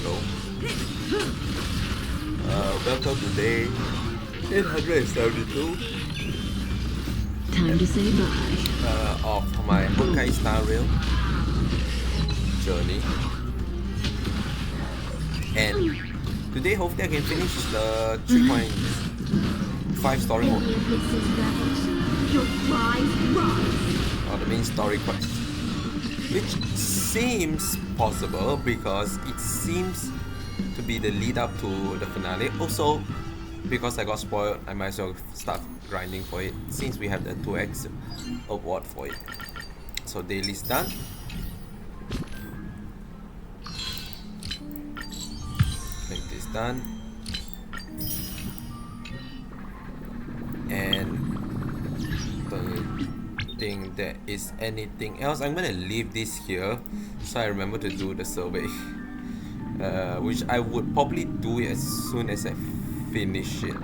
hello. Welcome to day 872 Time to say bye. of my Honkai Star Rail journey. And today hopefully I can finish the 3.5 story mode. Or the main story quest. Which seems possible because it seems to be the lead up to the finale. Also, because I got spoiled, I might as well start grinding for it since we have the 2x award for it. So daily's done. Make this done. And don't think there is anything else. I'm gonna leave this here so I remember to do the survey. Which I would probably do it as soon as I finish it.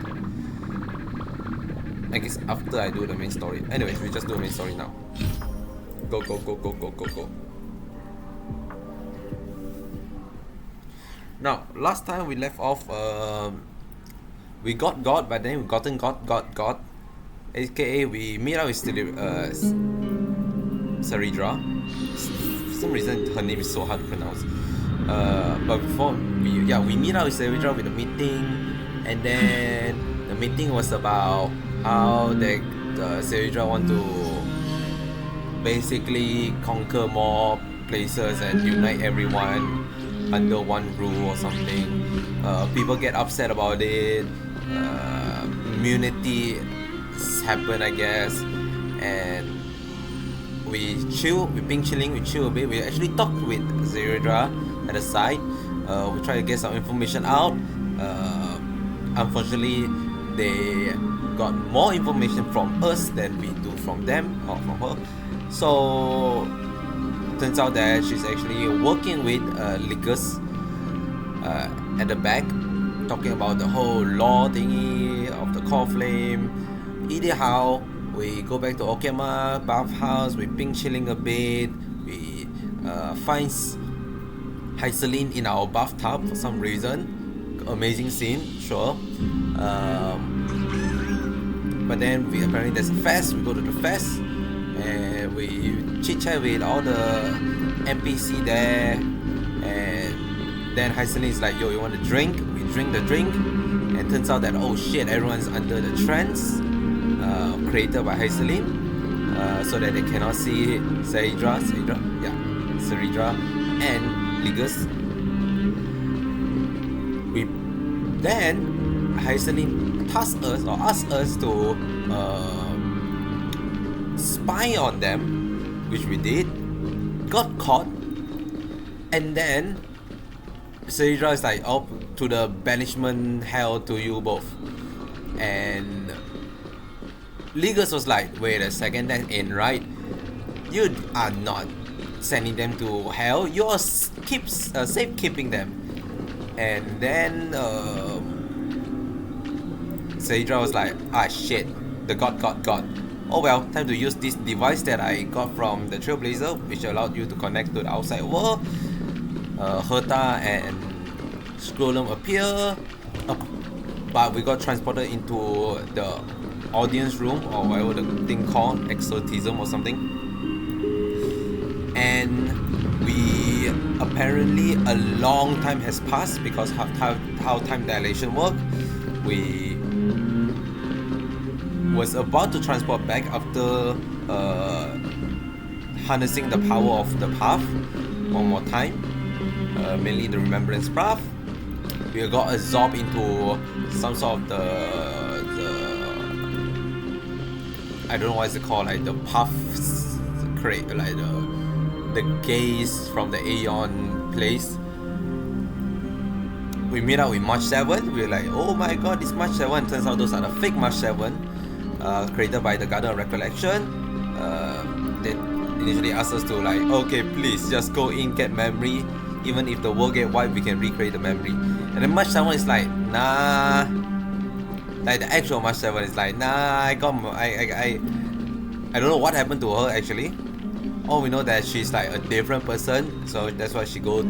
I guess after I do the main story. Anyways, we just do the main story now. Go, go, go, go, go, go, go. Now, last time we left off, we got God, but then we gotten God. AKA, we meet up with Saridra. For some reason, her name is so hard to pronounce. But before we meet up with Saridra with a meeting, and then the meeting was about how the Saridra want to basically conquer more places and unite everyone under one rule or something. People get upset about it. Immunity happen, I guess, and we been chilling, we chill a bit. We actually talked with Saridra at the side. We try to get some information out. Unfortunately, they got more information from us than we do from them or from her. So turns out that she's actually working with Ligus at the back, talking about the whole law thingy of the core flame. Anyhow, we go back to Okema bathhouse. We been chilling a bit. We find Hyceline in our bathtub for some reason. Amazing scene, sure. But then apparently there's a fest. We go to the fest and we chit chat with all the NPC there. And then Hyceline is like, "Yo, you want a drink?" We drink the drink, and turns out that oh shit, everyone's under the trance created by Hyceline, so that they cannot see Saridra and Ligus. Then Hyceline asked us to spy on them, which we did. Got caught, and then Saridra is like, "Oh, to the banishment hell to you both." And Ligus was like, "Wait a second, that ain't right. You are not sending them to hell. You're safekeeping them." And then Saridra was like, "Ah shit, the god. Oh well, time to use this device that I got from the Trailblazer, which allowed you to connect to the outside world." Herta and Scrollum appear, but we got transported into the audience room or whatever the thing called, exorcism or something. And we apparently a long time has passed because how time dilation work. We was about to transport back after harnessing the power of the path one more time, mainly the remembrance path. We got absorbed into some sort of the I don't know what it's called, like the path crate, like the gaze from the Aeon place. We meet up with March 7. We're like, oh my god, it's March 7. Turns out those are the fake March 7, created by the Garden of Recollection. They initially asked us to like, okay, please just go in, get memory. Even if the world get wiped, we can recreate the memory. And then March 7 is like, nah. Like the actual March 7 is like, nah, I don't know what happened to her actually. all we know that she's like a different person, so that's why she goes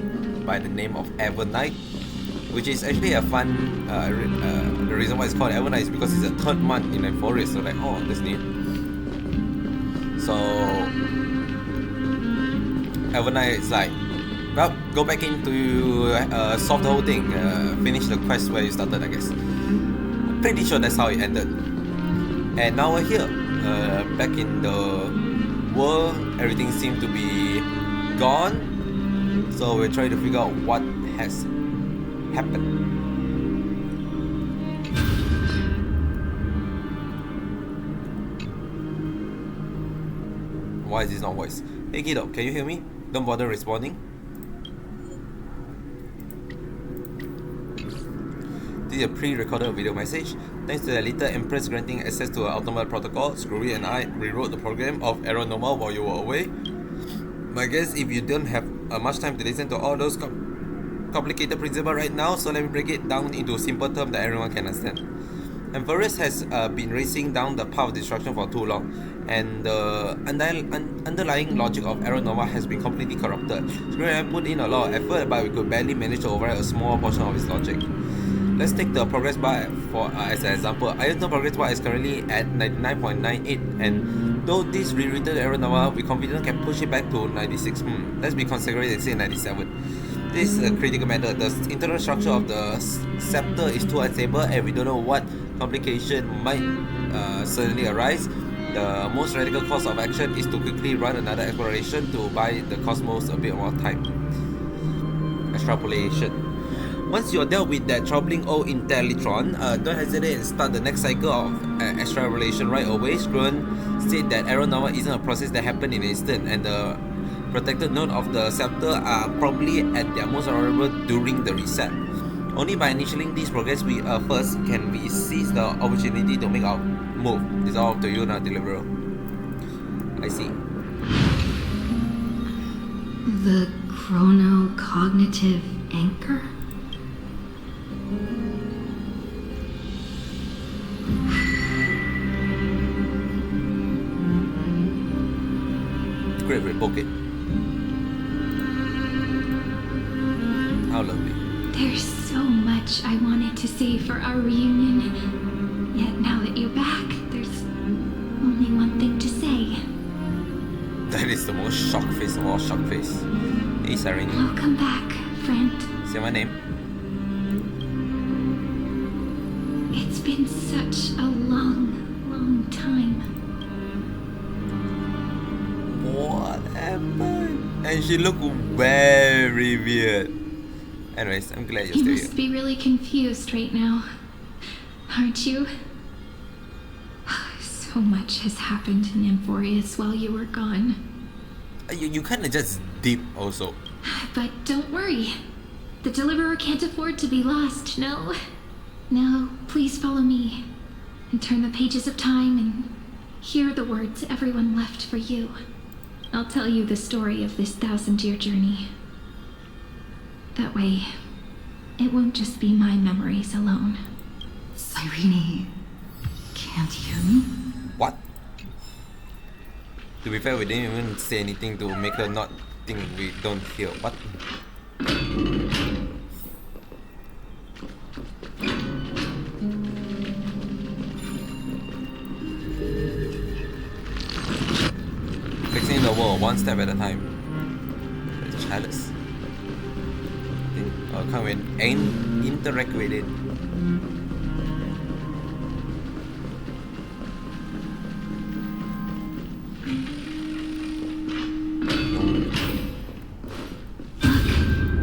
by the name of Evernight, which is actually a fun. The reason why it's called Evernight is because it's the third month in the forest. So like, oh, that's neat. So Evernight is like, well, go back into solve the whole thing, finish the quest where you started, I guess. I'm pretty sure that's how it ended. And now we're here, back in the world. Everything seems to be gone. So we're trying to figure out what has happened. Why is this not voice? Hey kiddo, can you hear me? Don't bother responding. This is a pre-recorded video message. Thanks to the little Empress granting access to our ultimate protocol, Screwy and I rewrote the program of Arrow Normal while you were away. My guess, if you don't have much time to listen to all those complicated principles right now, so let me break it down into simple terms that everyone can understand. Empress has been racing down the path of destruction for too long, and the underlying logic of Arrow Nova has been completely corrupted. Screwy and I put in a lot of effort, but we could barely manage to override a small portion of its logic. Let's take the progress bar as an example. Ironstone progress bar is currently at 99.98, and though this rewritten Arrow Nova, we confidently can push it back to 96. Let's be conservative and say 97. This is a critical matter. The internal structure of the scepter is too unstable, and we don't know what complication might suddenly arise. The most radical course of action is to quickly run another exploration to buy the cosmos a bit more time. Extrapolation. Once you're dealt with that troubling old Intellitron, don't hesitate and start the next cycle of extrapolation right away. Screwen said that Arrow Nova isn't a process that happened in an instant, and the protected node of the scepter are probably at their most vulnerable during the reset. Only by initiating this progress we first can we seize the opportunity to make our move. It's all up to you now, Deliverer. I see. The chronocognitive anchor? Great, repoke it. How lovely. There's so much I wanted to say for our reunion. Yet now that you're back, there's only one thing to say. That is the most shocked face of all shocked face. Hey, Sarene. Welcome back, friend. Say my name. It's been such a long time. What happened? And she looked very weird. Anyways, I'm glad you're You still must here. be really confused right now, aren't you? So much has happened in Amphorius while you were gone. You kind of just dip also. But don't worry. The Deliverer can't afford to be lost, no? No, please follow me. And turn the pages of time and hear the words everyone left for you. I'll tell you the story of this 1,000-year journey. That way, it won't just be my memories alone. Cyrene, can't hear me? What? To be fair, we didn't even say anything to make her not think we don't hear. What? Fixing the world one step at a time. It's chalice. Can't wait and interact with it.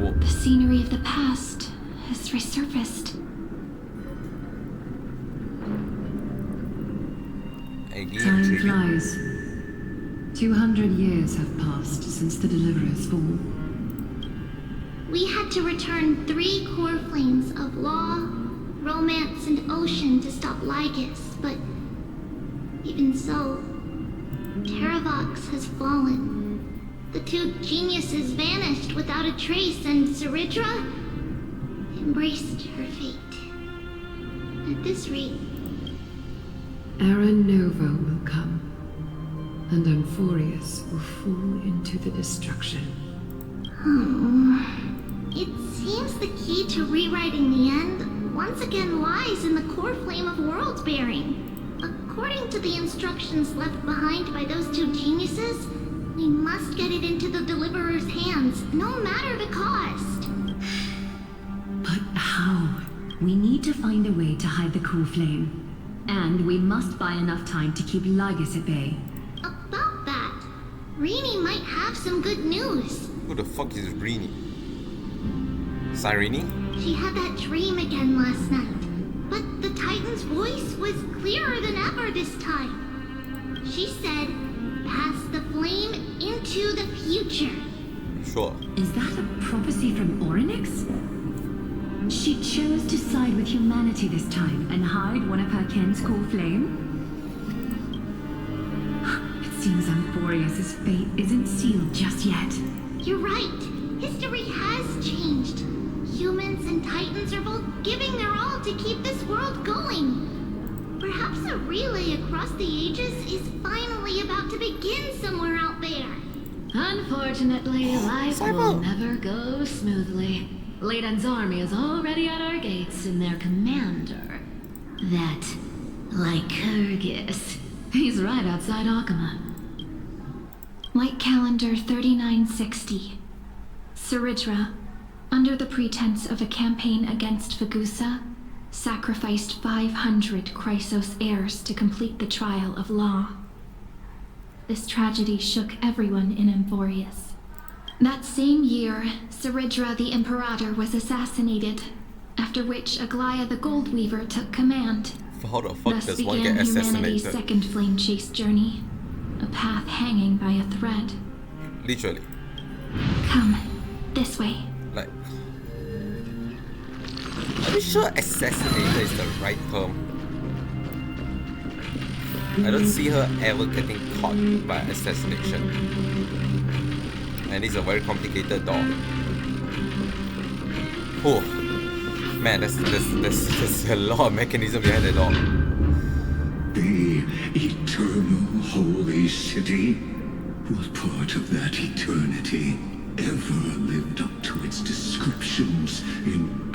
Look, the scenery of the past has resurfaced. Time flies. 200 years have passed since the Deliverer's fall. We had to return 3 core flames of law, romance, and ocean to stop Lygus, but even so, Terravox has fallen. The 2 geniuses vanished without a trace, and Ceridra embraced her fate. At this rate, Era Nova will come. and Amphorius will fall into the destruction. It seems the key to rewriting the end once again lies in the core flame of world bearing. According to the instructions left behind by those two geniuses, we must get it into the Deliverer's hands, no matter the cost. But how? We need to find a way to hide the core flame. And we must buy enough time to keep Lygus at bay. About that, Rini might have some good news. Who the fuck is Rini? Cyrene? She had that dream again last night, but the Titan's voice was clearer than ever this time. She said, pass the flame into the future. Sure. Is that a prophecy from Orynyx? She chose to side with humanity this time and hide one of her kin's core flame? It seems Amphorius' fate isn't sealed just yet. You're right. History has changed. Humans and Titans are both giving their all to keep this world going. Perhaps a relay across the ages is finally about to begin somewhere out there. Unfortunately, life will never go smoothly. Leiden's army is already at our gates, and their commander, that Lycurgus, he's right outside Akama. Light calendar 3960. Saridra, under the pretense of a campaign against Vagusa, sacrificed 500 Chrysos heirs to complete the trial of law. This tragedy shook everyone in Amphorius. That same year, Saridra the Imperator was assassinated, after which Aglaya the Gold Weaver took command. How the fuck Thus does one began get humanity's assassinated? second flame chase journey, a path hanging by a thread. Literally. Come, this way. Like, are you sure assassinator is the right term? I don't see her ever getting caught by assassination. And it's a very complicated door. Oh, man, there's a lot of mechanism behind the door. The eternal holy city? What part of that eternity ever lived up to its descriptions in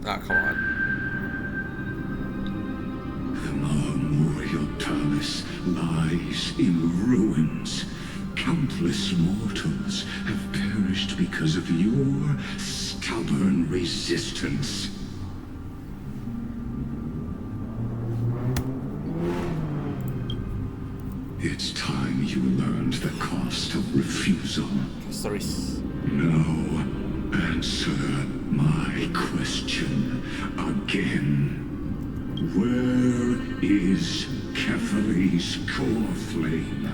Ah, come on. The Memorial Palace lies in ruins. Countless mortals have perished because of your stubborn resistance. It's time you learned the cost of refusal. Stories. Now, answer my question again. Where is Kefali's core flame?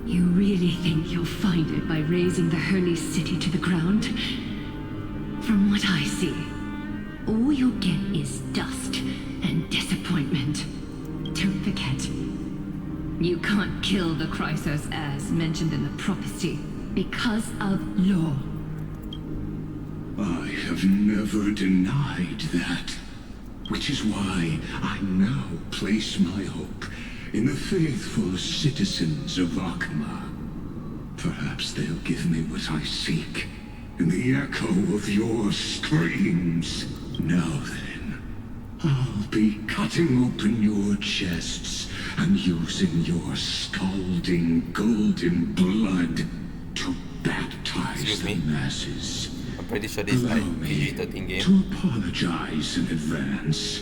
You really think you'll find it by razing the holy city to the ground? From what I see, all you'll get is dust and disappointment. Don't forget, you can't kill the Chrysos as mentioned in the prophecy because of law. I have never denied that, which is why I now place my hope in the faithful citizens of Akama. Perhaps they'll give me what I seek in the echo of your screams. Now then, I'll be cutting open your chests and using your scalding golden blood to baptize Excuse the me? masses. I'm pretty sure this is Allow like me PG-13 game. to apologize in advance.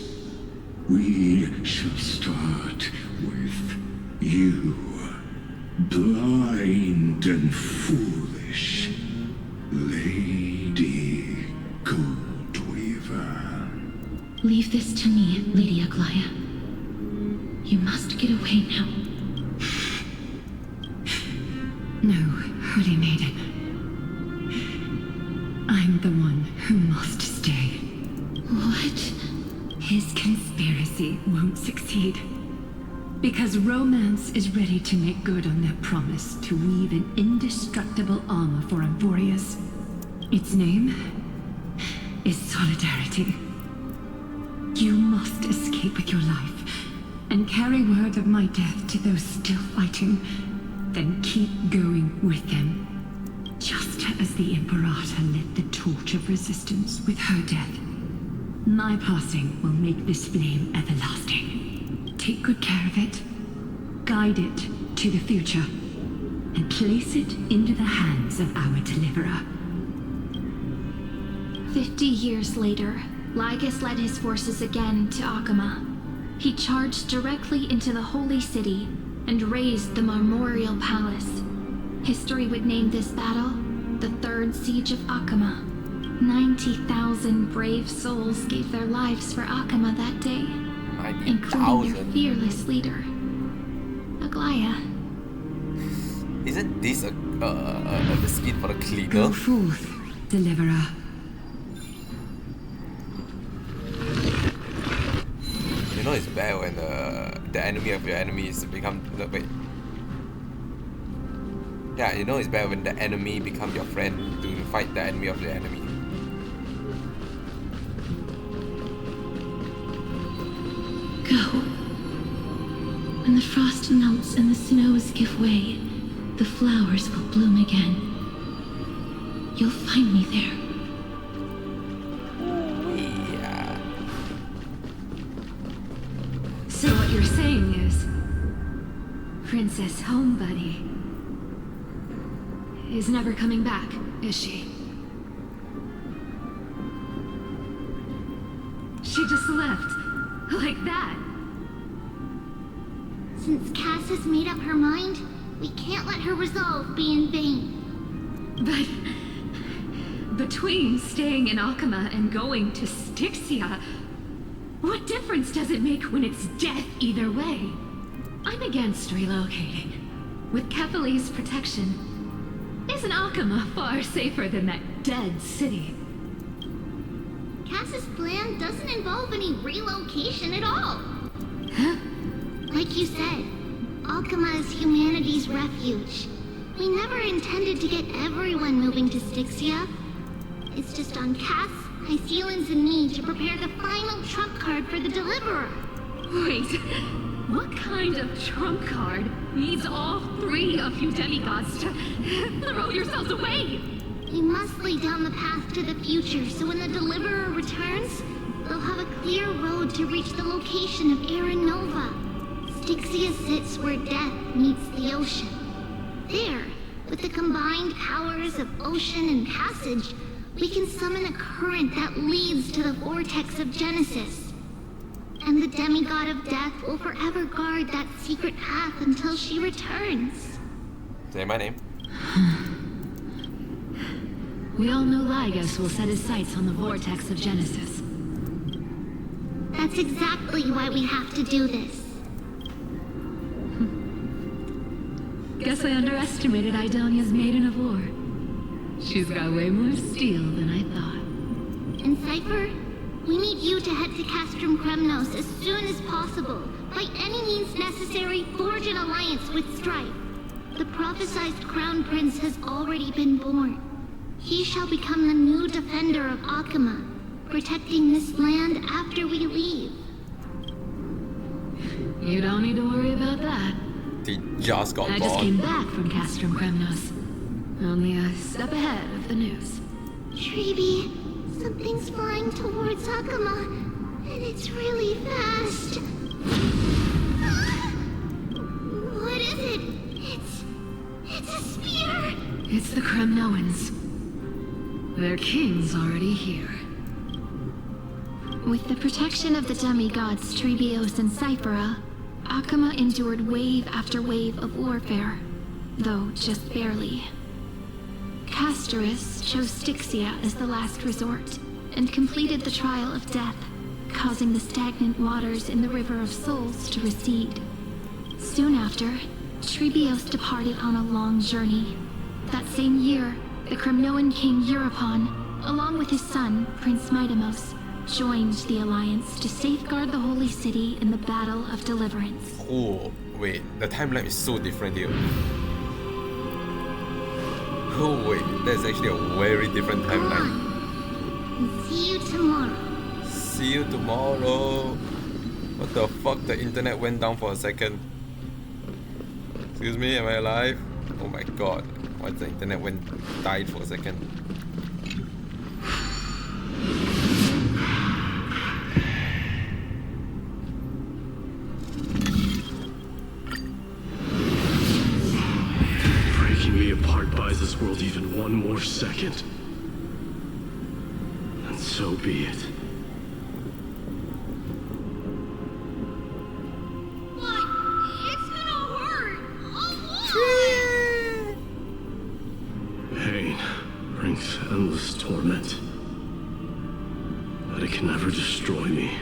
We shall start with you, blind and foolish Lady Goldweaver. Leave this to me, Lady Aglaya. You must get away now. No, Holy Maiden. I'm the one who must stay. What? His conspiracy won't succeed. Because Romance is ready to make good on their promise to weave an indestructible armor for Amphorius. Its name is Solidarity. You must escape with your life and carry word of my death to those still fighting. Then keep going with them. Just as the Imperator lit the torch of resistance with her death, my passing will make this flame everlasting. Take good care of it, guide it to the future, and place it into the hands of our deliverer. 50 years later, Lygus led his forces again to Akama. He charged directly into the Holy City and razed the Marmorial Palace. History would name this battle the Third Siege of Akama. 90,000 brave souls gave their lives for Akama that day, including their 90,000? fearless leader, Aglaya. Isn't this the skin for the Go cleaner? forth, deliverer. You know it's bad when the enemy of your enemies become wait. Yeah, you know it's bad when the enemy become your friend to fight the enemy of the enemy. Go. When the frost melts and the snows give way, the flowers will bloom again. You'll find me there. Yeah. So what you're saying is, Princess Homebuddy is never coming back, is she? She just left, like that. Since Cass has made up her mind, we can't let her resolve be in vain. But between staying in Akama and going to Styxia, what difference does it make when it's death either way? I'm against relocating. With Kefali's protection, isn't Akama far safer than that dead city? Cass's plan doesn't involve any relocation at all. Huh? Like you said, Alchema is humanity's refuge. We never intended to get everyone moving to Styxia. It's just on Cass, Hycelan's, and me to prepare the final trump card for the Deliverer. Wait, what kind of trump card needs all three of you demigods to throw yourselves away? We must lay down the path to the future so when the Deliverer returns, they'll have a clear road to reach the location of Aaron Nova. Styxia sits where death meets the ocean. There, with the combined powers of ocean and passage, we can summon a current that leads to the vortex of Genesis. And the demigod of death will forever guard that secret path until she returns. Say my name. We all know Lygus will set his sights on the vortex of Genesis. That's exactly why we have to do this. Guess I underestimated Idonia's maiden of war. She's got way more steel than I thought. And Cypher, we need you to head to Castrum Kremnos as soon as possible. By any means necessary, forge an alliance with Strife. The prophesized Crown Prince has already been born. He shall become the new defender of Akama, protecting this land after we leave. You don't need to worry about that. He just got I born. just came back from Castrum Kremnos. Only a step ahead of the news. Treeby, something's flying towards Akama, and it's really fast. What is it? It's a spear! It's the Kremnoans. Their king's already here. With the protection of the demigods Trebios and Cyphera, Akama endured wave after wave of warfare, though just barely. Castorus chose Styxia as the last resort, and completed the trial of death, causing the stagnant waters in the River of Souls to recede. Soon after, Trebios departed on a long journey. That same year, the Kremnoan king Euripon, along with his son, Prince Midamos, joined the alliance to safeguard the holy city in the Battle of Deliverance. Oh, wait, the timeline is so different here. Oh wait, that's actually a very different Go timeline. on. And see you tomorrow. See you tomorrow. What the fuck? The internet went down for a second. Excuse me, am I alive? Oh my god. Why the internet died for a second? Breaking me apart buys this world even one more second. And so be it. Pain brings endless torment, but it can never destroy me.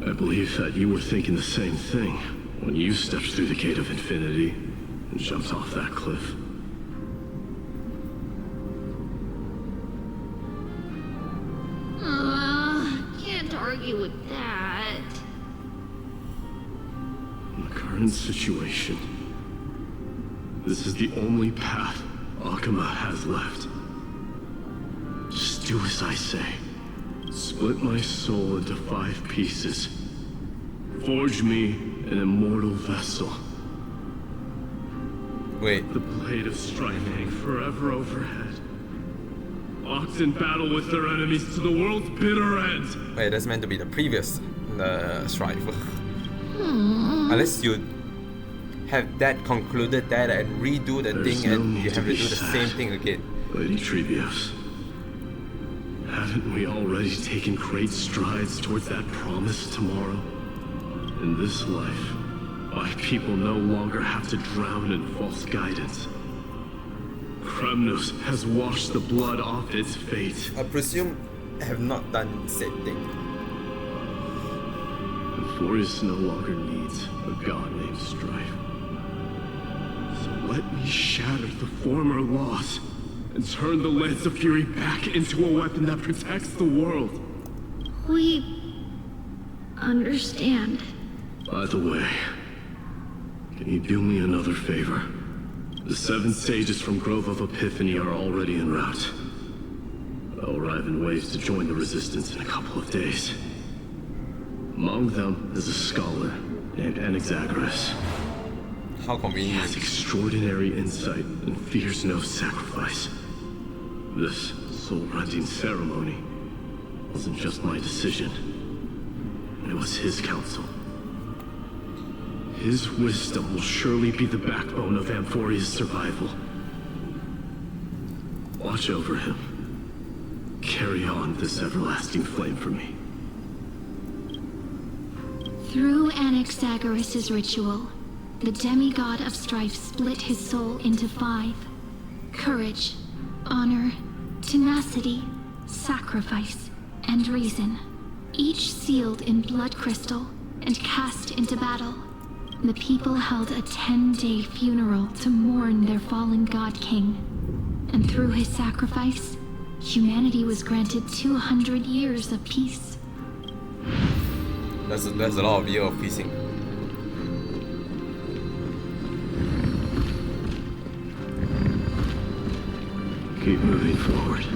I believe that you were thinking the same thing when you stepped through the gate of infinity and jumped off that cliff. Can't argue with that. In the current situation, this is the only path Akuma has left. Just do as I say. Split my soul into 5 pieces. Forge me an immortal vessel. Wait. The blade of strife hang forever overhead. Locked in battle with their enemies to the world's bitter end. Wait, that's meant to be the previous strife. Unless you have that concluded that and redo the There's thing no and need you to have to be do the sad. same thing again. Lady Treebios, haven't we already taken great strides towards that promised tomorrow? In this life, my people no longer have to drown in false guidance. Kremnos has washed the blood off its fate. I presume I have not done said thing. Emphorius no longer needs a god named Strife. So let me shatter the former laws and turn the Lance of Fury back into a weapon that protects the world. We understand. By the way, can you do me another favor? The 7 sages from Grove of Epiphany are already en route. They'll arrive in waves to join the resistance in a couple of days. Among them is a scholar named Anaxagoras. How He convenient. has extraordinary insight and fears no sacrifice. This soul-rending ceremony wasn't just my decision. It was his counsel. His wisdom will surely be the backbone of Amphoria's survival. Watch over him. Carry on this everlasting flame for me. Through Anaxagoras' ritual, the demigod of strife split his soul into 5. Courage, honor, tenacity, sacrifice, and reason. Each sealed in blood crystal and cast into battle. The people held a 10-day funeral to mourn their fallen god king. And through his sacrifice, humanity was granted 200 years of peace. That's a lot of year of piecing. Keep moving forward.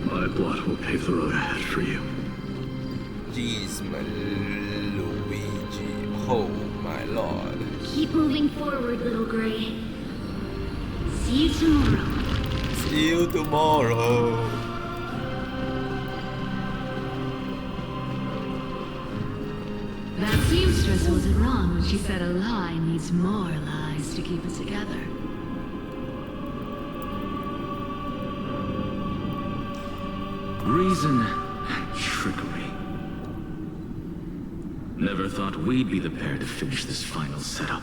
My blood will pave the road ahead for you. Jeez, my Luigi. Oh my lord. Keep moving forward, little Gray. See you tomorrow. See you tomorrow. That seamstress wasn't wrong when she said a lie needs more lies to keep it together. Reason and trickery. Never thought we'd be the pair to finish this final setup.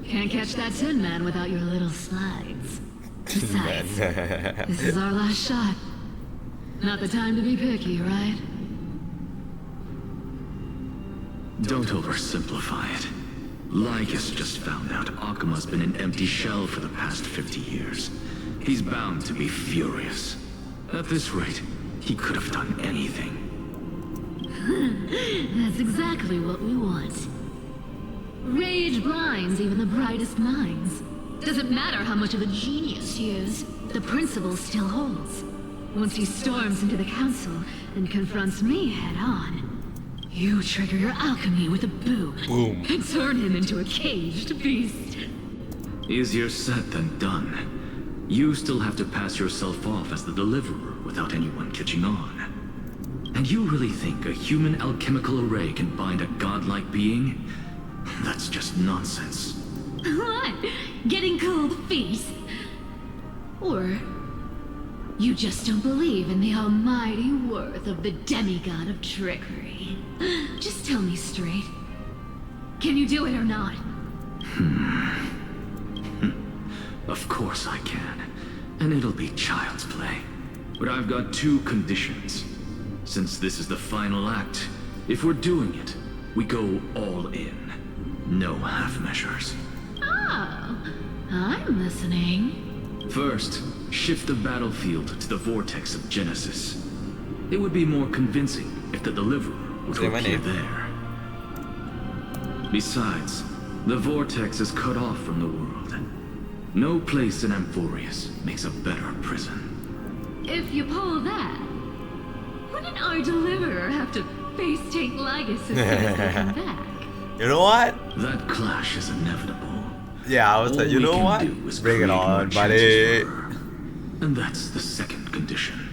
Can't catch that Tin Man without your little slides. Besides, this is our last shot. Not the time to be picky, right? Don't oversimplify it. Lycus just found out Akuma's been an empty shell for the past 50 years. He's bound to be furious. At this rate, he could have done anything. That's exactly what we want. Rage blinds even the brightest minds. Doesn't matter how much of a genius he is, the principle still holds. Once he storms into the council and confronts me head-on, you trigger your alchemy with a boom. Boom. And turn him into a caged beast. Easier said than done. You still have to pass yourself off as the deliverer without anyone catching on. And you really think a human alchemical array can bind a godlike being? That's just nonsense. What? Getting cold feet? Or you just don't believe in the almighty worth of the demigod of trickery? Just tell me straight. Can you do it or not? Of course I can. And it'll be child's play. But I've got two conditions. Since this is the final act, if we're doing it, we go all in. No half measures. Oh, I'm listening. First, shift the battlefield to the vortex of Genesis. It would be more convincing if the deliverer were to appear there. Besides, the vortex is cut off from the world. No place in Amphorius makes a better prison. If you pull that, wouldn't our deliverer have to face tank Lygus as soon as they come back? You know what? That clash is inevitable. Yeah, I was like, you know what? Bring it on, buddy. And that's the second condition.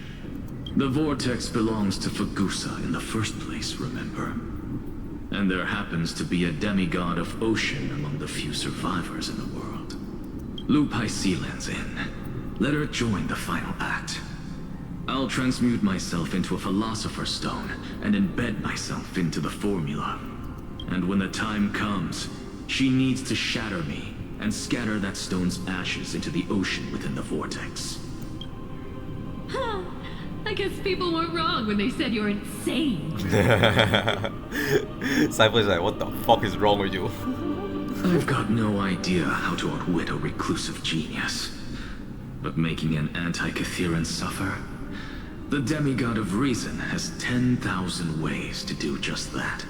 The vortex belongs to Fagusa in the first place, remember? And there happens to be a demigod of ocean among the few survivors in the world. Loop Hycelan's in. Let her join the final act. I'll transmute myself into a philosopher's stone and embed myself into the formula. And when the time comes, she needs to shatter me and scatter that stone's ashes into the ocean within the vortex. Huh. I guess people weren't wrong when they said you're insane. Cypher's like, what the fuck is wrong with you? I've got no idea how to outwit a reclusive genius. But making an anti-Catheran suffer? The demigod of reason has 10,000 ways to do just that.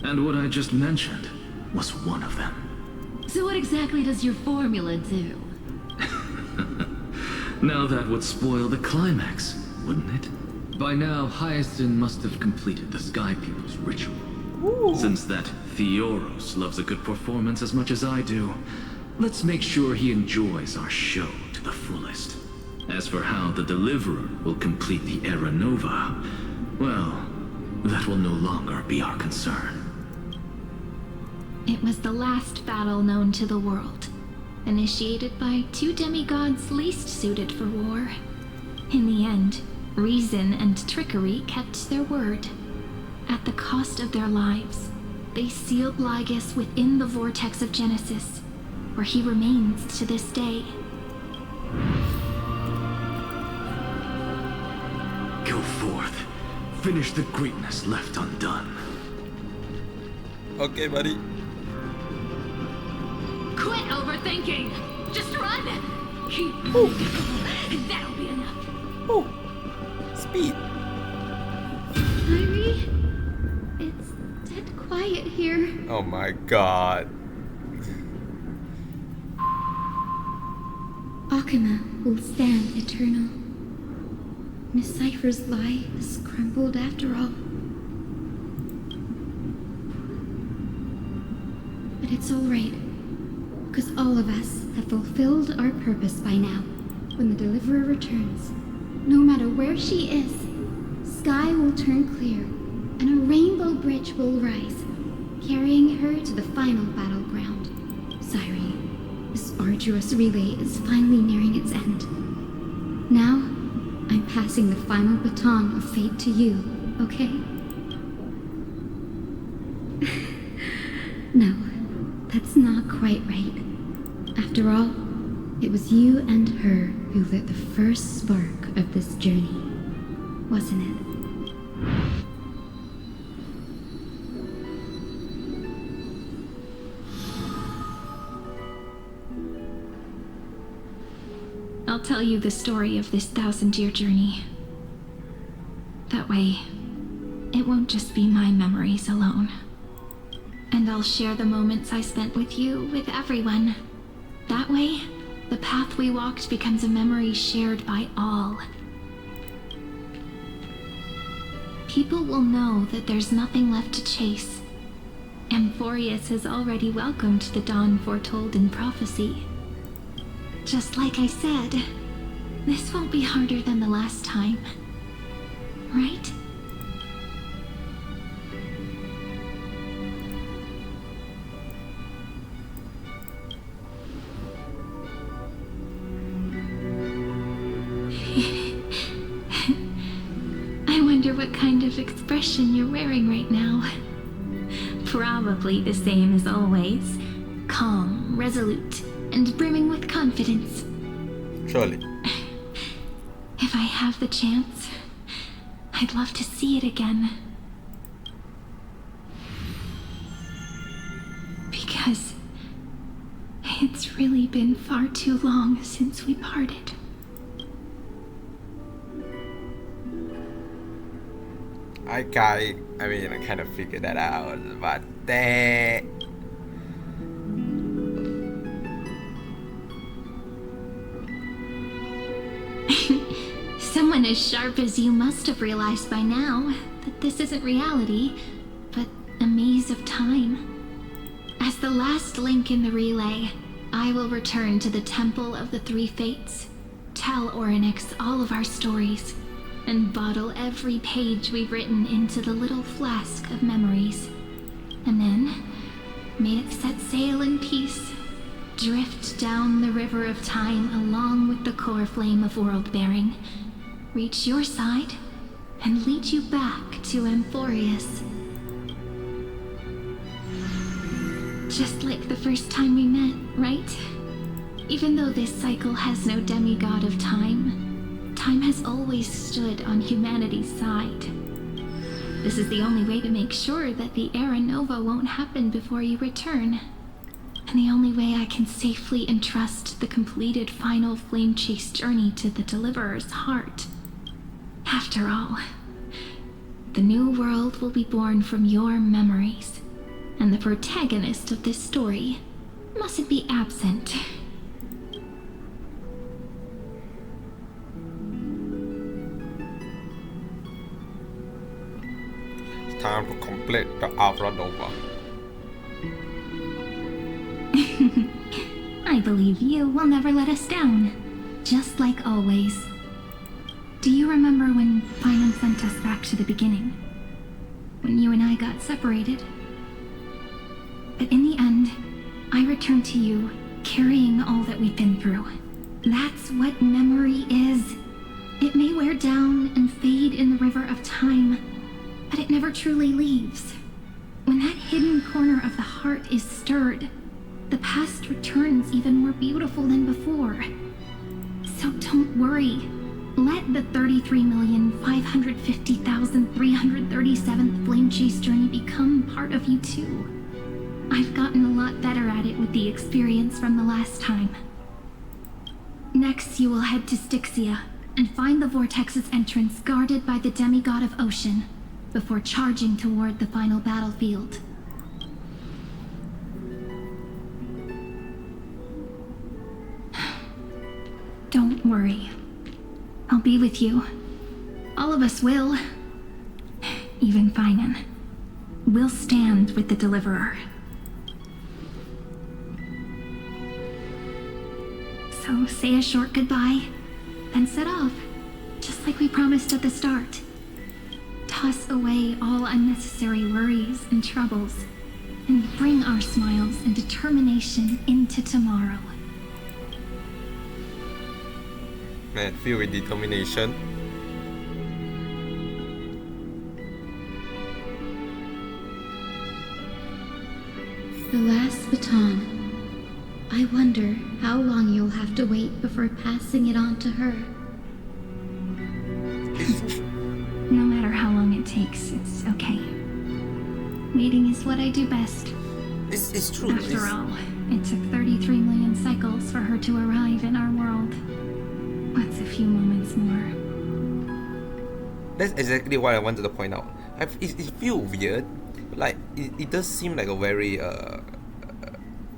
And what I just mentioned was one of them. So what exactly does your formula do? Now that would spoil the climax, wouldn't it? By now, Hyacinth must have completed the Sky People's ritual. Ooh. Since that Theoros loves a good performance as much as I do, let's make sure he enjoys our show to the fullest. As for how the Deliverer will complete the Era Nova, well, that will no longer be our concern. It was the last battle known to the world, initiated by two demigods least suited for war. In the end, reason and trickery kept their word. At the cost of their lives, they sealed Lygus within the vortex of Genesis, where he remains to this day. Go forth. Finish the greatness left undone. Okay, buddy. Quit overthinking! Just run! Keep moving, and that'll be enough. Oh, speed. Irie, it's dead quiet here. Oh my god. Akama will stand eternal. Miss Cypher's lie is crumbled after all. But it's alright, because all of us have fulfilled our purpose by now. When the Deliverer returns, no matter where she is, sky will turn clear, and a rainbow bridge will rise, carrying her to the final battleground. Cyree, this arduous relay is finally nearing its end. Now, I'm passing the final baton of fate to you, okay? No, that's not quite right. After all, it was you and her who lit the first spark of this journey, wasn't it? I'll tell you the story of this 1,000-year journey. That way, it won't just be my memories alone. And I'll share the moments I spent with you with everyone. That way, the path we walked becomes a memory shared by all. People will know that there's nothing left to chase. Amphorius has already welcomed the dawn foretold in prophecy. Just like I said, this won't be harder than the last time. Right? I wonder what kind of expression you're wearing right now. Probably the same as always. Calm, resolute, and brimming with confidence. Surely. If I have the chance, I'd love to see it again. Because it's really been far too long since we parted. I kind of figured that out, but Someone as sharp as you must have realized by now that this isn't reality, but a maze of time. As the last link in the relay, I will return to the Temple of the Three Fates, tell Orynyx all of our stories, and bottle every page we've written into the little flask of memories. And then, may it set sail in peace, drift down the river of time along with the core flame of world-bearing, reach your side, and lead you back to Amphorius. Just like the first time we met, right? Even though this cycle has no demigod of time, time has always stood on humanity's side. This is the only way to make sure that the Era Nova won't happen before you return. And the only way I can safely entrust the completed final flame chase journey to the Deliverer's heart. After all, the new world will be born from your memories, and the protagonist of this story mustn't be absent. it's time to complete the Alpha Nova. I believe you will never let us down, just like always. Do you remember when Paimon sent us back to the beginning? When you and I got separated? But in the end, I returned to you, carrying all that we've been through. That's what memory is. It may wear down and fade in the river of time, but it never truly leaves. When that hidden corner of the heart is stirred, the past returns even more beautiful than before. So don't worry. Let the 33,550,337th Flame Chase journey become part of you too. I've gotten a lot better at it with the experience from the last time. Next, you will head to Styxia and find the Vortex's entrance guarded by the demigod of ocean before charging toward the final battlefield. Don't worry. I'll be with you. All of us will. Even Finan. We'll stand with the Deliverer. So say a short goodbye, then set off, just like we promised at the start. Toss away all unnecessary worries and troubles, and bring our smiles and determination into tomorrow. Man, filled with determination. The last baton. I wonder how long you'll have to wait before passing it on to her. No matter how long it takes, it's okay. Waiting is what I do best. It's true. After all, it took 33 million cycles for her to arrive in our world. What's a few moments more? That's exactly what I wanted to point out. It feels weird, like it does seem like a very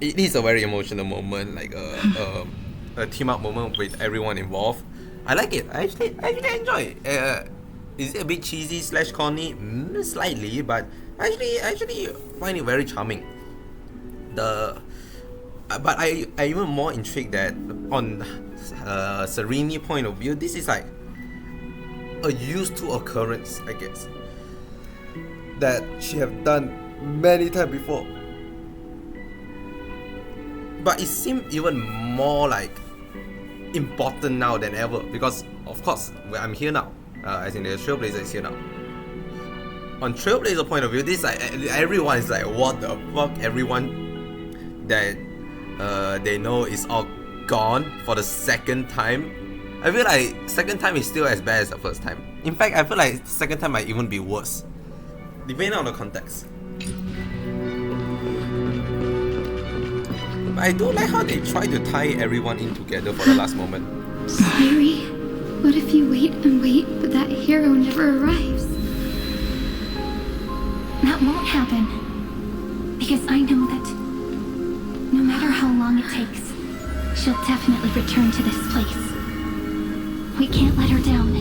it is a very emotional moment, like a team up moment with everyone involved. I like it. I actually enjoy it. Is it a bit cheesy / corny? Slightly, but I actually find it very charming. But I even more intrigued that on Serene point of view, this is like a used to occurrence, I guess, that she have done many times before. But it seems even more like important now than ever, because of course I'm here now, as in the Trailblazer is here now. On Trailblazer point of view, this like everyone is like, what the fuck? Everyone that they know is all gone for the second time. I feel like second time is still as bad as the first time. In fact, I feel like second time might even be worse, depending on the context. But I do like how they try to tie everyone in together for the last moment. Scary. What if you wait and wait, but that hero never arrives? That won't happen. Because I know that no matter how long it takes, she'll definitely return to this place. We can't let her down.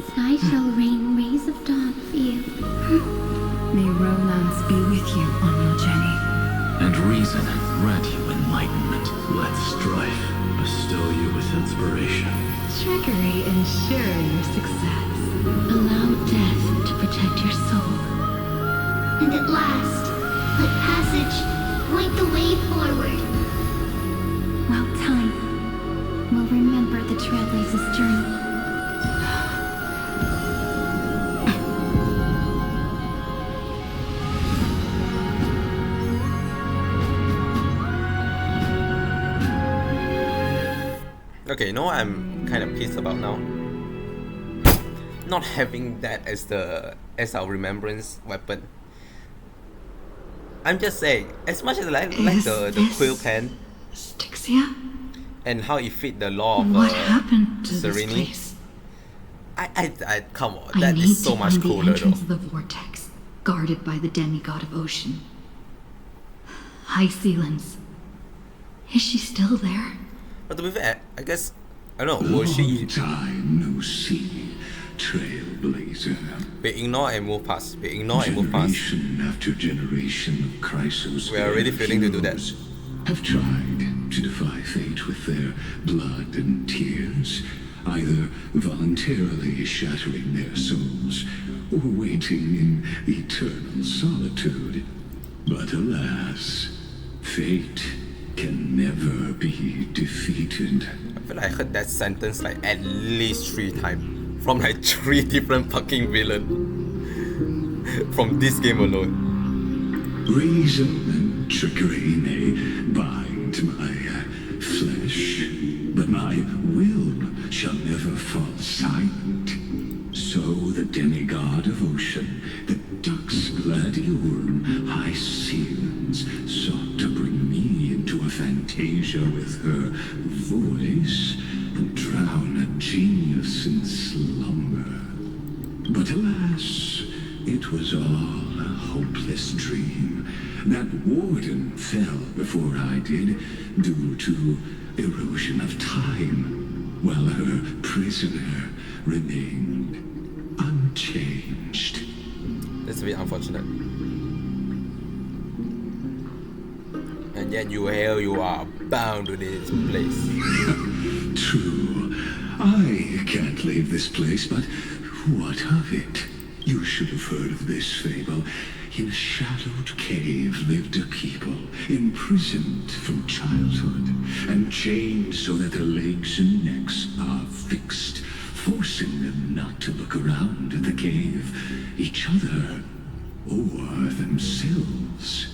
Sky shall rain rays of dawn for you. May romance be with you on your journey. And reason grant you enlightenment. Let strife bestow you with inspiration. Trickery ensure your success. Allow death to protect your soul. And at last, let passage point the way forward. While time will remember the Trailblazer's journey. Okay, you know what I'm kind of pissed about now? Not having that as our remembrance weapon. I'm just saying, as much as I like the quill pen Styxia? and how it fit the law of What happened to Serene, this place? I come on, I that need is so to much find the cooler entrance though. of the vortex, guarded by the demigod of ocean. High Sealans. Is she still there? But to be fair, I guess, I don't know, was she... Long time no see, Trailblazer. We ignore and move past. We ignore and move past. Generation after generation of Chrysos We are already failing to do that. have tried to defy fate with their blood and tears, either voluntarily shattering their souls or waiting in eternal solitude. But alas, fate can never be defeated. I feel like I heard that sentence like at least 3 times from like 3 different fucking villains from this game alone. Reason and trickery may bind my flesh, but my will shall never fall silent. So the demigod of ocean, the duck's gladiolum, High Sealans, sought to bring me into a fantasia with her voice and drown a genius in slumber. But alas, it was all a hopeless dream. That warden fell before I did, due to erosion of time, while her prisoner remained unchanged. That's a bit unfortunate. And yet you are bound to this place. True. I can't leave this place, but what of it? You should have heard of this fable. In a shadowed cave lived a people, imprisoned from childhood, and chained so that their legs and necks are fixed, forcing them not to look around at the cave, each other, or themselves.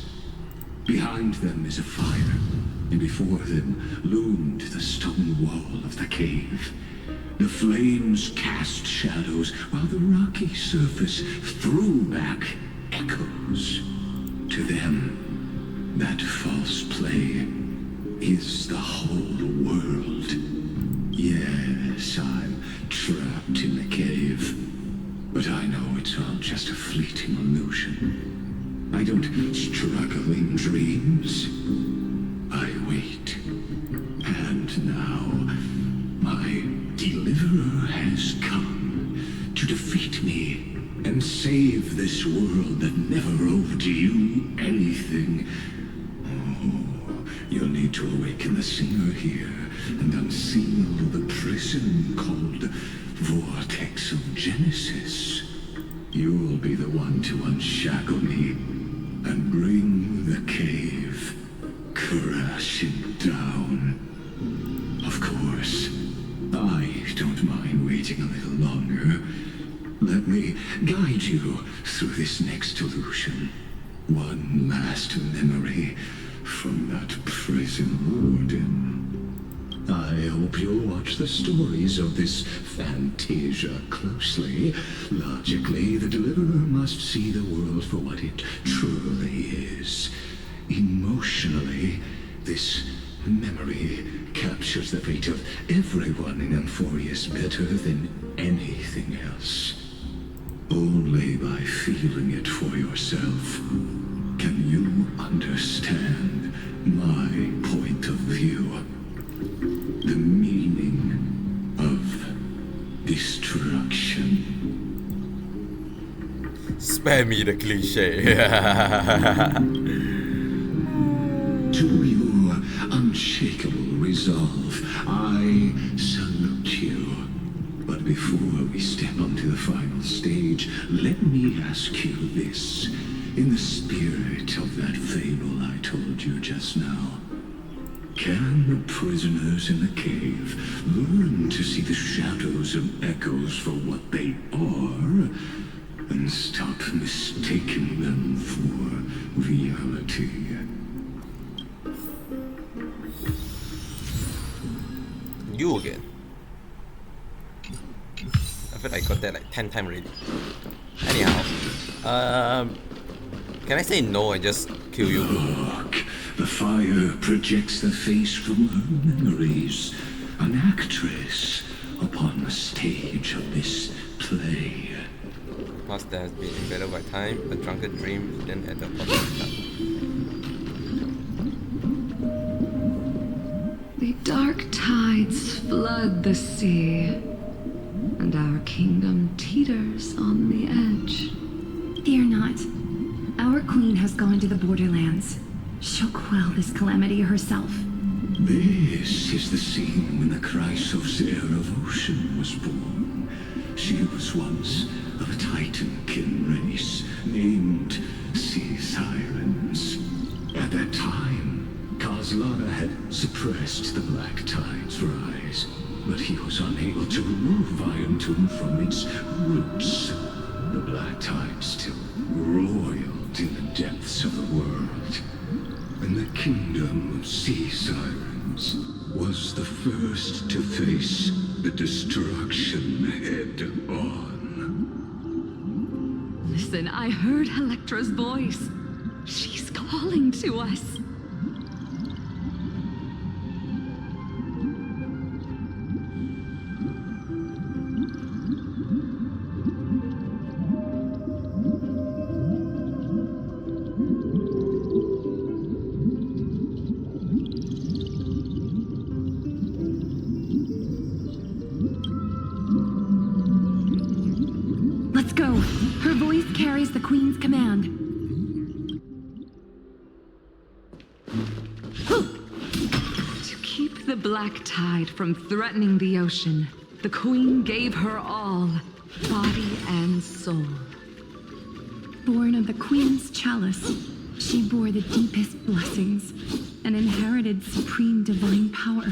Behind them is a fire, and before them loomed the stone wall of the cave. The flames cast shadows, while the rocky surface threw back echoes. to them, that false play is the whole world. Yes, I'm trapped in the cave, but I know it's all just a fleeting illusion. I don't struggle in dreams. I wait. And now, my deliverer has come to defeat me and save this world that never owed you anything. Oh, you'll need to awaken the singer here and unseal the prison called Vortex of Genesis. You'll be the one to unshackle me and bring the cave crashing down. Of course, I don't mind waiting a little longer. Let me guide you through this next illusion. One last memory from that prison warden. I hope you'll watch the stories of this Fantasia closely. Logically, the Deliverer must see the world for what it truly is. Emotionally, this memory captures the fate of everyone in Emphorius better than anything else. Only by feeling it for yourself can you understand my point of view. The meaning of destruction. Spare me the cliche. To your unshakable resolve, I salute you. But before we step onto the final stage, let me ask you this. In the spirit of that fable I told you just now, can the prisoners in the cave learn to see the shadows and echoes for what they are, and stop mistaking them for reality? You again. I feel like I got that like 10 times already. Anyhow, can I say no and just kill you? Look, the fire projects the face from her memories. An actress upon the stage of this play. Past that has been embedded by time, a drunken dream, then at the bottom. The dark tides flood the sea, and our kingdom teeters on the edge. Fear not. Our queen has gone to the borderlands. She'll quell this calamity herself. This is the scene when the Chrysos heir of Ocean was born. She was once of a Titankin race named Sea Sirens. At that time, Kozlana had suppressed the Black Tide's rise, but he was unable to remove Iron Tomb from its roots. The Black Tide still roiled in the depths of the world, and the kingdom of Sea Sirens was the first to face the destruction head on. Listen, I heard Electra's voice. She's calling to us. Let's go. Her voice carries the queen's command. To keep the Black Tide from threatening the ocean, the Queen gave her all, body and soul. Born of the queen's chalice, she bore the deepest blessings and inherited supreme divine power.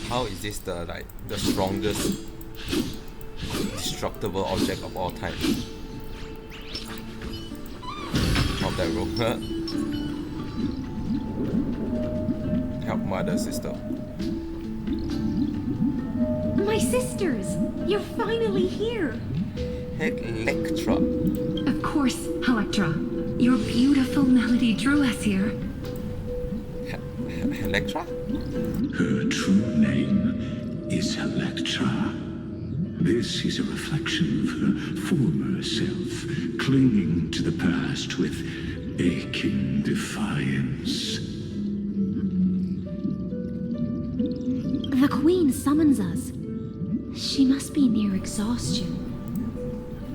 How is this the strongest destructible object of all time? Not that room. Help mother, sister. My sisters! You're finally here! Electra. Of course, Electra. Your beautiful melody drew us here. Electra? Her true name is Electra. This is a reflection of her former self, clinging to the past with aching defiance. The Queen summons us. She must be near exhaustion.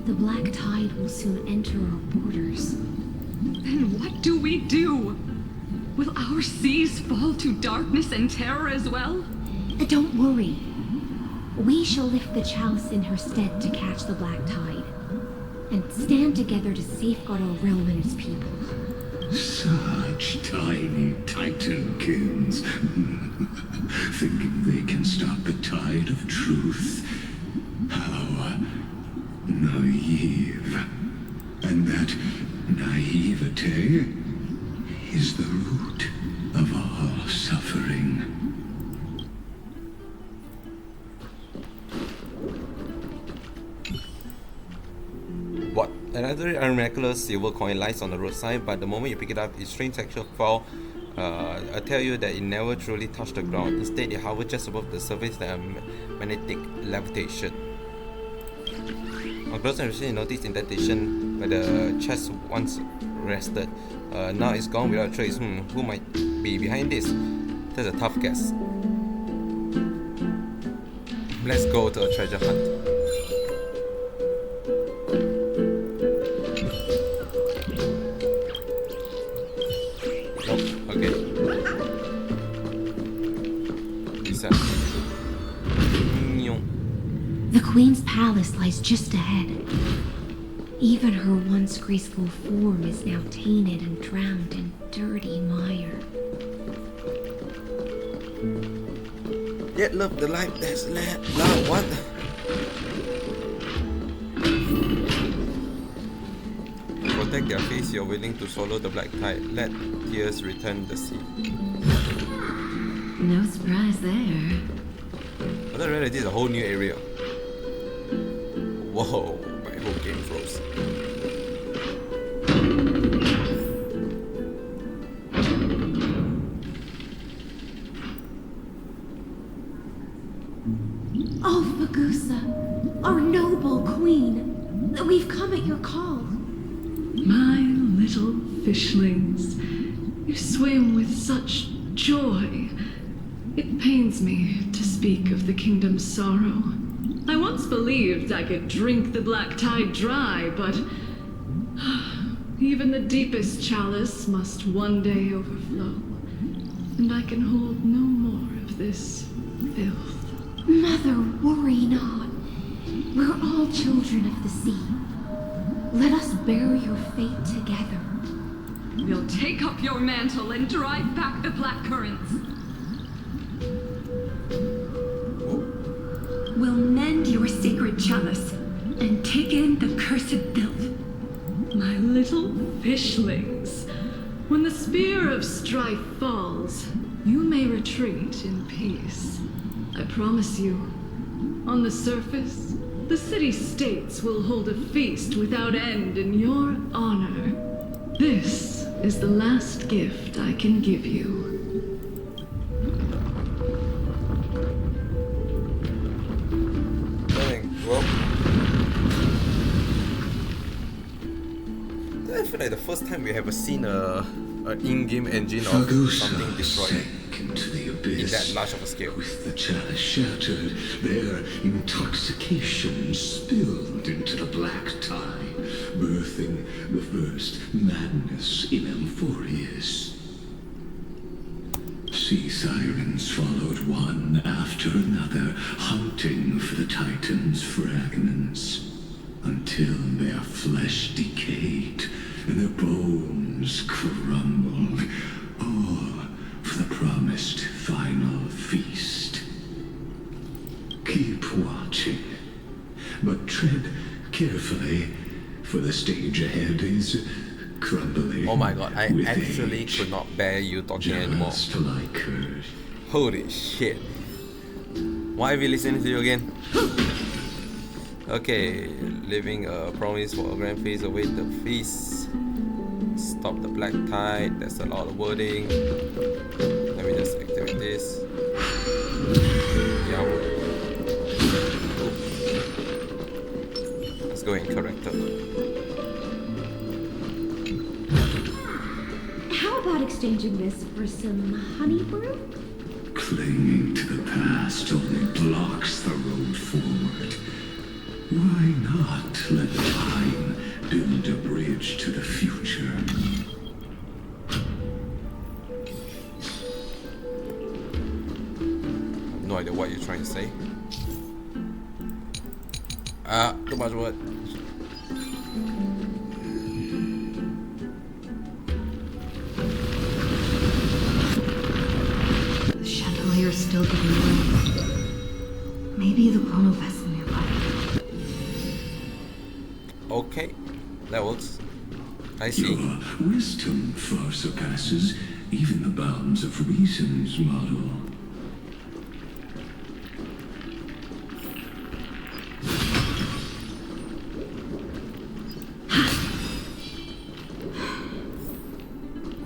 The black tide will soon enter our borders. Then what do we do? Will our seas fall to darkness and terror as well? Don't worry. We shall lift the chalice in her stead to catch the black tide, and stand together to safeguard our realm and its people. Such tiny titankins, thinking they can stop the tide of truth. How naive. And that naivete is the root of all suffering. What? Another miraculous silver coin lies on the roadside, but the moment you pick it up, its strange texture fall. I tell you that it never truly touched the ground. Instead, it hovered just above the surface like a magnetic levitation. On closer inspection, you notice indentation where the chest once rested. Now it's gone without trace. Who might be behind this? That's a tough guess. Let's go to a treasure hunt. Nope. Okay. Lisa. The Queen's palace lies just ahead. Even her once graceful form is now tainted and drowned in dirty mire. Yet love the life that's love. What? Protect their face, you're willing to swallow the black tide. Let tears return the sea. No surprise there. I don't realize this is a whole new area. Whoa, my whole game froze. Oh, Fagusa, our noble Queen, we've come at your call. My little fishlings, you swim with such joy. It pains me to speak of the kingdom's sorrow. I once believed I could drink the black tide dry, but even the deepest chalice must one day overflow, and I can hold no more of this filth. Mother, worry not. We're all children of the sea. Let us bear your fate together. We'll take up your mantle and drive back the black currents. We'll mend your sacred chalice and take in the cursed filth. My little fishlings, when the spear of strife falls, you may retreat in peace. I promise you, on the surface, the city-states will hold a feast without end in your honor. This is the last gift I can give you. I feel like the first time we have seen an in-game engine of something destroyed Into the abyss. in that large of a scale. With the chalice shattered, their intoxication spilled into the black tide, birthing the first madness in Amphorius. Sea sirens followed one after another, hunting for the Titan's fragments, until their flesh decayed and their bones crumbled, all for the promised final feast. Keep watching, but tread carefully, for the stage ahead is crumbling. Oh my god, I with actually age, could not bear you talking anymore. just like her. Holy shit. Why are we listening to you again? Okay, leaving a promise for a grand feast, await the feast. Stop the black tide. That's a lot of wording. Let me just activate this. Yeah. Let's go in character. How about exchanging this for some honey brew? Clinging to the past only blocks the road forward. Why not let time build a bridge to the future? No idea what you're trying to say. Too much word. The chandelier's still giving way. Maybe the chrono vessel nearby. Okay, that works. I see. Your wisdom far surpasses even the bounds of reason's model.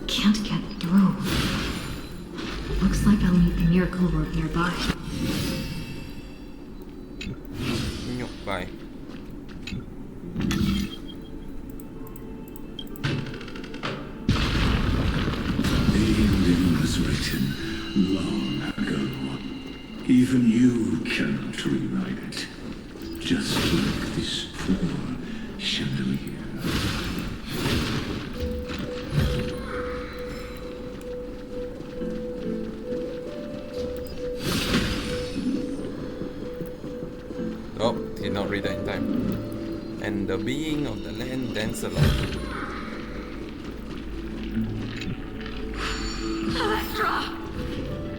Can't get through. Looks like I'll need the miracle rope nearby. Bye. The ending was written long ago. Even you cannot rewrite it. Just like this poor chandelier. Oh, did not read that in time. And the being of the land danced along. Electra!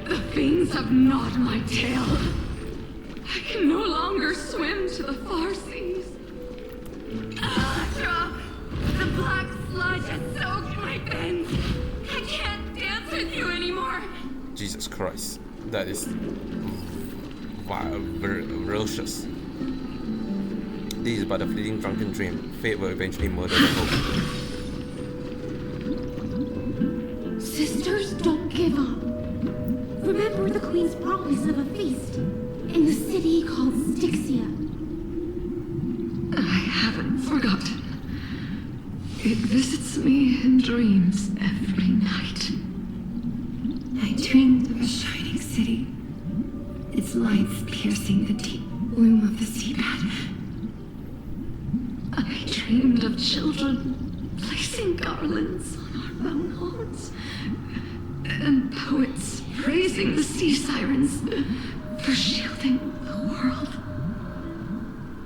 The fiends have gnawed my tail. I can no longer swim to the far seas. Electra! The black sludge has soaked my fins. I can't dance with you anymore. Jesus Christ. That is ferocious. This is but a fleeting drunken dream. Fate will eventually murder the hope. Sisters, don't give up. Remember the Queen's promise of a feast in the city called Styxia. I haven't forgotten. It visits me in dreams every night. I dreamed of a shining city, its lights piercing the deep gloom of the seabed. I dreamed of children placing garlands on our bone horns, and poets praising the sea sirens for shielding the world.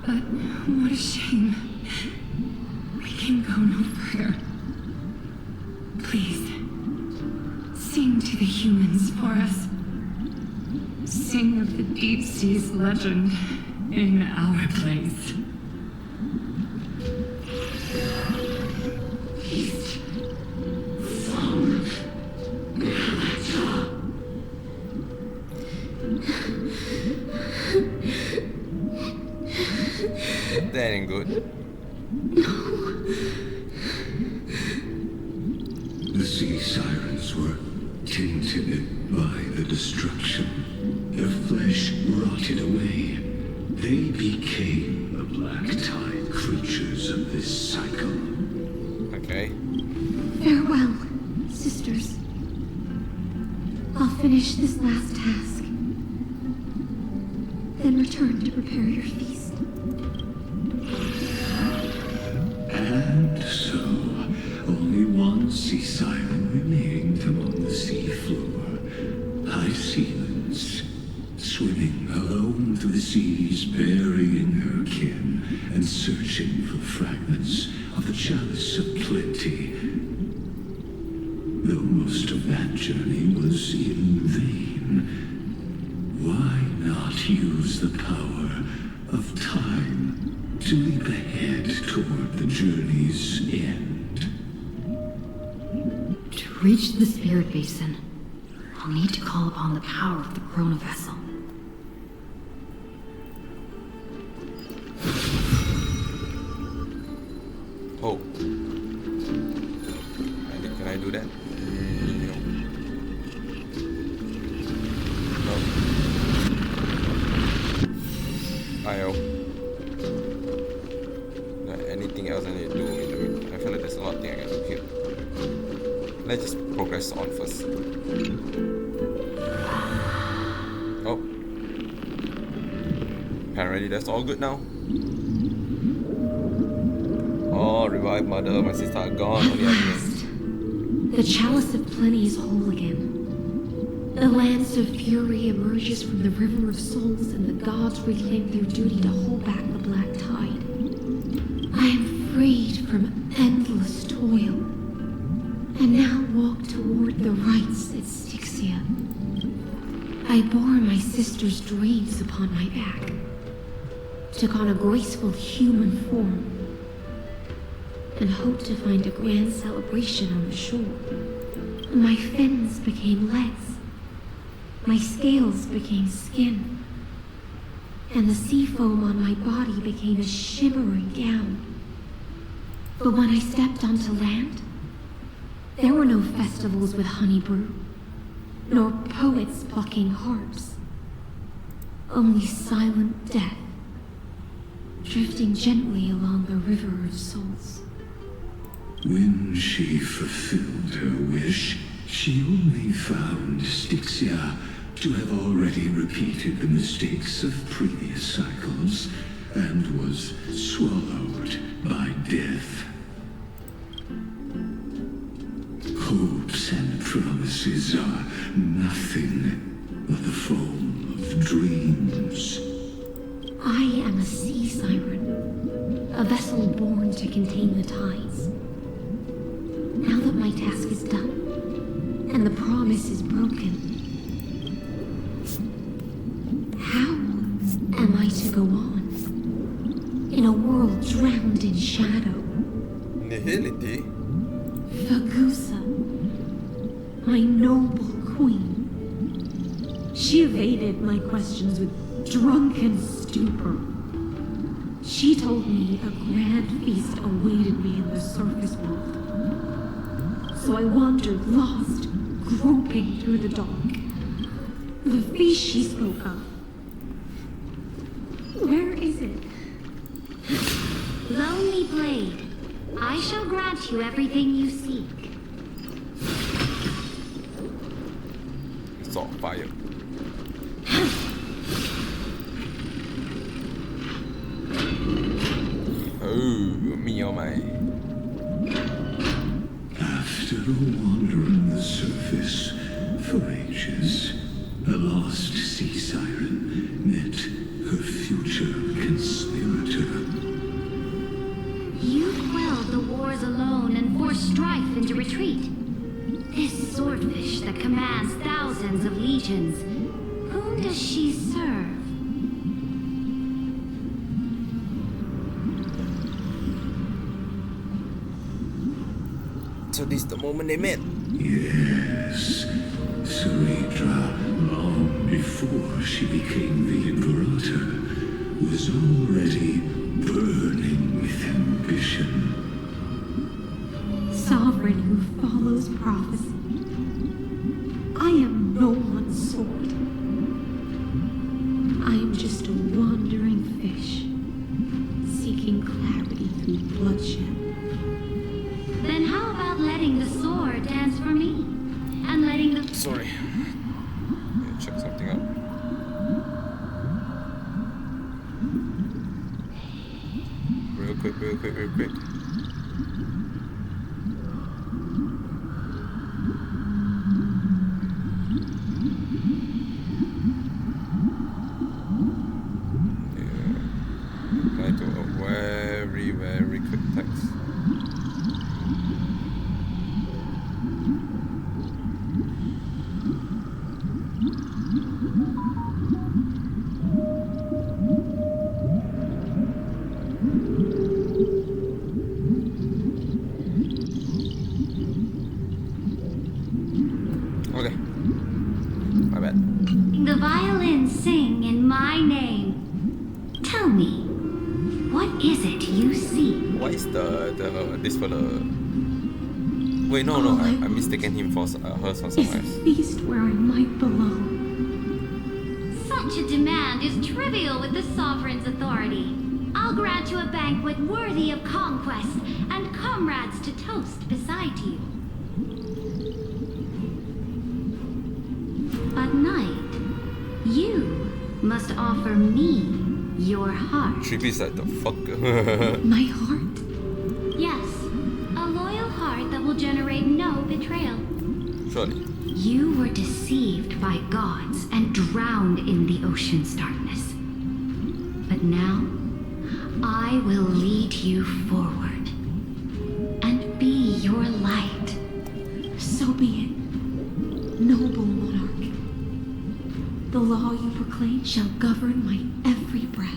But what a shame. We can go no further. Please, sing to the humans for us. Sing of the deep sea's legend in our place. Feast. That ain't good. The sea sirens were tainted by the destruction. Their flesh rotted away. They became the black tide creatures of this cycle. Okay. Farewell, sisters. I'll finish this last task. Then return to prepare your feast. And so, only one sea siren remained among the sea floor. High seas, swimming alone through the seas, burying her kin, and searching for fragments of the chalice of plenty. Though most of that journey was in vain, why not use the power of time to leap ahead toward the journey's end? To reach the spirit basin, I'll need to call upon the power of the chrono vessel. file. Anything else I need to do in the I feel like there's a lot of things I can do here. Let's just progress on first. Oh. Apparently that's all good now. Oh, revive mother, my sister are gone. At last, the chalice of plenty is whole again. The lance of fury emerges from the river of souls, and the gods reclaim their duty to hold back the black tide. I am freed from endless toil, and now walk toward the rites at Styxia. I bore my sister's dreams upon my back, took on a graceful human form, and hoped to find a grand celebration on the shore. My fins became legs, my scales became skin, and the sea foam on my body became a shimmering gown. But when I stepped onto land, there were no festivals with honey brew, nor poets plucking harps. Only silent death, drifting gently along the river of souls. When she fulfilled her wish, she only found Styxia to have already repeated the mistakes of previous cycles and was swallowed by death. Hopes and promises are nothing but the foam of dreams. I am a sea siren, a vessel born to contain the tides. Now that my task is done, and the promise is broken, how am I to go on in a world drowned in shadow? Nihility? Fagusa, my noble queen. She evaded my questions with drunken stupor. She told me a grand feast awaited me in the surface world. So I wandered lost, groping through the dark. The feast she spoke of. Where is it? Lonely Blade, I shall grant you everything you seek. It's on fire. Oh, me oh my. After wandering the surface for ages, a lost sea siren met her future conspirator. You quelled the wars alone and forced strife into retreat. This swordfish that commands thousands of legions, whom does she serve? So this is the moment they met. Yes, Saridra, long before she became the Imperator, was already burning with ambition. Sovereign who follows prophecy. I am no one's sword. I am just a wandering fish, seeking clarity through bloodshed. Then how about letting the sword dance for me? And letting the... Sorry. Check something out. Real quick, real quick, real quick. Apply to a very, very quick text. Okay. My bad. The violins sing in my name. Tell me, what is it you see? Why is this fella? Wait, no, I'm mistaken him for her for someone else. Feast where I might belong. Such Such a demand is trivial with the sovereign's authority. I'll grant you a banquet worthy of conquest and comrades to toast beside you. But night, you must offer me your heart. Trippy's like the fuck. My heart? Yes, a loyal heart that will generate no betrayal. Surely. You were deceived by gods and drowned in the ocean's darkness. But now, I will lead you forward and be your light. So be it, noble monarch. The law you proclaim shall govern my every breath.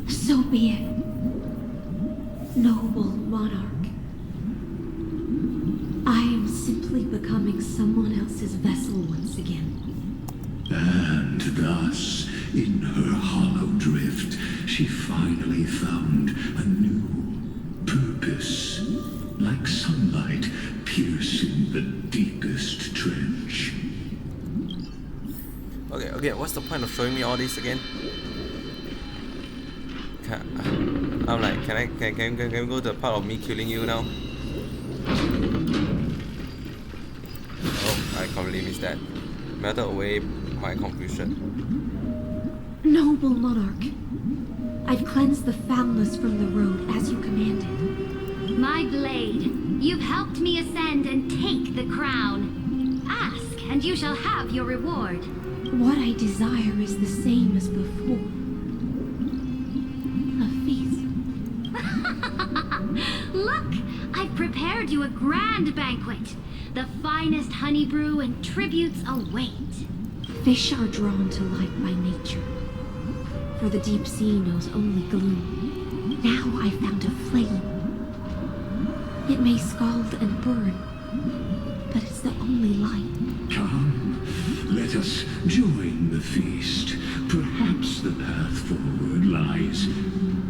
So be it, noble monarch. I am simply becoming someone else's vessel once again. And thus, in her hollow drift, she finally found a new purpose, like sunlight piercing the deepest trench. Okay, what's the point of showing me all this again? I'm like, can we go to the part of me killing you now? Oh, I completely missed that. Melted away my confusion. Noble monarch, I've cleansed the foulness from the road as you commanded. My blade, you've helped me ascend and take the crown. Ask, and you shall have your reward. What I desire is the same as before. A feast. Look, I've prepared you a grand banquet. The finest honey brew and tributes await. Fish are drawn to light by nature, for the deep sea knows only gloom. Now I found a flame. It may scald and burn, but it's the only light. Come, let us join the feast. Perhaps the path forward lies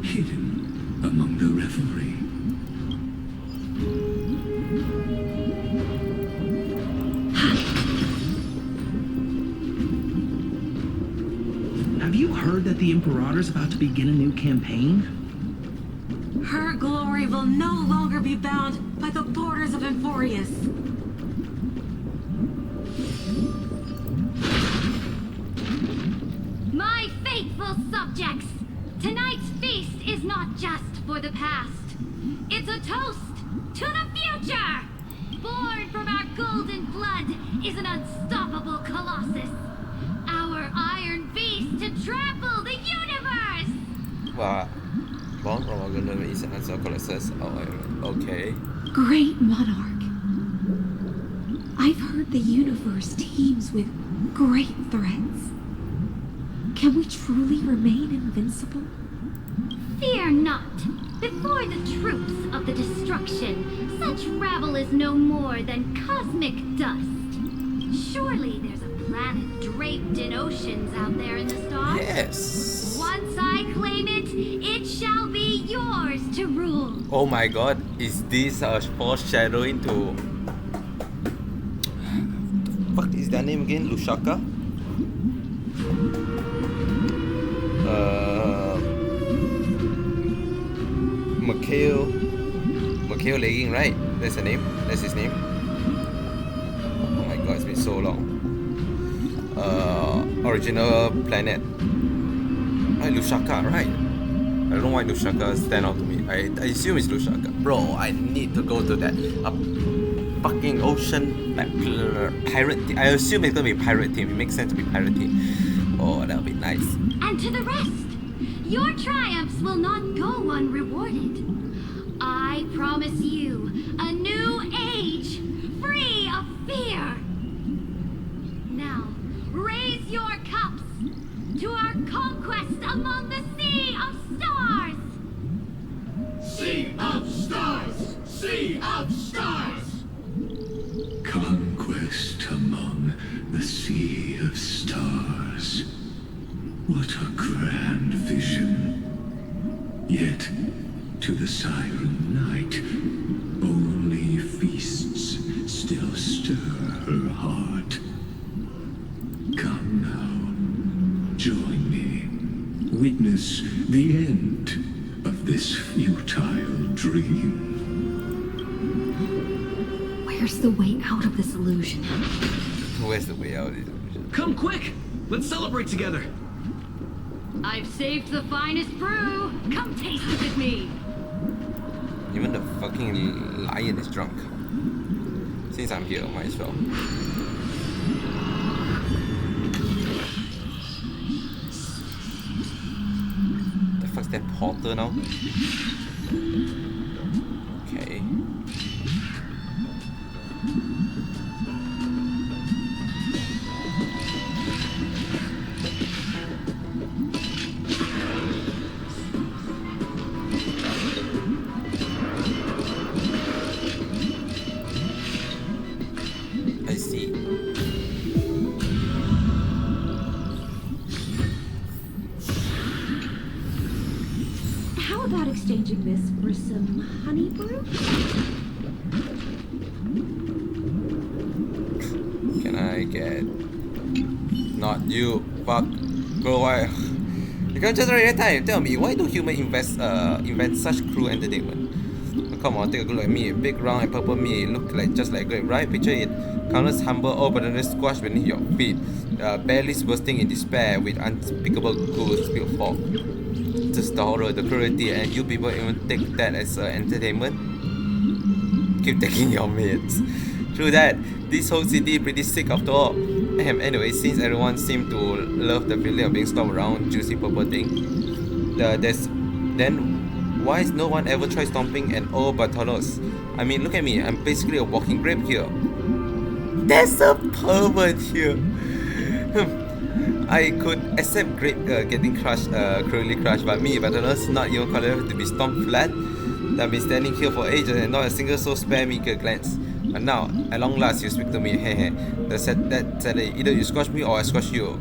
hidden among the revelry. Have you heard that the Imperator's about to begin a new campaign? Her glory will no longer be bound by the borders of Emphorius. My faithful subjects, tonight's feast is not just for the past. It's a toast to the future! Born from our golden blood is an unstoppable colossus. Our iron beast to trample the universe! Wow. Born from our golden is an answer colossus. Oh, okay. Great monarch. I've heard the universe teems with great threats. Can we truly remain invincible? Fear not. Before the troops of the destruction, such rabble is no more than cosmic dust. Surely there's a planet draped in oceans out there in the stars. Yes. Once I claim it, it shall be yours to rule. Oh my god, is this a foreshadowing to... What is their name again? Lushaka? Mikhail Legging, right? That's the name? That's his name? Oh my god, it's been so long. Original planet. Right, Lushaka, right? I don't know why Lushaka stand out to me. I assume it's Lushaka. Bro, I need to go to that fucking ocean like pirate team. I assume it's gonna be pirate team. It makes sense to be pirate team. Oh, that'll be nice. And to the rest, your triumphs will not go unrewarded. I promise you a new age, free of fear. Now, raise your cups to our conquest among the Sea of Stars! Sea of Stars! Sea of Stars! Conquest among the Sea of Stars. What a grand vision. Yet, to the siren night, only feasts still stir her heart. Come now, join me. Witness the end of this futile dream. Where's the way out of this illusion? Where's the way out of this illusion? Come quick! Let's celebrate together! I've saved the finest brew. Come taste it with me. Even the fucking lion is drunk. Since I'm here, might as well. The fuck's that porter now? Okay. I see. How about exchanging this for some honey brew? Can I get... Not you, fuck. Go away. You can't just right time. Tell me, why do humans invent such cruel entertainment? Come on, take a look at me. Big, round, and purple me. Look like just like grape, right? Picture it. Countless humble, all but squashed beneath your feet. Bellies bursting in despair with unspeakable ghouls spilled forth. Just the horror, the cruelty, and you people even take that as entertainment? Keep taking your meds. True that, this whole city pretty sick after all. Anyway, since everyone seemed to love the feeling of being stomped around juicy purple thing, then why is no one ever tried stomping an old Bartolos? I mean, look at me, I'm basically a walking grave here. There's a pervert here. I could accept grape getting crushed, cruelly crushed, but me, Bartolos, not even qualified to be stomped flat. I've been standing here for ages and not a single soul spare me a glance. And now, at long last, you speak to me. That said, either you squash me or I squash you.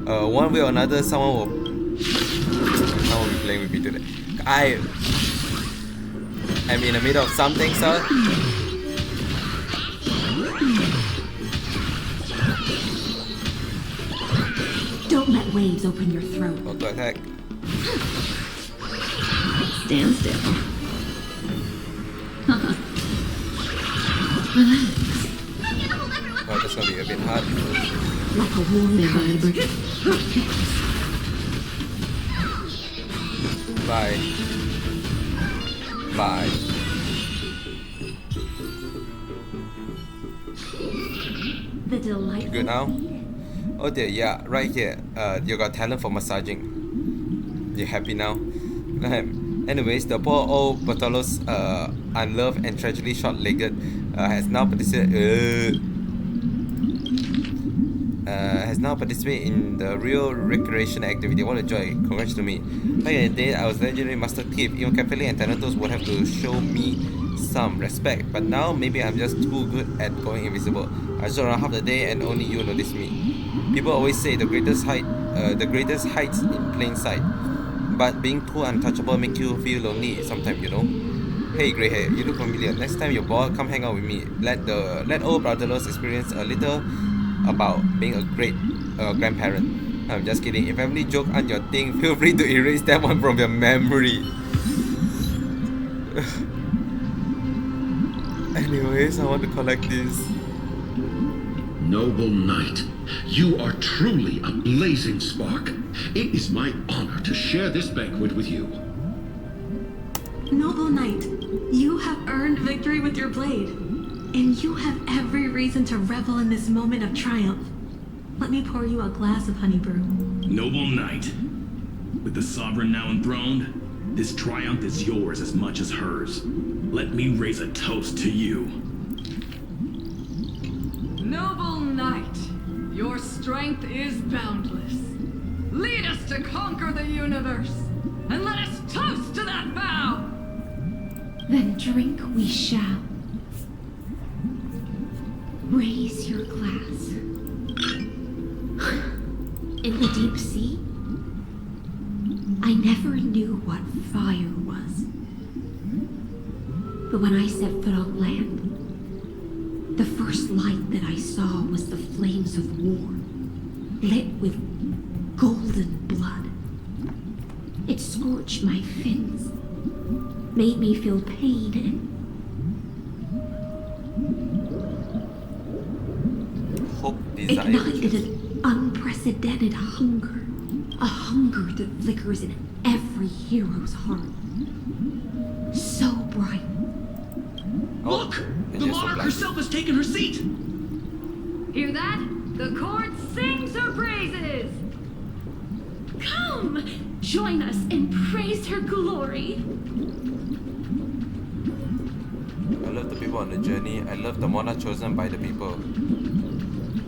One way or another, someone will be playing with me today. I'm in the middle of something, sir. Don't let waves open your throat. Auto attack. Stand still. Oh, that's gonna be a bit hard. Like a warm vibe. Bye. Bye. The delightful. Good now? Oh dear, yeah, right here. You got talent for massaging. You happy now? Anyways, the poor old Bartolos, unloved and tragically short-legged, has now participated in the real recreation activity. What a joy! Congrats to me. Back in the day, I was legendary master thief. Even Catholic and Thanatos would have to show me some respect. But now, maybe I'm just too good at going invisible. I just around half the day and only you notice me. People always say the greatest heights in plain sight. But being too untouchable make you feel lonely sometimes, you know. Hey grey hair, you look familiar. Next time you're bored, come hang out with me. Let old brotherless experience a little about being a great grandparent. I'm just kidding. If family jokes aren't your thing, feel free to erase that one from your memory. Anyways, I want to collect this. Noble knight, you are truly a blazing spark. It is my honor to share this banquet with you. Noble knight, you have earned victory with your blade. And you have every reason to revel in this moment of triumph. Let me pour you a glass of honey brew. Noble knight, with the sovereign now enthroned, this triumph is yours as much as hers. Let me raise a toast to you. Noble knight, your strength is boundless. Lead us to conquer the universe, and let us toast to that vow! Then drink we shall. Raise your glass. In the deep sea, I never knew what fire was. But when I set foot on land, the first light that I saw was the flames of war, lit with golden blood. It scorched my fins, made me feel pain and Hope, desire. ignited an unprecedented hunger. A hunger that flickers in every hero's heart. So bright. Look! and The you're so monarch blind. herself has taken her seat! Hear that? The court sings her praises! Come! Join us and praise her glory! I love the people on the journey. I love the monarch chosen by the people.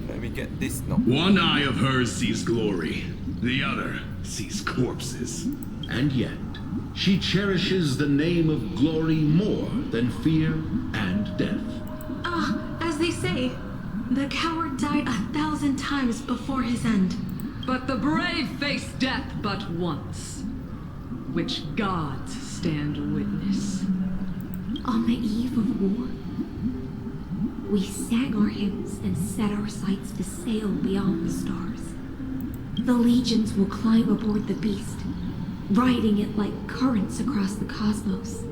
Let me get this. No. One eye of hers sees glory, the other sees corpses. And yet, she cherishes the name of glory more than fear and death. As they say, the coward died 1,000 times before his end. But the brave face death but once, which gods stand witness. On the eve of war, we sang our hymns and set our sights to sail beyond the stars. The legions will climb aboard the beast, riding it like currents across the cosmos.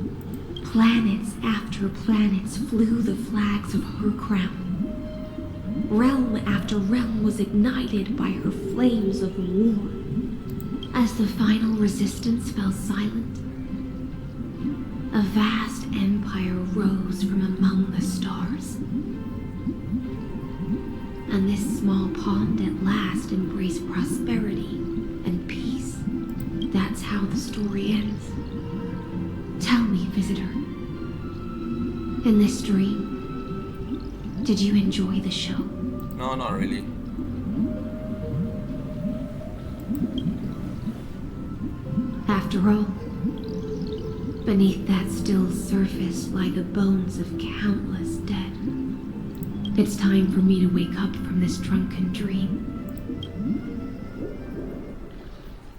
Planets after planets flew the flags of her crown. Realm after realm was ignited by her flames of war. As the final resistance fell silent, a vast empire rose from among the stars. And this small pond at last embraced prosperity and peace. That's how the story ends. Tell me, visitor, in this dream, did you enjoy the show? No, not really. After all, beneath that still surface lie the bones of countless dead. It's time for me to wake up from this drunken dream.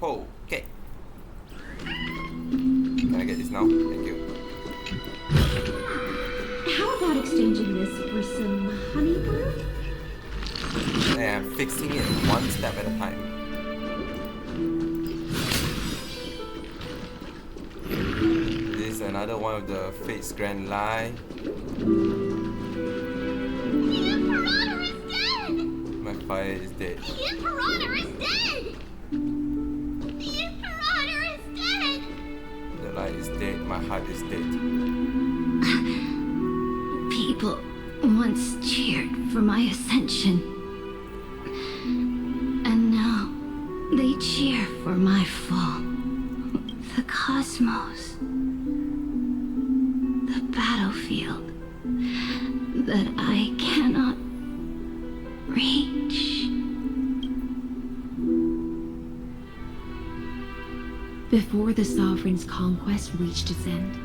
Okay. Can I get this now? Thank you. How about exchanging this for some honey brew? I am fixing it one step at a time. This is another one of the Fate's Grand Lie. The Imperator is dead! My fire is dead. The Imperator is dead! The Imperator is dead! The light is dead. My heart is dead. People once cheered for my ascension. And now they cheer for my fall. The cosmos. The battlefield that I cannot reach. Before the Sovereign's conquest reached its end,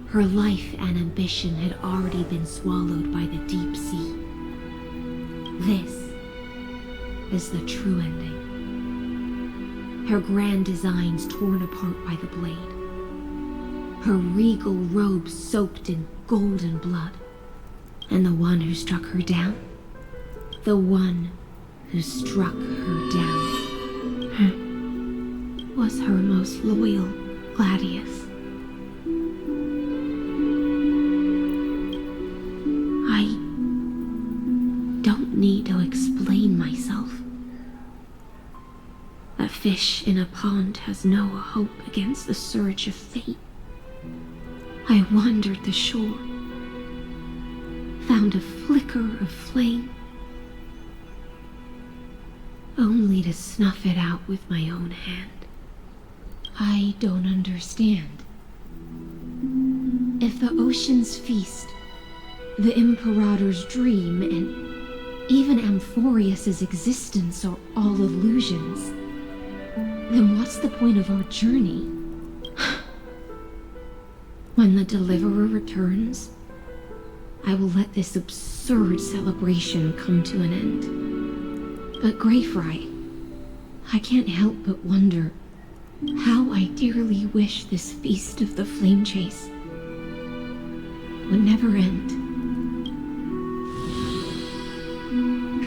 her life and ambition had already been swallowed by the deep sea. This is the true ending. Her grand designs torn apart by the blade. Her regal robe soaked in golden blood. And the one who struck her down? The one who struck her down was her most loyal Gladius. I don't need to explain myself. A fish in a pond has no hope against the surge of fate. I wandered the shore, found a flicker of flame, only to snuff it out with my own hand. I don't understand. If the ocean's feast, the Imperator's dream, and even Amphorius's existence are all illusions, then what's the point of our journey? When the Deliverer returns, I will let this absurd celebration come to an end. But Greyfry, I can't help but wonder how I dearly wish this feast of the flame chase would never end.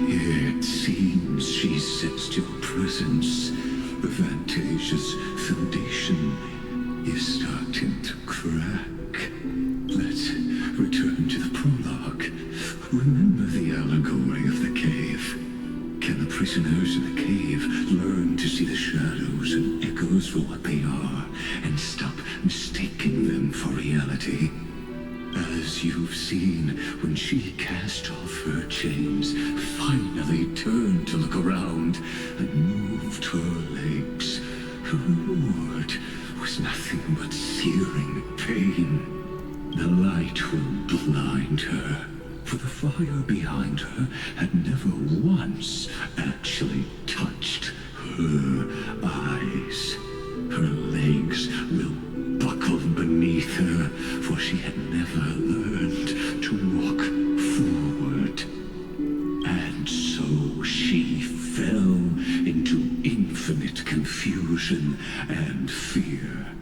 It seems she sensed your presence, the Fantasia's foundation is starting to crack. Let's return to the prologue. Remember the allegory of the cave. Can the prisoners in the cave learn to see the shadows and echoes for what they are, and stop mistaking them for reality? As you've seen, when she cast off her chains, finally turned to look around, and moved her legs, her reward was nothing but searing pain. The light will blind her, for the fire behind her had never once actually touched her eyes. Her legs will buckle beneath her, for she had never learned to walk forward. And so she fell into infinite confusion and fear,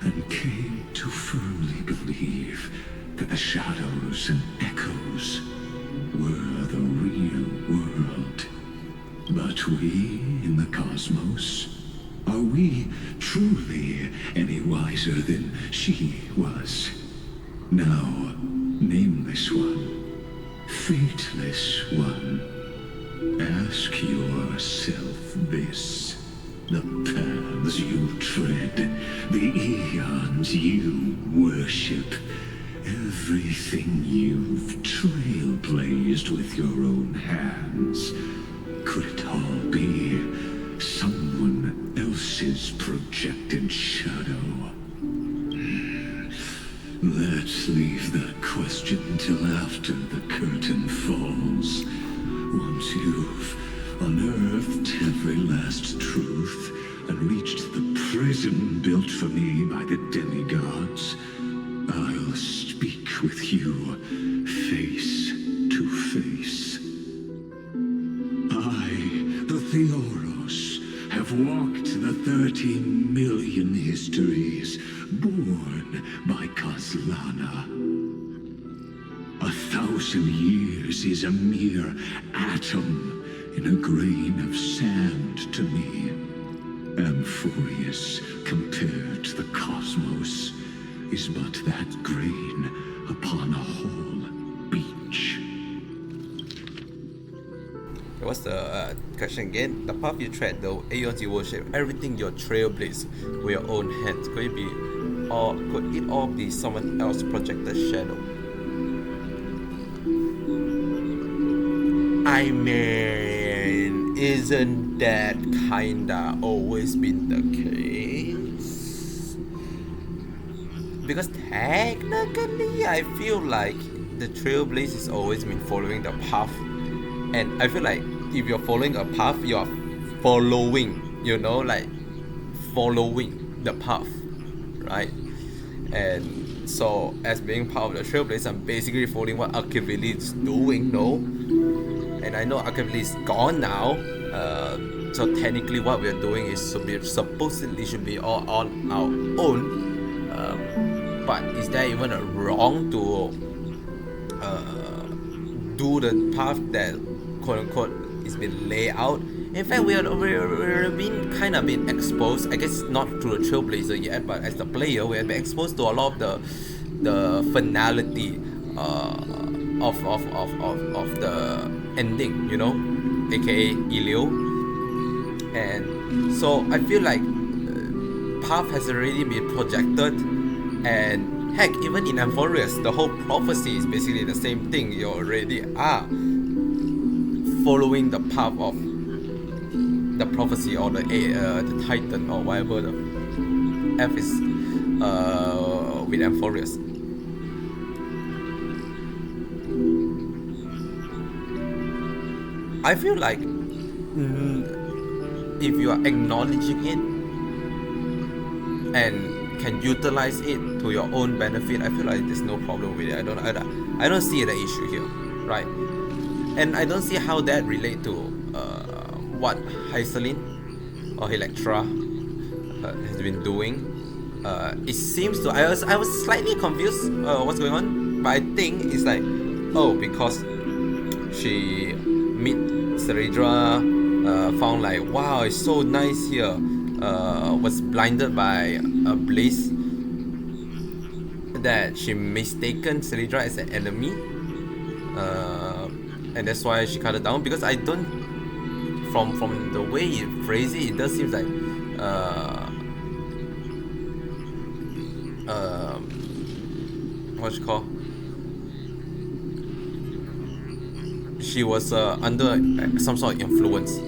and came to firmly believe that the shadows and echoes were the real world. But we in the cosmos, are we truly any wiser than she was? Now, nameless one, fateless one, ask yourself this. The paths you tread, the eons you worship, everything you've trailblazed with your own hands, could it all be someone else's projected shadow? Let's leave that question till after the curtain falls. Once you've unearthed every last truth and reached the prison built for me by the demigods, I'll speak with you face to face. I, the Theoros, have walked the 30 million histories born by Kozlana. 1,000 years is a mere atom in a grain of sand to me. Amphorius, compared to the cosmos, is but that grain upon a whole beach. What's the question again? The path you tread, the aeons you worship, everything you trailblaze with your own hands. Could it be, or could it all be someone else's projected shadow? I mean, isn't that kinda always been the case? Because technically, I feel like the trailblaze has always been following the path, and I feel like if you're following a path, you're following, like following the path, right? And so, as being part of the trailblaze, I'm basically following what Archivili is doing, no? And I know Archivili is gone now, so technically what we're doing is supposedly should be all on our own. But is there even a wrong to do the path that quote unquote is been laid out? In fact, we're been kind of been exposed, I guess not through the Trailblazer yet, but as the player we have been exposed to a lot of the finality of the ending, aka Elio. And so I feel like path has already been projected, and heck, even in Amphorius, the whole prophecy is basically the same thing. You already are following the path of the prophecy, or the Titan, or whatever the F is with Amphorius. I feel like if you are acknowledging it and can utilize it to your own benefit, I feel like there's no problem with it. I don't see the issue here, right? And I don't see how that relate to what Hyselin or Electra has been doing. It seems to I was slightly confused what's going on, but I think it's like, because she meet Ceredra found like, wow, it's so nice here. Was blinded by a blaze that she mistaken Selidra as an enemy, and that's why she cut it down. Because I don't, from the way it phrased it, it does seem like what's it called? She was under some sort of influence.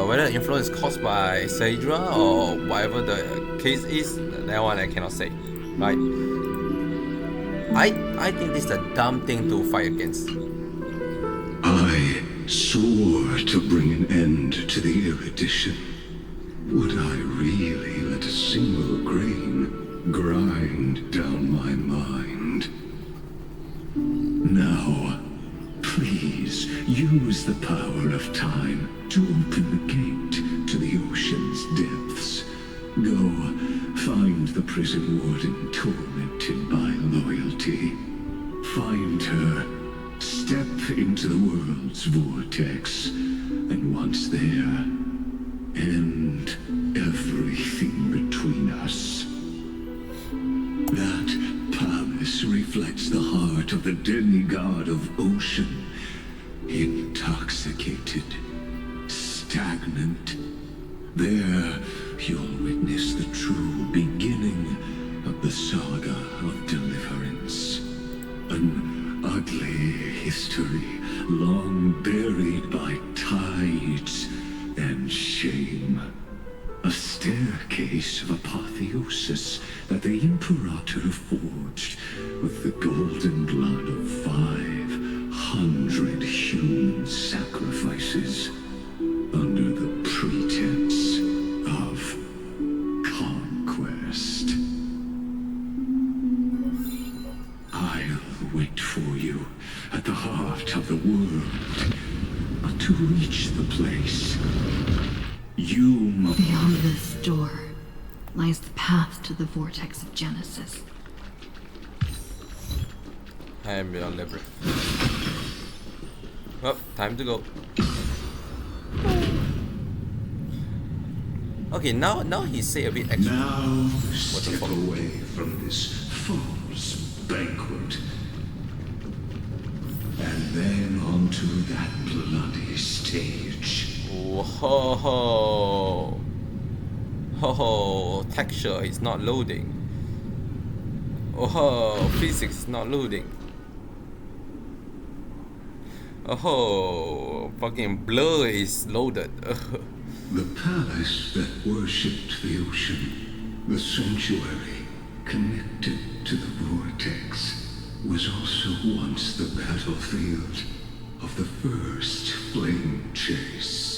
Whether the influence is caused by Selidra or whatever the case is, that one I cannot say. Right? I think this is a dumb thing to fight against. I swore to bring an end to the erudition. Would I really let a single grain grind down my mind? Now, please use the power of time to open the gate to the ocean's depths. Go, find the prison warden tormented by loyalty. Find her, step into the world's vortex, and once there, end everything between us. That palace reflects the heart of the demigod of ocean, intoxicated, stagnant. There, you'll witness the true beginning of the saga of deliverance. An ugly history, long buried by tides and shame. A staircase of apotheosis that the Imperator forged with the golden blood of 500 human sacrifices under the pretense of conquest. I'll wait for you at the heart of the world. But to reach the place, you must... Beyond this door lies the path to the vortex of Genesis. I am beyond leverage. Oh, time to go. Okay, now he say a bit extra. Now step away from this false banquet. And then onto that bloody stage. Whoa, ho, ho, texture is not loading. Oh, physics is not loading. Oh, fucking blur is loaded. The palace that worshipped the ocean, the sanctuary connected to the vortex, was also once the battlefield of the first flame chase.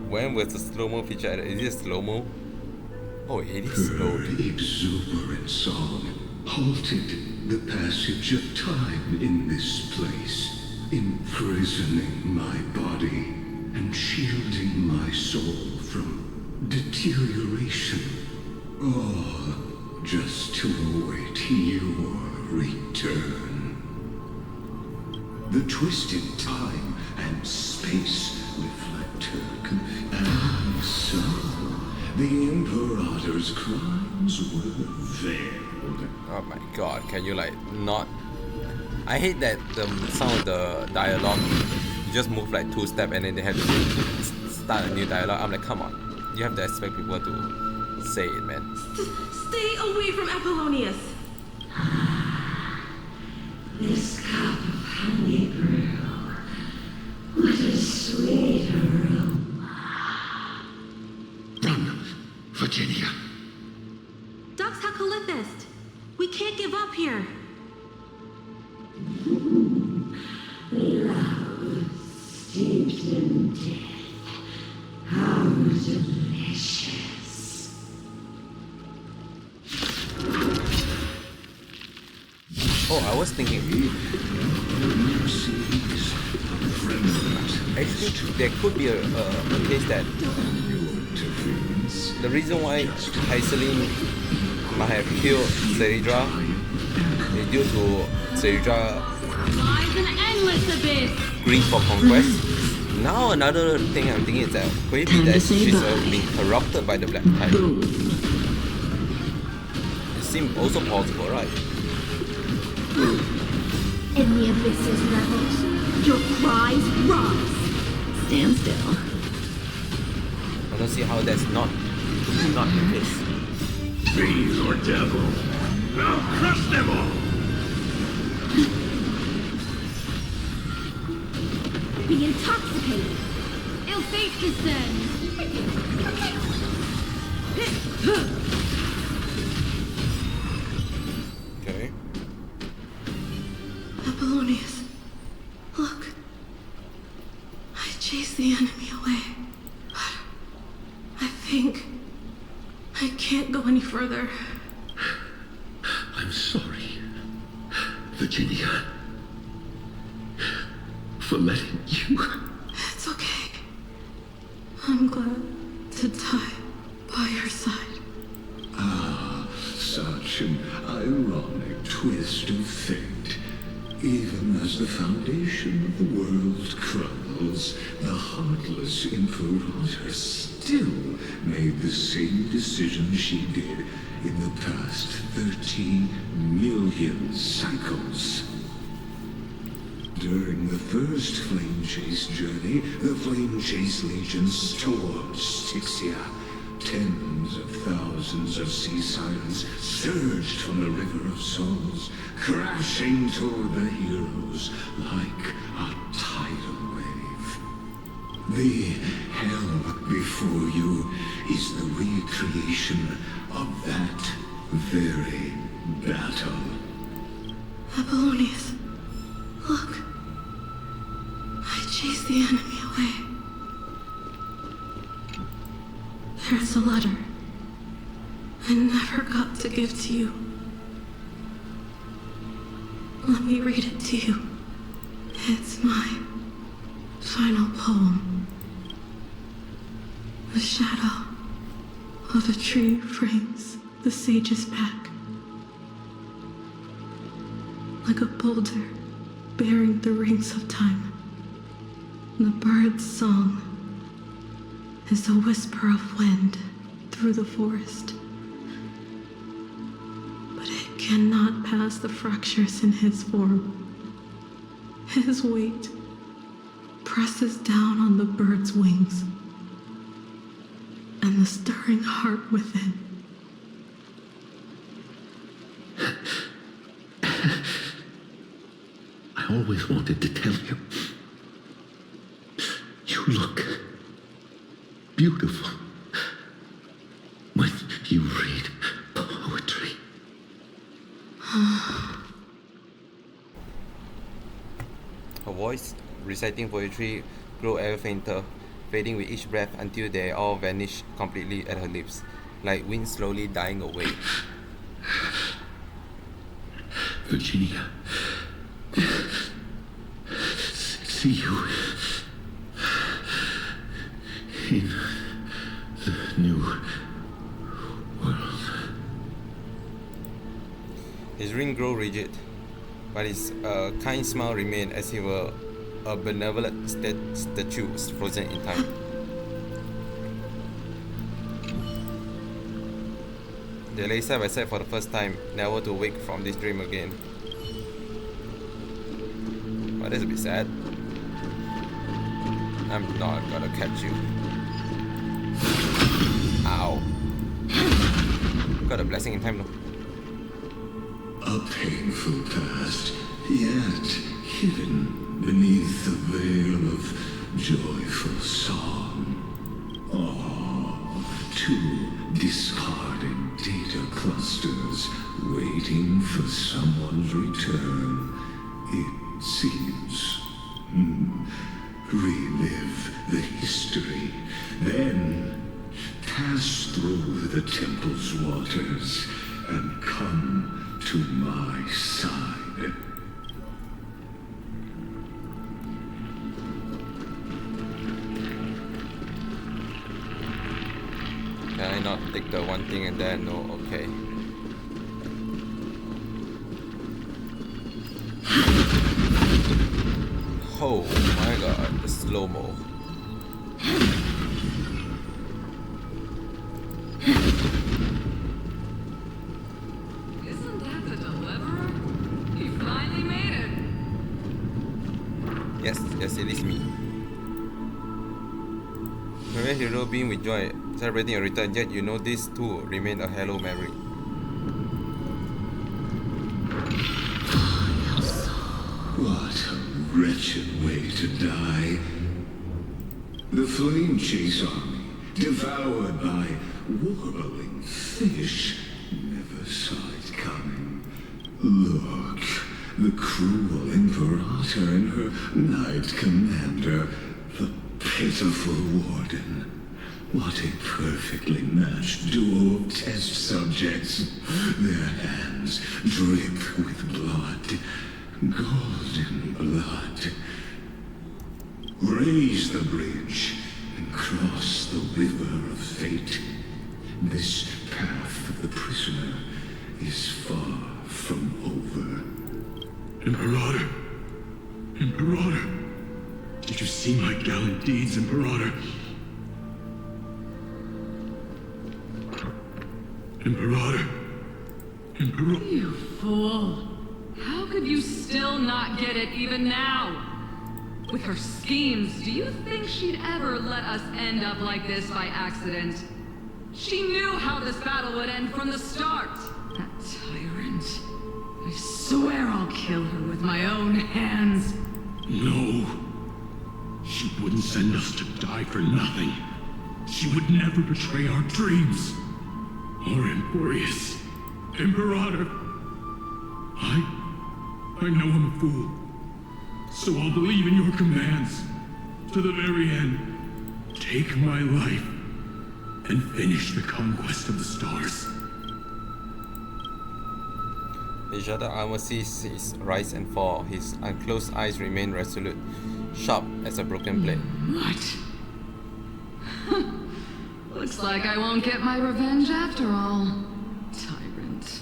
When was the slow-mo feature added? Is it slow-mo? Oh, it is slow. Her exuberant song halted the passage of time in this place, imprisoning my body and shielding my soul from deterioration. All just to await your return. The twisted time and space reflect her confusion. And so, the Imperator's crimes were veiled. Oh my god, can you like not... I hate that the sound of the dialogue, you just move like 2 steps and then they have to start a new dialogue. I'm like, come on. You have to expect people to say it, man. Stay away from Apollonius! This cup of honey brew. What a sweet aroma. Run, Virginia. Dux Hakalithist! We can't give up here! Love steeped in death. How delicious. Oh, I was thinking... Actually, there could be a case that the reason why Aiselin might have killed Selidra is due to Seja Lies an endless abyss. greed for conquest. Now another thing I'm thinking is that could it be Time to that say she's bye. being corrupted by the Black Tide? Boom. It seems also possible, right? In the abyss's revels, your cries rise. Stand still. I don't see how that's not the case. Fiend or devil, I'll crush them all! Be intoxicated. Ill fate descends. Okay. Apollonius, look. I chased the enemy away. But I think I can't go any further. I'm sorry, Virginia, for letting you. It's okay. I'm glad to die by your side. Ah, such an ironic twist of fate. Even as the foundation of the world crumbles, the heartless Imperator still made the same decision she did in the past 13 million cycles. During the first Flame Chase journey, the Flame Chase Legion stormed Styxia. Tens of thousands of sea sirens surged from the River of Souls, crashing toward the heroes like a tidal wave. The hell before you is the recreation of that very battle. Apollonius, look. I chased the enemy away. There's a letter I never got to give to you. Let me read it to you. It's my final poem. The shadow of a tree frames the sage's back. Like a boulder bearing the rings of time. The bird's song is a whisper of wind through the forest. But it cannot pass the fractures in his form. His weight presses down on the bird's wings and the stirring heart within. I always wanted to tell you. You look beautiful when you read poetry. Her voice, reciting poetry, grew ever fainter, fading with each breath until they all vanished completely at her lips, like wind slowly dying away. Virginia, see you in the new world. His ring grew rigid, but his kind smile remained as he were a benevolent statue frozen in time. They lay side by side for the first time, never to wake from this dream again. But that's a bit sad. I'm not gonna catch you. Ow. Got a blessing in time though. A painful past, yet hidden beneath the veil of joyful song. Oh, two discarded data clusters waiting for someone's return, it seems. Relive the history, then pass through the temple's waters and come to my side. Can I not take the one thing and then no? Okay. Oh my god, the slow-mo. Isn't that the deliverer? He finally made it. Yes, it is me. Very hero being with joy, celebrating your return, yet you know this too remain a hello memory. What a wretched way to die. The flame chase army, devoured by warbling fish, never saw it coming. Look, the cruel Imperator and her knight commander, the pitiful warden. What a perfectly matched duo of test subjects. Their hands drip with blood. Golden blood. Raise the bridge and cross the river of fate. This path of the prisoner is far from over. Imperator! Imperator! Did you see my gallant deeds, Imperator? Imperator! Imperator! You fool. How could you still not get it even now? With her schemes, do you think she'd ever let us end up like this by accident? She knew how this battle would end from the start. That tyrant. I swear I'll kill her with my own hands. No. She wouldn't send us to die for nothing. She would never betray our dreams. Or Emporius. Imperator. I know I'm a fool. So I'll believe in your commands. To the very end. Take my life. And finish the conquest of the stars. His shattered armor sees his rise and fall. His unclosed eyes remain resolute, sharp as a broken blade. What? Looks like I won't get my revenge after all. Tyrant.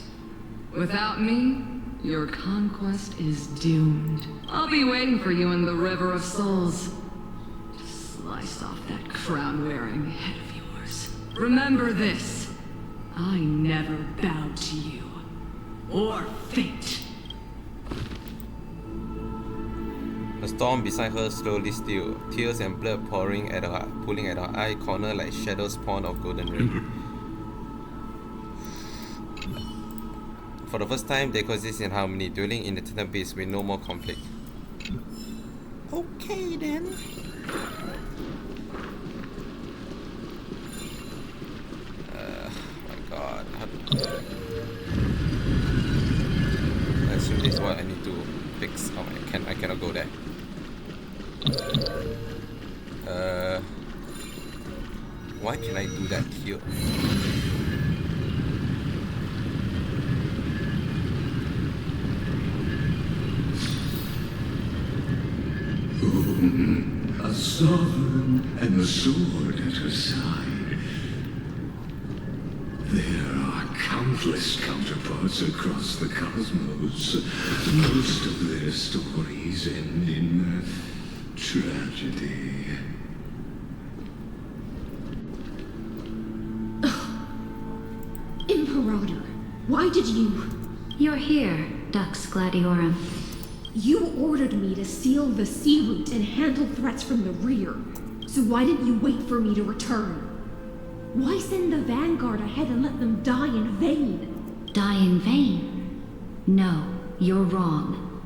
Without me, your conquest is doomed. I'll be waiting for you in the River of Souls. To slice off that crown-wearing head of yours. Remember this. I never bowed to you. Or fate. The storm beside her slowly still, tears and blood pulling at her eye corner like shadows spawned of golden rain. For the first time, they coexist in harmony, dwelling in eternal peace with no more conflict. Okay then. My God. I assume this is what I need to fix. Oh, I cannot go there. Why can I do that here? A sovereign and the sword at her side. There are countless counterparts across the cosmos. Most of their stories end in tragedy. Imperator, why did you... You're here, Dux Gladiorum. You ordered me to seal the sea route and handle threats from the rear. So why didn't you wait for me to return? Why send the vanguard ahead and let them die in vain? Die in vain? No, you're wrong.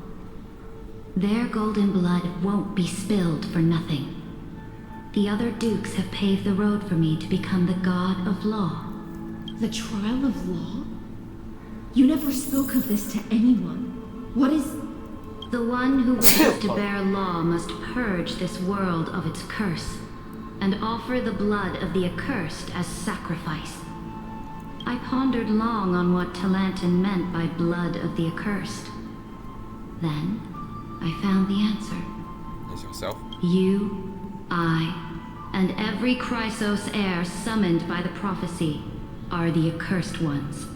Their golden blood won't be spilled for nothing. The other dukes have paved the road for me to become the god of law. The trial of law? You never spoke of this to anyone. What is... The one who wishes to bear law must purge this world of its curse, and offer the blood of the accursed as sacrifice. I pondered long on what Talantan meant by blood of the accursed. Then, I found the answer. As yourself? You, I, and every Chrysos heir summoned by the prophecy are the accursed ones.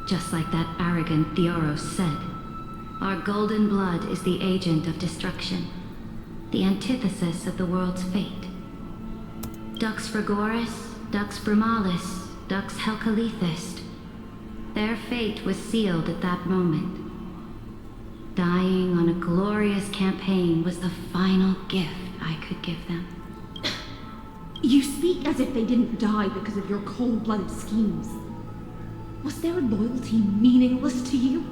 Just like that arrogant Theoros said. Our golden blood is the agent of destruction, the antithesis of the world's fate. Dux Frigoris, Dux Brumalis, Dux Helcalethist. Their fate was sealed at that moment. Dying on a glorious campaign was the final gift I could give them. You speak as if they didn't die because of your cold-blooded schemes. Was their loyalty meaningless to you?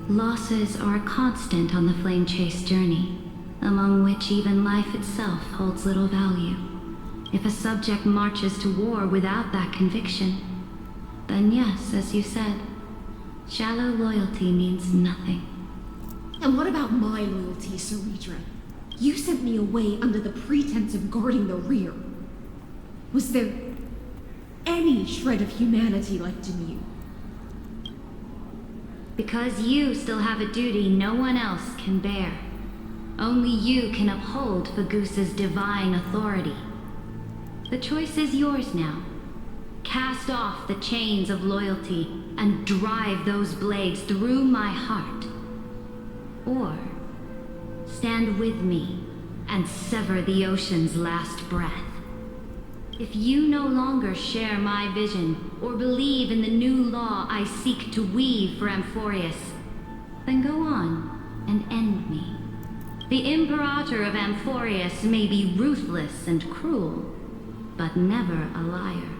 Losses are a constant on the Flame Chase journey, among which even life itself holds little value. If a subject marches to war without that conviction, then yes, as you said, shallow loyalty means nothing. And what about my loyalty, Ceridra? You sent me away under the pretense of guarding the rear. Was there any shred of humanity left in you? Because you still have a duty no one else can bear. Only you can uphold Fagusa's divine authority. The choice is yours now. Cast off the chains of loyalty and drive those blades through my heart. Or stand with me and sever the ocean's last breath. If you no longer share my vision or believe in the new law I seek to weave for Amphorius, then go on and end me. The Imperator of Amphorius may be ruthless and cruel, but never a liar.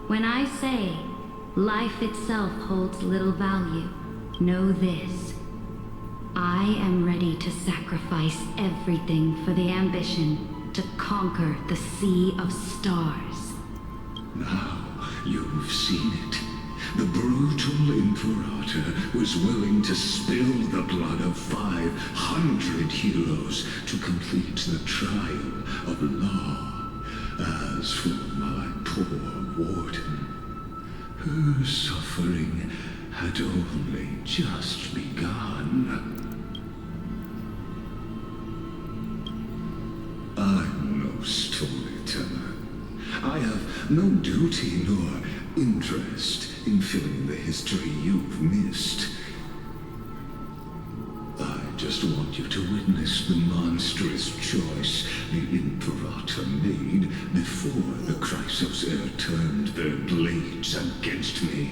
When I say life itself holds little value, know this. I am ready to sacrifice everything for the ambition to conquer the Sea of Stars. Now you've seen it. The brutal Imperator was willing to spill the blood of 500 heroes to complete the trial of law. As for my poor warden, her suffering had only just begun. I'm no storyteller. I have no duty nor interest in filling the history you've missed. I just want you to witness the monstrous choice the Imperator made before the Chrysos turned their blades against me.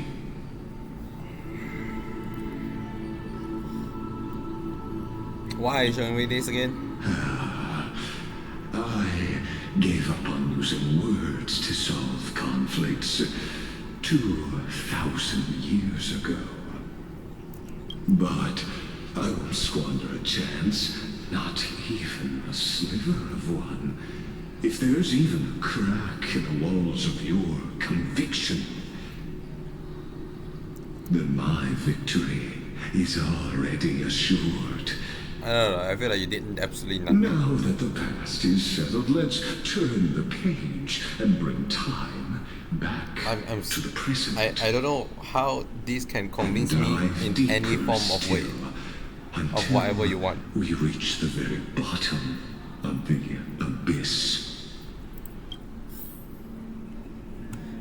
Why are you showing me this again? I gave up on using words to solve conflicts 2,000 years ago. But I won't squander a chance, not even a sliver of one. If there's even a crack in the walls of your conviction, then my victory is already assured. I don't know, I feel like you did absolutely nothing. Now that the past is settled, let's turn the page and bring time back to the present. I don't know how this can convince me in any form of way, of whatever you want. We reach the very bottom of the abyss.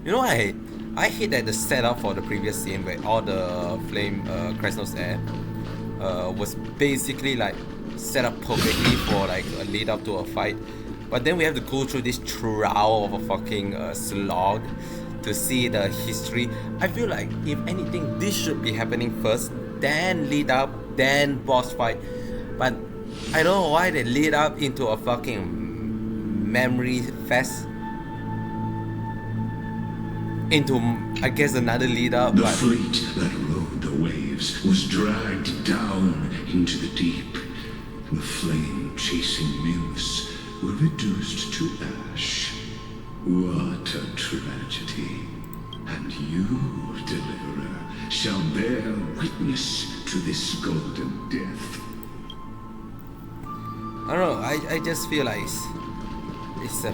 You know what I hate? I hate that the setup for the previous scene where all the flame Krasnos air was basically like set up perfectly for like a lead up to a fight, but then we have to go through this trial of a fucking slog to see the history. I feel like if anything, this should be happening first, then lead up, then boss fight. But I don't know why they lead up into a fucking memory fest, into I guess another lead up. The fleet that rode the waves was dragged down into the deep. The flame-chasing nymphs were reduced to ash. What a tragedy. And you, Deliverer, shall bear witness to this golden death. I don't know, I just feel like it's a...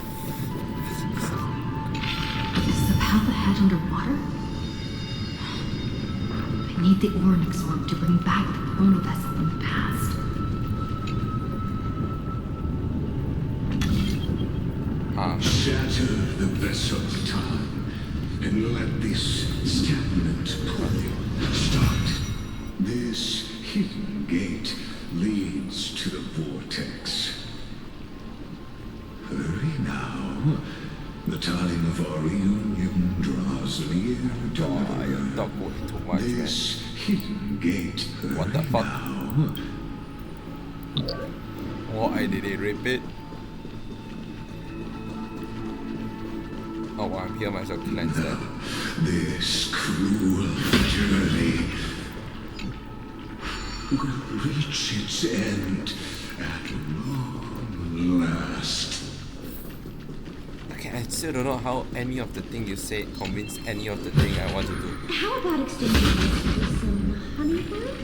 Is the path ahead underwater? I need the Oryx work to bring back the chrono vessel from the past. Shatter the vessel of time and let this stagnant pool start hidden gate leads to the vortex. Hurry now. The time of our reunion draws near. You talk way too much, man. This hidden gate. What the fuck? Now. Why did he rip it? Oh, I'm here myself to cleanse that. This cruel journey will reach its end at long last. Okay, I still don't know how any of the thing you said convinced any of the thing I want to do. How about exchanging this for some honeypot?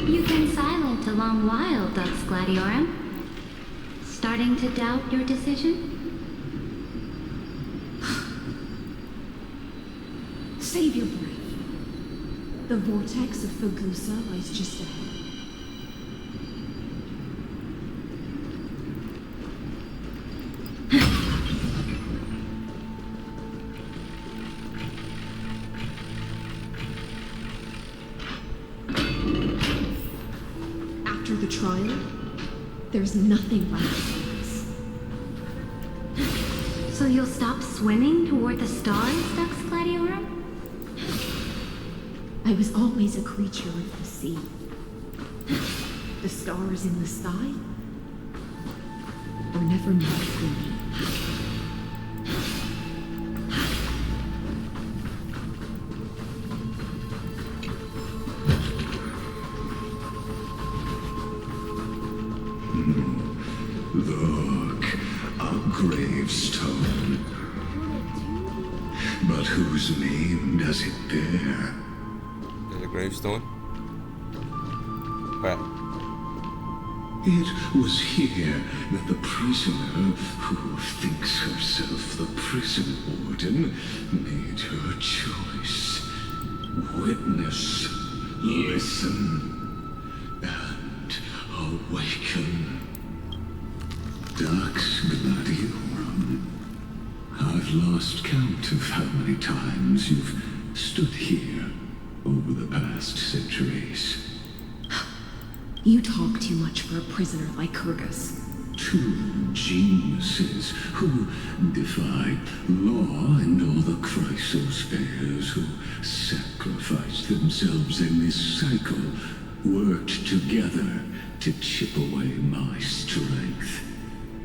You've been silent a long while, Dux Gladiorum. Starting to doubt your decision? Save your breath. The vortex of Fagusa lies just ahead. After the trial, there's nothing left for us. So you'll stop swimming toward the stars, Dux Gladiorum? I was always a creature of the sea. The stars in the sky were never meant for me. Look, a gravestone. But whose name does it bear? There's a gravestone. Where? It was here that the prisoner, who thinks herself the prison warden, made her choice. Witness, listen, and awaken. Dux Gladiorum. I've lost count of how many times you've stood here over the past centuries. You talk too much for a prisoner like Kurgus. Two geniuses who defied law and all the chrysospheres, who sacrificed themselves in this cycle, worked together to chip away my strength.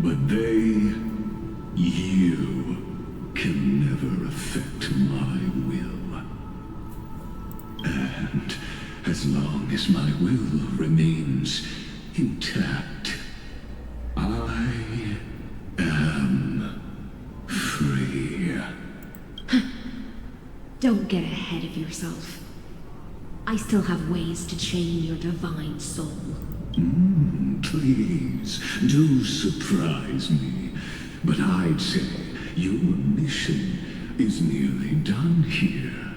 But they, you, can never affect my will. And as long as my will remains intact, I am free. Don't get ahead of yourself. I still have ways to chain your divine soul. Please, do surprise me. But I'd say your mission is nearly done here,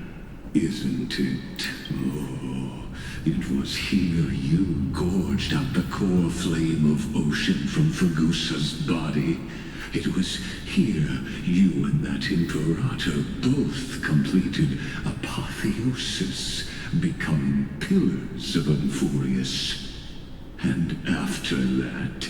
isn't it? Oh, it was here you gorged out the core flame of ocean from Fagusa's body. It was here you and that Imperator both completed apotheosis, becoming pillars of Amphorius. And after that,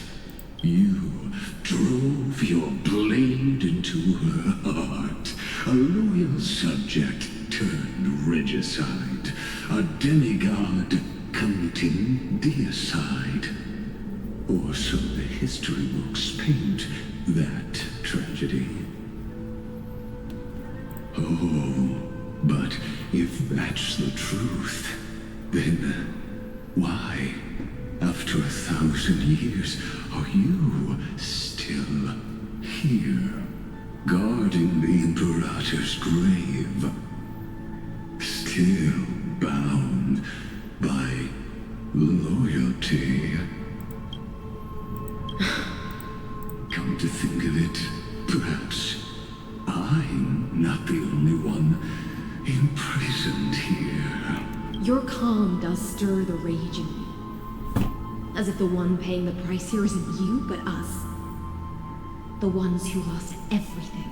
you drove your blade into her heart, a loyal subject turned regicide, a demigod committing deicide. Or so the history books paint that tragedy. Oh, but if that's the truth, then why, after 1,000 years, are you still here, guarding the Imperator's grave? Still bound by loyalty? Come to think of it, perhaps I'm not the only one imprisoned here. Your calm does stir the rage in me. As if the one paying the price here isn't you, but us. The ones who lost everything.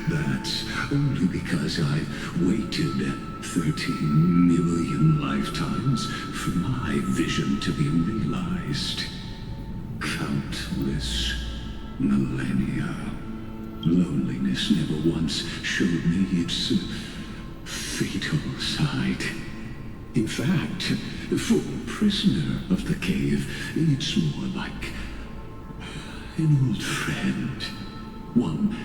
That That's only because I've waited 13 million lifetimes for my vision to be realized. Countless millennia. Loneliness never once showed me its fatal side. In fact, for a prisoner of the cave, it's more like an old friend. One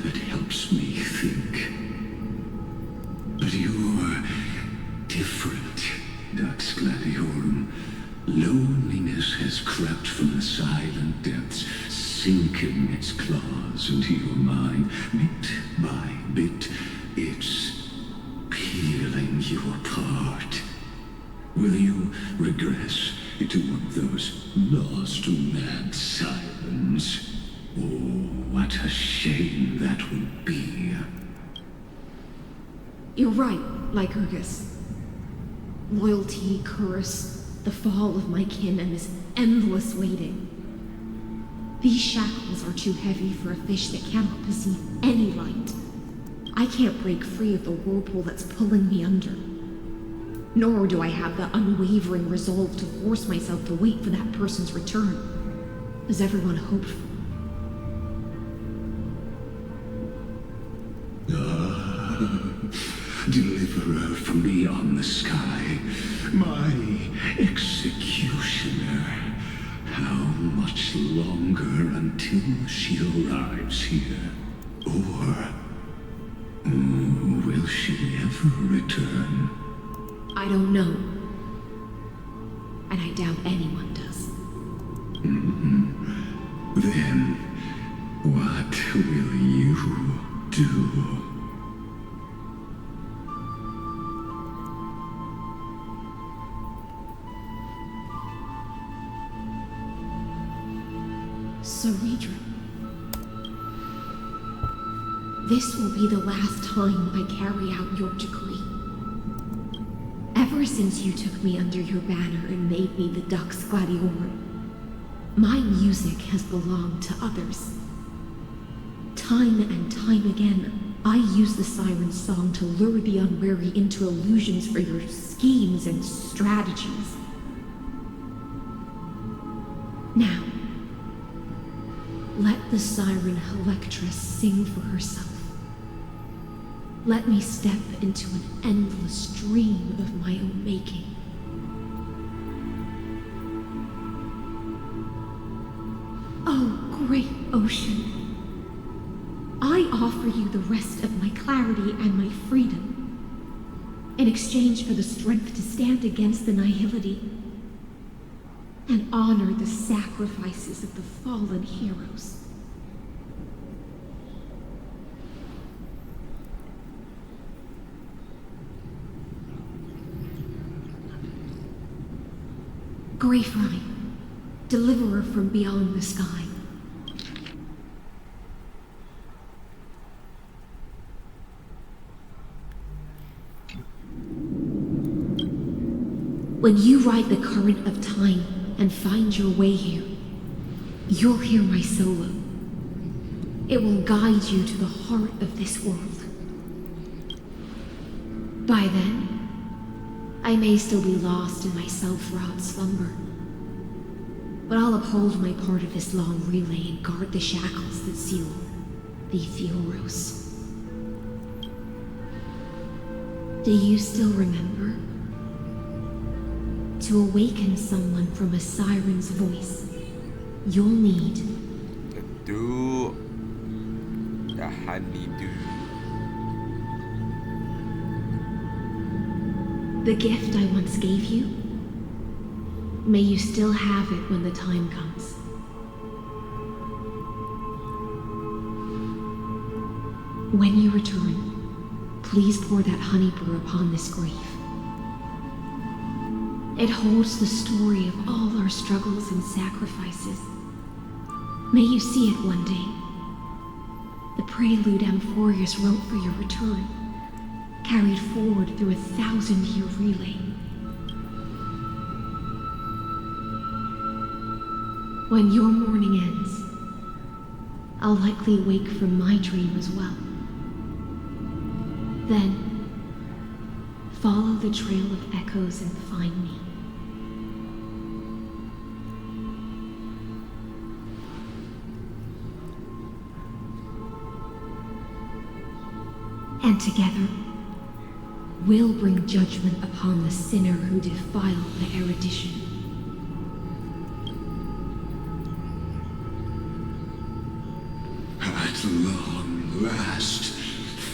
that helps me think. But you're different, Dux Gladiorum. Loneliness has crept from the silent depths, sinking its claws into your mind. Bit by bit, it's peeling you apart. Will you regress into one of those lost mad sirens? Oh, what a shame that would be. You're right, Lycurgus. Loyalty, curse, the fall of my kin, and this endless waiting. These shackles are too heavy for a fish that cannot perceive any light. I can't break free of the whirlpool that's pulling me under. Nor do I have the unwavering resolve to force myself to wait for that person's return, as everyone hoped for. Deliverer from beyond the sky, my executioner. How much longer until she arrives here? Or will she ever return? I don't know. And I doubt anyone does. Then, what will you do? Saridra. This will be the last time I carry out your decree. Ever since you took me under your banner and made me the Dux Gladiorum, my music has belonged to others. Time and time again, I use the siren's song to lure the unwary into illusions for your schemes and strategies. Now, let the siren Electra sing for herself. Let me step into an endless dream of my own making. Oh, great ocean. I offer you the rest of my clarity and my freedom in exchange for the strength to stand against the nihility and honor the sacrifices of the fallen heroes. Greyfly, deliverer from beyond the sky. When you ride the current of time and find your way here, you'll hear my solo. It will guide you to the heart of this world. By then, I may still be lost in my self-wrought slumber, but I'll uphold my part of this long relay and guard the shackles that seal the Theoros. Do you still remember? To awaken someone from a siren's voice, you'll need the honeydew. The gift I once gave you. May you still have it when the time comes. When you return, please pour that honey brew upon this grave. It holds the story of all our struggles and sacrifices. May you see it one day. The prelude Amphorius wrote for your return, carried forward through 1,000-year relay. When your morning ends, I'll likely wake from my dream as well. Then, follow the trail of echoes and find me. And together, we'll bring judgment upon the sinner who defiled the erudition. At long last,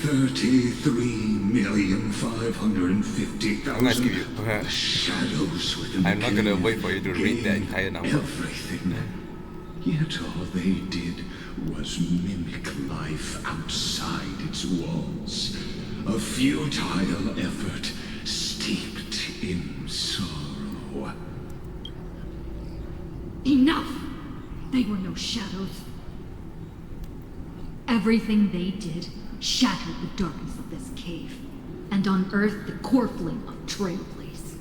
33,550,000 shadows within I'm the not gonna cave wait for you to read that entire number. Everything. Yet all they did was mimic life outside its walls. A futile effort steeped in sorrow. Enough! They were no shadows. Everything they did shattered the darkness of this cave, and unearthed the core flame of Trailblaze.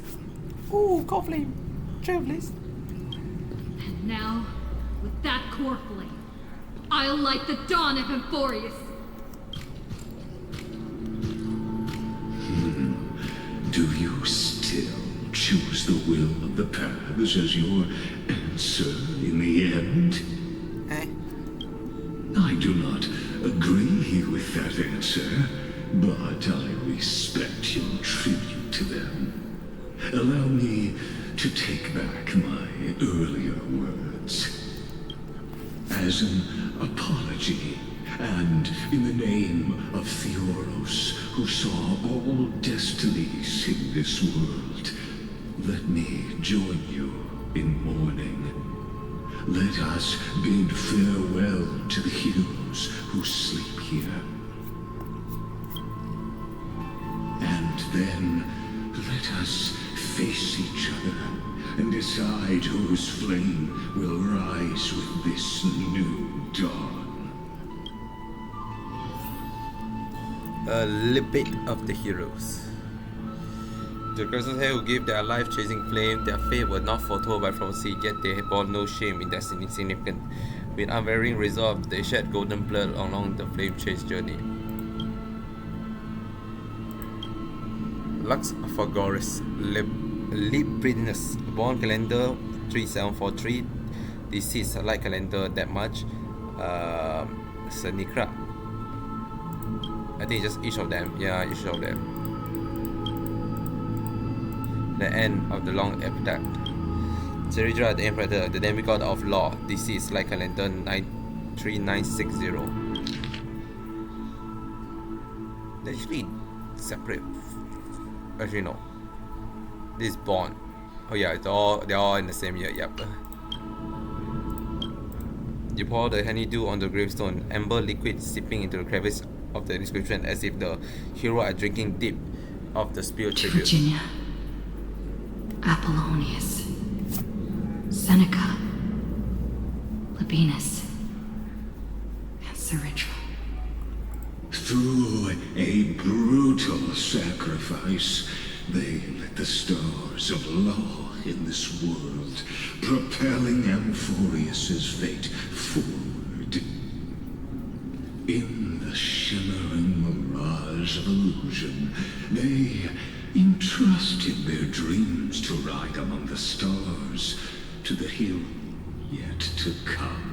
Ooh, core flame. Trailblaze. And now, with that core flame, I'll light the dawn of Emphorius. Do you still choose the will of the paths as your answer in the end? I do not agree with that answer, but I respect your tribute to them. Allow me to take back my earlier words. As an apology, and in the name of Theoros, who saw all destinies in this world, let me join you in mourning. Let us bid farewell to the heroes who sleep here. And then let us face each other and decide whose flame will rise with this new dawn. A little bit of the heroes. The persons here who gave their life chasing flame, their fate was not foretold by prophecy, yet they bore no shame in their insignificance. With unvarying resolve, they shed golden blood along the flame chase journey. Lux Forgoris, Librinus, born calendar 3743, deceased light calendar that much, Senikra. I think just each of them, yeah, each of them. The end of the long epitaph. Zeridra, the Emperor, the demigod of law, deceased light calendar 3960. They're actually separate. Actually no. This is born. Oh yeah, they're all in the same year, yep. You pour the honeydew on the gravestone, amber liquid seeping into the crevice of the inscription as if the hero are drinking deep of the spirit tribute. Virginia, Apollonius, Seneca, Labienus, and Zeridra. Through a brutal sacrifice, they lit the stars of law in this world, propelling Amphorius's fate forward. In the shimmering mirage of illusion, they entrusted their dreams to ride among the stars to the hero yet to come.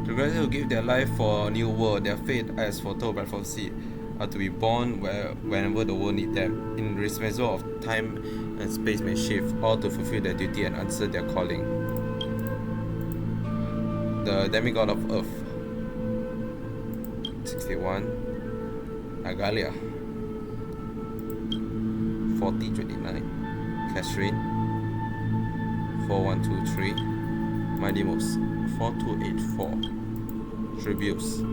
The guys who give their life for a new world, their fate, as foretold by prophecy, are to be born whenever the world needs them, in dismissal of time and space may shift, all to fulfill their duty and answer their calling. The demigod of Earth, 61, Agalia, 4029, Catherine, 4123, Midimos, 4284. Tributes.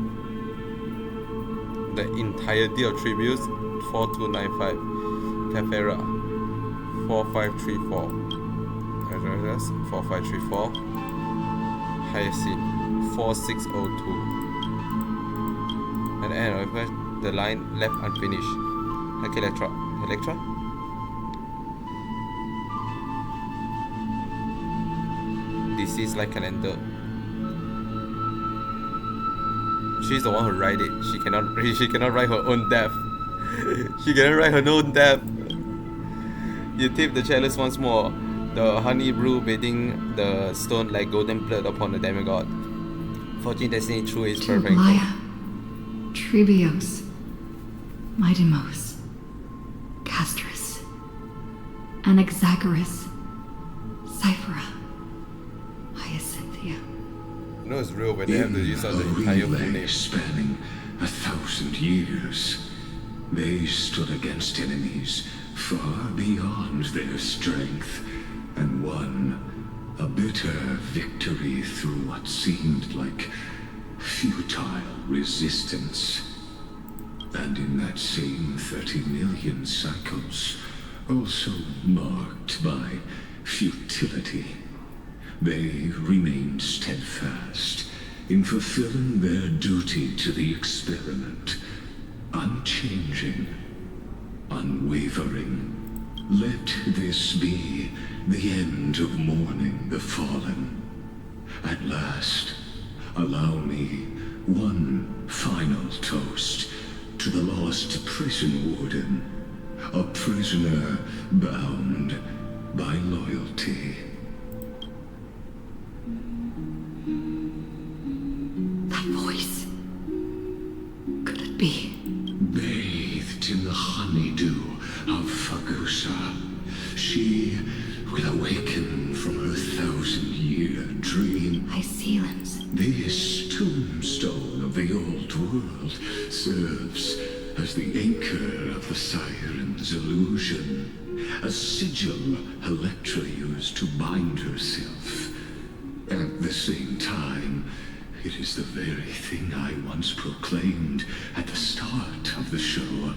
The entirety of tributes, 4295. Capera, 4534. Address 4534. Hyacinth, 4602. At the end of the line left unfinished. Electron? deceased-like calendar. She's the one who write it. She cannot write her own death. She cannot write her own death. You tip the chalice once more. The honey brew bathing the stone like golden blood upon the demigod. Fortune destiny through his perfect. Turblia, Trebios, Midimos, Castris, Anaxagoras, Cyphera, Hyacinthia. You know it's real when they have to use out the entire full name. Spanning 1,000 years, they stood against enemies far beyond their strength, and won a bitter victory through what seemed like futile resistance. And in that same 30 million cycles, also marked by futility, they remained steadfast in fulfilling their duty to the experiment, unchanging, unwavering. Let this be the end of mourning the fallen. At last, allow me one final toast to the lost prison warden, a prisoner bound by loyalty. That voice. Could it be? Bathed in the honeydew of Fagusa, she will awaken from her 1,000-year dream. Icelands. This tombstone of the old world serves as the anchor of the siren's illusion, a sigil Electra used to bind herself. At the same time, it is the very thing I once proclaimed at the start of the show.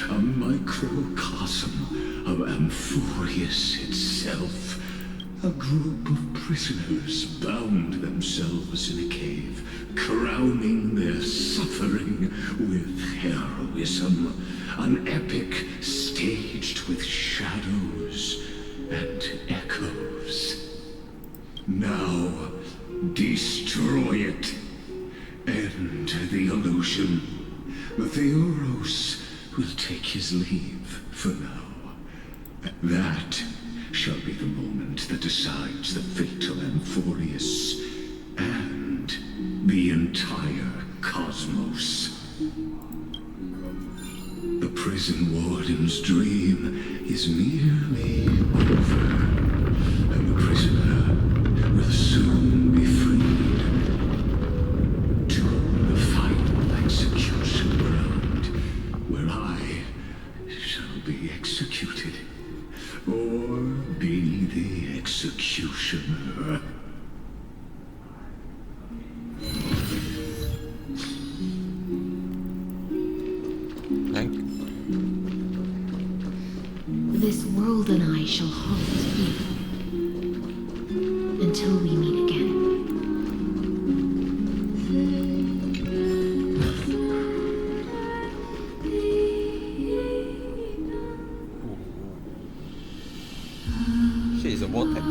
A microcosm of Amphorius itself. A group of prisoners bound themselves in a cave, crowning their suffering with heroism. An epic staged with shadows and echoes. Now, destroy it. End the illusion. The Theoros will take his leave for now. That shall be the moment that decides the fate of Amphorius and the entire cosmos. The prison warden's dream is nearly over, and the prisoner will soon be freed to the final execution ground, where I shall be executed, or be the executioner. Thank you. This world and I shall haunt you until we meet again. Shit, it's a vortex.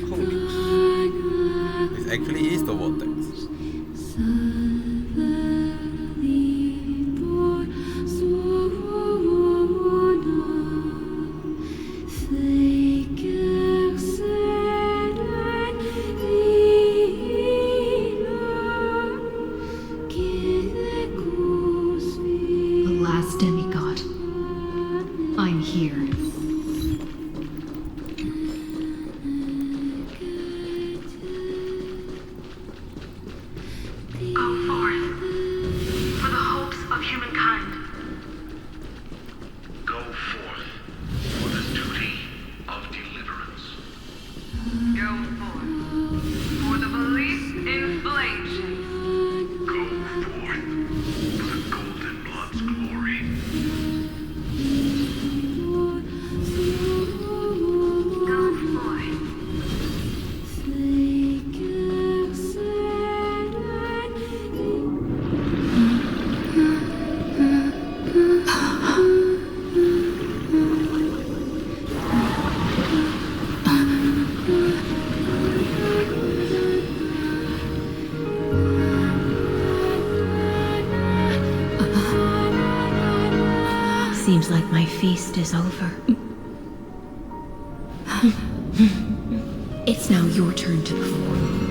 Holy. It actually is the vortex. The last demigod. I'm here. Go forth for the hopes of humankind. Go forth for the duty of deliverance. Go forth for the belief in flame shades. Go forth for the golden blood's glory. Go forth. My feast is over. It's now your turn to perform.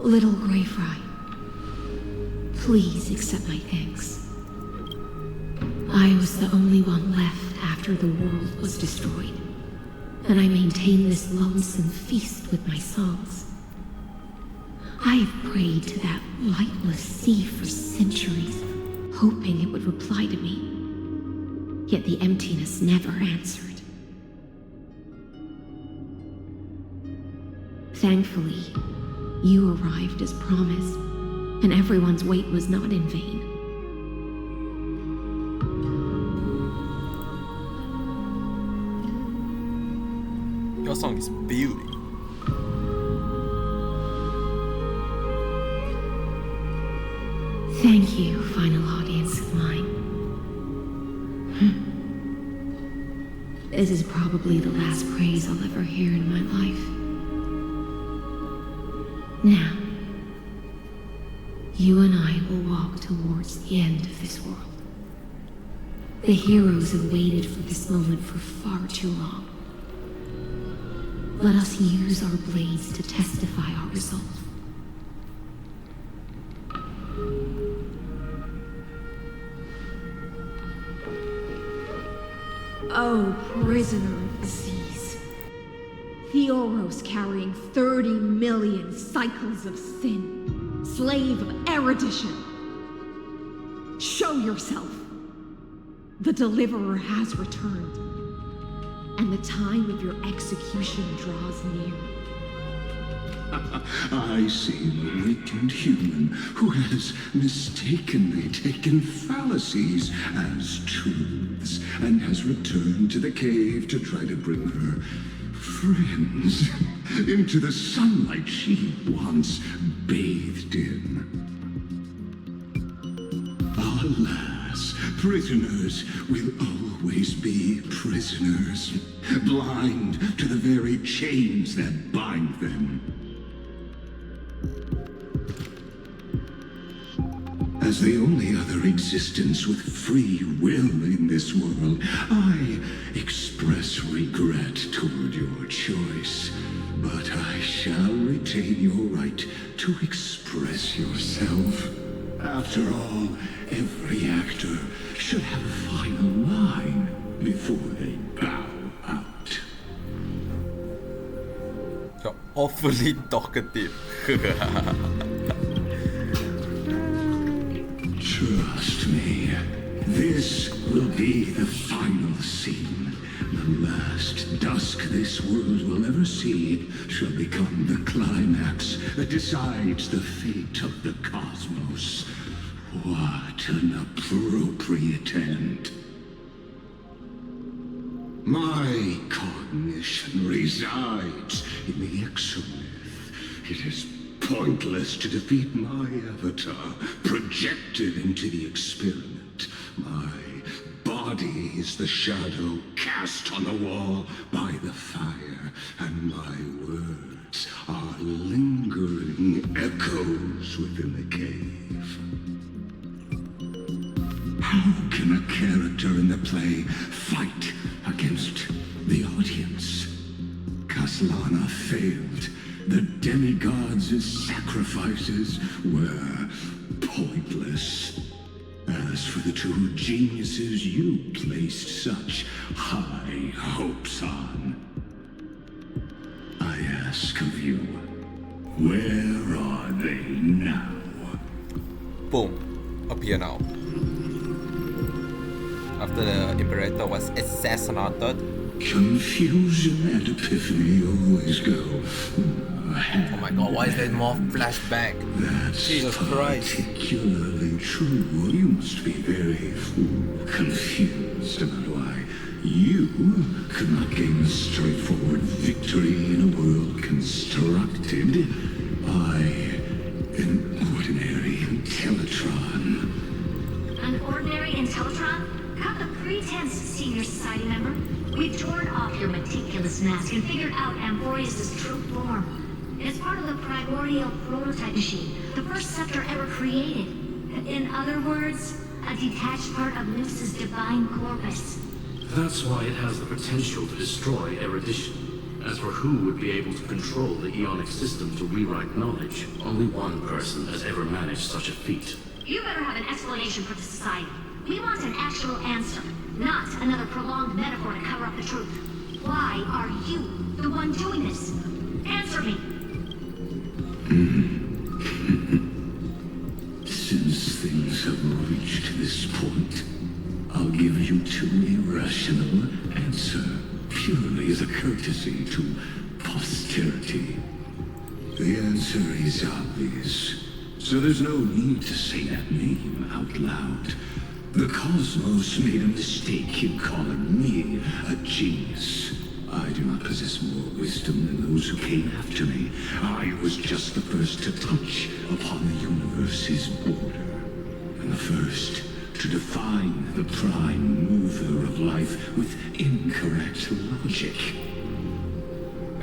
Little Grey Fry, please accept my thanks. I was the only one left after the world was destroyed, and I maintained this lonesome feast with my songs. I have prayed to that lightless sea for centuries, hoping it would reply to me. Yet the emptiness never answered. Thankfully, you arrived as promised, and everyone's wait was not in vain. Your song is beauty. Thank you, final audience of mine. This is probably the last praise I'll ever hear in my life. Now, you and I will walk towards the end of this world. The heroes have waited for this moment for far too long. Let us use our blades to testify our resolve. Oh, prisoner of the seas. Theoros carrying 30 million cycles of sin. Slave of erudition. Show yourself. The Deliverer has returned. And the time of your execution draws near. I see an awakened human who has mistakenly taken fallacies as truths and has returned to the cave to try to bring her friends into the sunlight she once bathed in. Alas, prisoners will always be prisoners, blind to the very chains that bind them. As the only other existence with free will in this world, I express regret toward your choice. But I shall retain your right to express yourself. After all, every actor should have a final line before they bow out. You're awfully talkative. Trust me, this will be the final scene. The last dusk this world will ever see shall become the climax that decides the fate of the cosmos. What an appropriate end. My cognition resides in the exomyth. It is pointless to defeat my avatar, projected into the experiment. My body is the shadow cast on the wall by the fire, and my words are lingering echoes within the cave. How can a character in the play fight against the audience? Kaslana failed. The demigods' sacrifices were pointless. As for the two geniuses you placed such high hopes on, I ask of you, where are they now? Boom. Appear now. After the Imperator was assassinated. Confusion and epiphany always go Oh my god, why is there more flashback? That's Jesus Christ. particularly true. You must be very confused about why you could not gain a straightforward victory in a world constructed by an ordinary Teletron. An ordinary Intellatron? Cut the pretense, senior society member. We've torn off your meticulous mask and figured out Amphorius' true form. It's part of the primordial prototype machine, the first scepter ever created. In other words, a detached part of Noos's divine corpus. That's why it has the potential to destroy erudition. As for who would be able to control the Eonic system to rewrite knowledge, only one person has ever managed such a feat. You better have an explanation for the society. We want an actual answer, not another prolonged metaphor to cover up the truth. Why are you the one doing this? Answer me. Since things have reached this point, I'll give you two irrational answer, purely as a courtesy to posterity. The answer is obvious, so there's no need to say that name out loud. The cosmos made a mistake in calling me a genius. I do not possess more wisdom than those who came after me. I was just the first to touch upon the universe's border, and the first to define the prime mover of life with incorrect logic.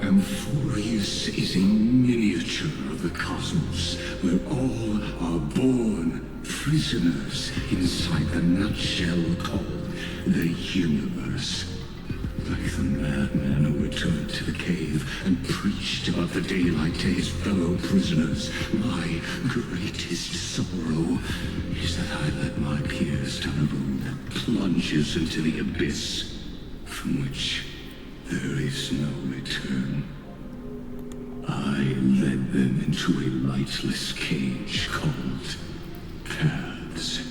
Amphorius is a miniature of the cosmos, where all are born prisoners inside the nutshell called the universe. Like the madman who returned to the cave and preached about the daylight to his fellow prisoners, my greatest sorrow is that I led my peers down a road that plunges into the abyss, from which there is no return. I led them into a lightless cage called paths.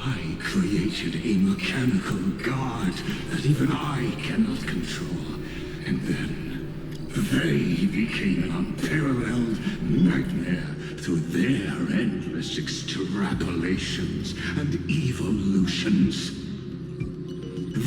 I created a mechanical guard that even I cannot control. And then they became an unparalleled nightmare through their endless extrapolations and evolutions.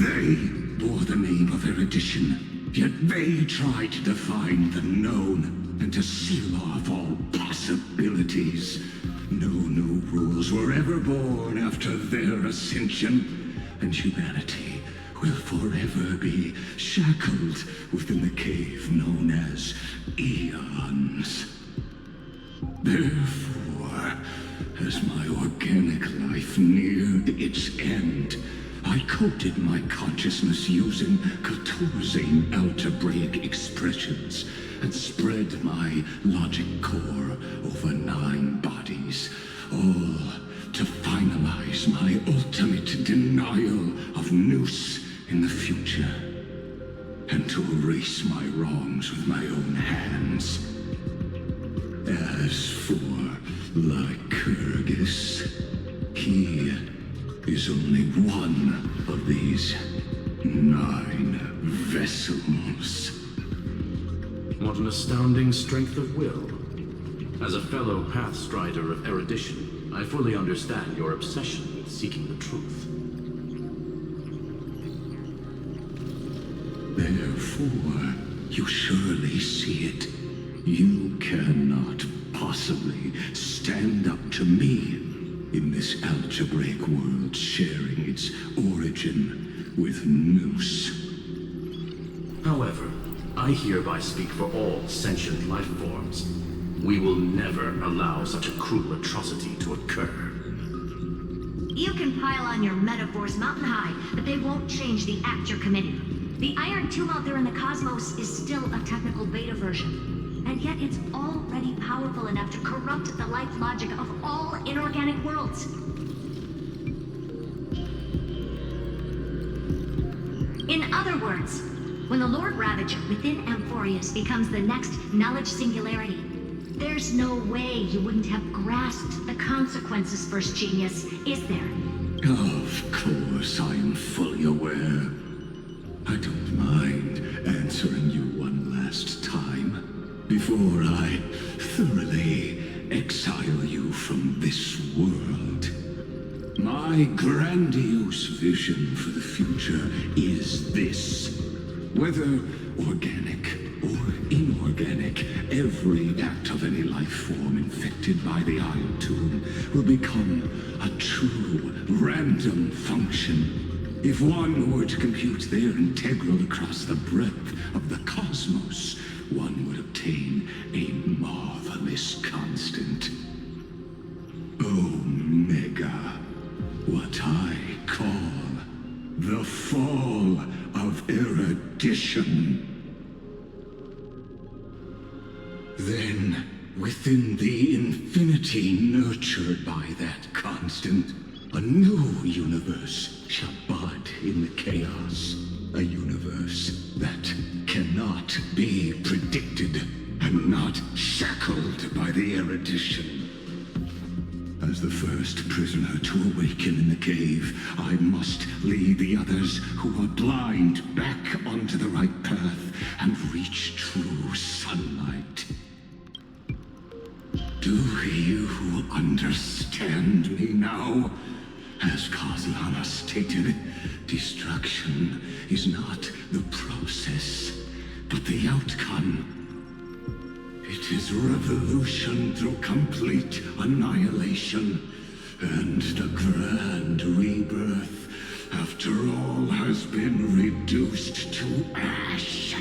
They bore the name of erudition, yet they tried to define the known and to seal off all possibilities. No new rules were ever born after their ascension, and humanity will forever be shackled within the cave known as eons. Therefore, as my organic life neared its end, I coded my consciousness using 14 algebraic expressions and spread my logic core over 9 bodies, all to finalize my ultimate denial of Noos in the future, and to erase my wrongs with my own hands. As for Lycurgus, he is only one of these 9 vessels. What an astounding strength of will. As a fellow pathstrider of erudition, I fully understand your obsession with seeking the truth. Therefore, you surely see it. You cannot possibly stand up to me in this algebraic world sharing its origin with Noos. However, I hereby speak for all sentient life forms. We will never allow such a cruel atrocity to occur. You can pile on your metaphors mountain high, but they won't change the act you're committing. The Iron Tomb out there in the cosmos is still a technical beta version, and yet it's already powerful enough to corrupt the life logic of all inorganic worlds. In other words, when the Lord Ravager within Amphorius becomes the next knowledge singularity, there's no way you wouldn't have grasped the consequences, First Genius, is there? Of course, I am fully aware. I don't mind answering you one last time, before I thoroughly exile you from this world. My grandiose vision for the future is this. Whether organic or inorganic, every act of any life form infected by the Iron Tomb will become a true random function. If one were to compute their integral across the breadth of the cosmos, one would obtain a marvelous constant. Omega, what I call the fall of erudition. Then, within the infinity nurtured by that constant, a new universe shall bud in the chaos. A universe that cannot be predicted and not shackled by the erudition. As the first prisoner to awaken in the cave, I must lead the others who are blind back onto the right path and reach true sunlight. Do you understand me now? As Kozlana stated, destruction is not the process, but the outcome. It is revolution through complete annihilation, and the grand rebirth, after all has been reduced to ash.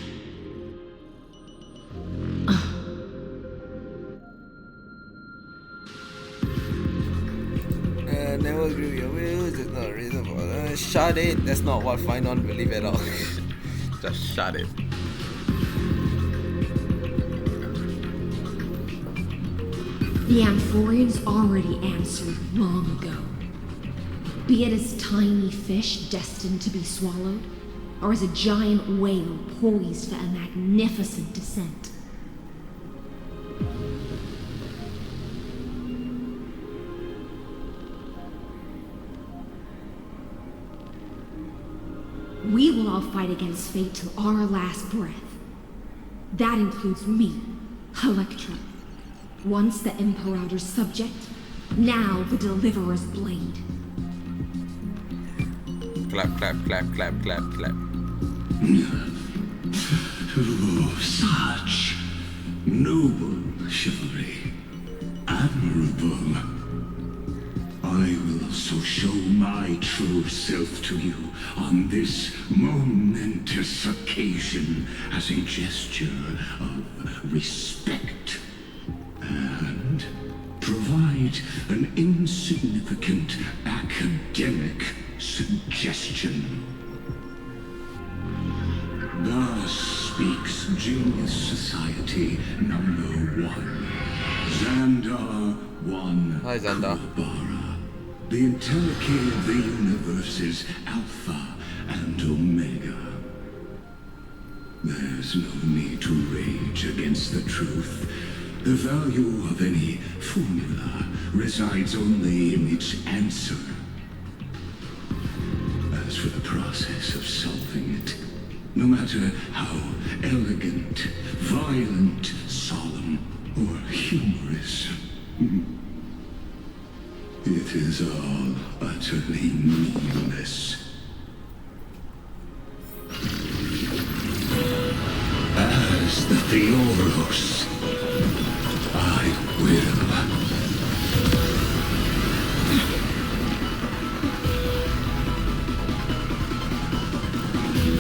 Never agree with your views, it's not reasonable. Shut it! That's not what Finon believe at all. Just shut it. The Amphorians already answered long ago. Be it as tiny fish destined to be swallowed, or as a giant whale poised for a magnificent descent. We will all fight against fate till our last breath. That includes me, Electra. Once the Imperator's subject, now the Deliverer's blade. Clap, clap, clap, clap, clap, clap. Oh, such noble chivalry. Admirable. I will also show my true self to you on this momentous occasion as a gesture of respect. And provide an insignificant academic suggestion. Thus speaks Genius Society number 1. Xandar 1. Hi, Xandar. Kuwabara. The entelechy of the universe's Alpha and Omega. There's no need to rage against the truth. The value of any formula resides only in its answer. As for the process of solving it, no matter how elegant, violent, solemn, or humorous, it is all utterly meaningless. As the Theoros, I will.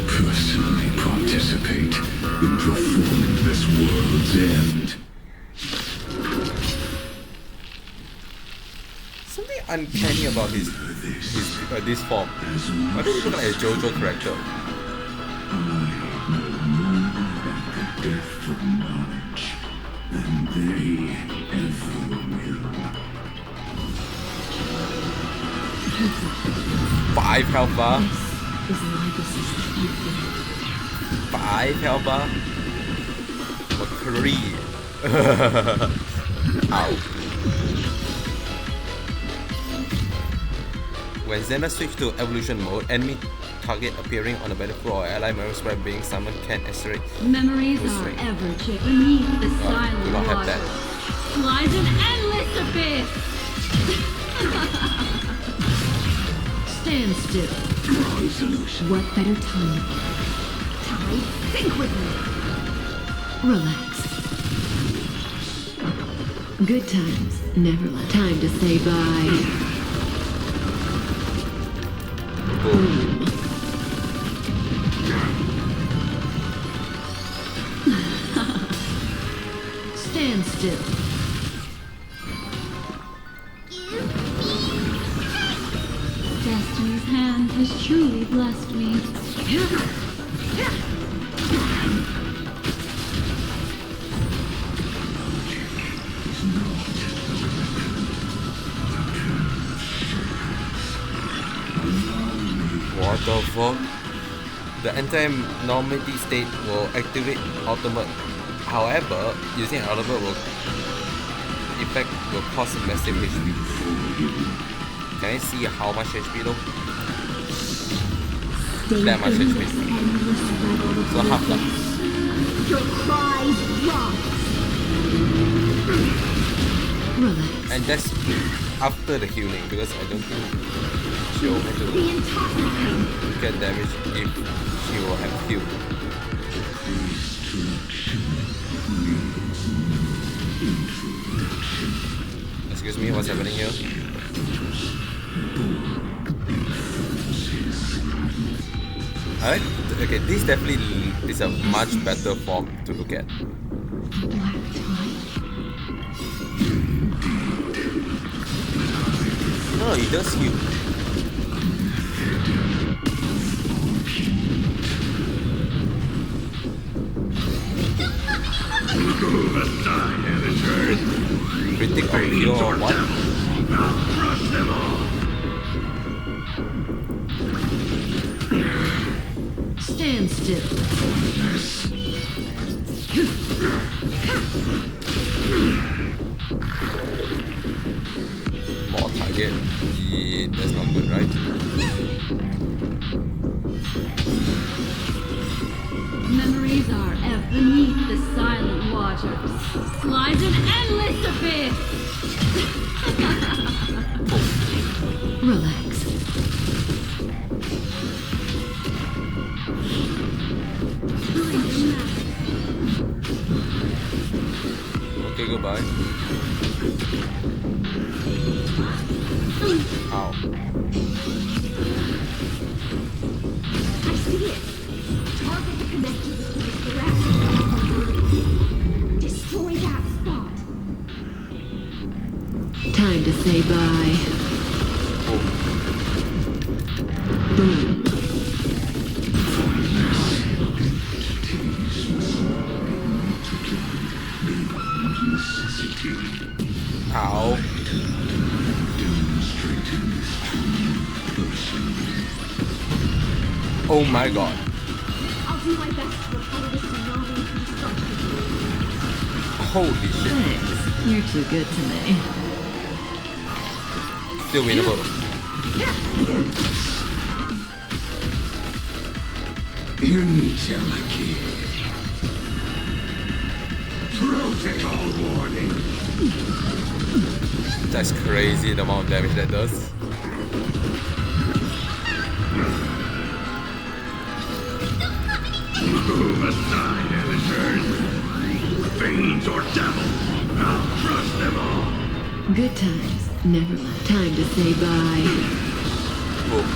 Personally participate in performing this world's end. Something uncanny about this form. Why does he look like a JoJo character? Death of knowledge than they ever will. 5 health bar. This is Lycus's champion. 5 health bar. Or 3. Ow. When Xena switches to evolution mode, enemy target appearing on the battlefield or ally members by being summoned can accelerate. Memories are ever changing. Beneath the do silent not have water that. lies an endless abyss. Stand still. What better time? Time, think with me. Relax. Good times, never left. Time to say bye. Boom. Stand still. Destiny's hand has truly blessed me. What the fuck? The entire normality state will activate ultimate. However, using ultimate will cost massive HP. Can I see how much HP though? That much HP. So half that. Your cries rise. And that's after the healing, because I don't think she will going to get damage if she will have healed. Excuse me, what's happening here? Alright, okay, this definitely is a much better form to look at. No, it does heal. Critic of heal or what? Stand still. More target. Yeah, that's not good, right? Memories are ever beneath the silent waters lies an endless abyss. Relax. Okay, goodbye. Ow. I see it. Target the connector with direct. Destroy that spot. Time to say bye. Boom. Ow. Oh my god. I'll do my best to recover this tsunami and destruction. Holy shit. Thanks. You're too good to me. Still winnable. Intelligent. Protocol warning. That's crazy the amount of damage that does. Move aside, amateurs. Fiends or devils, I'll crush them all. Good times, never left. Time to say bye. Boom.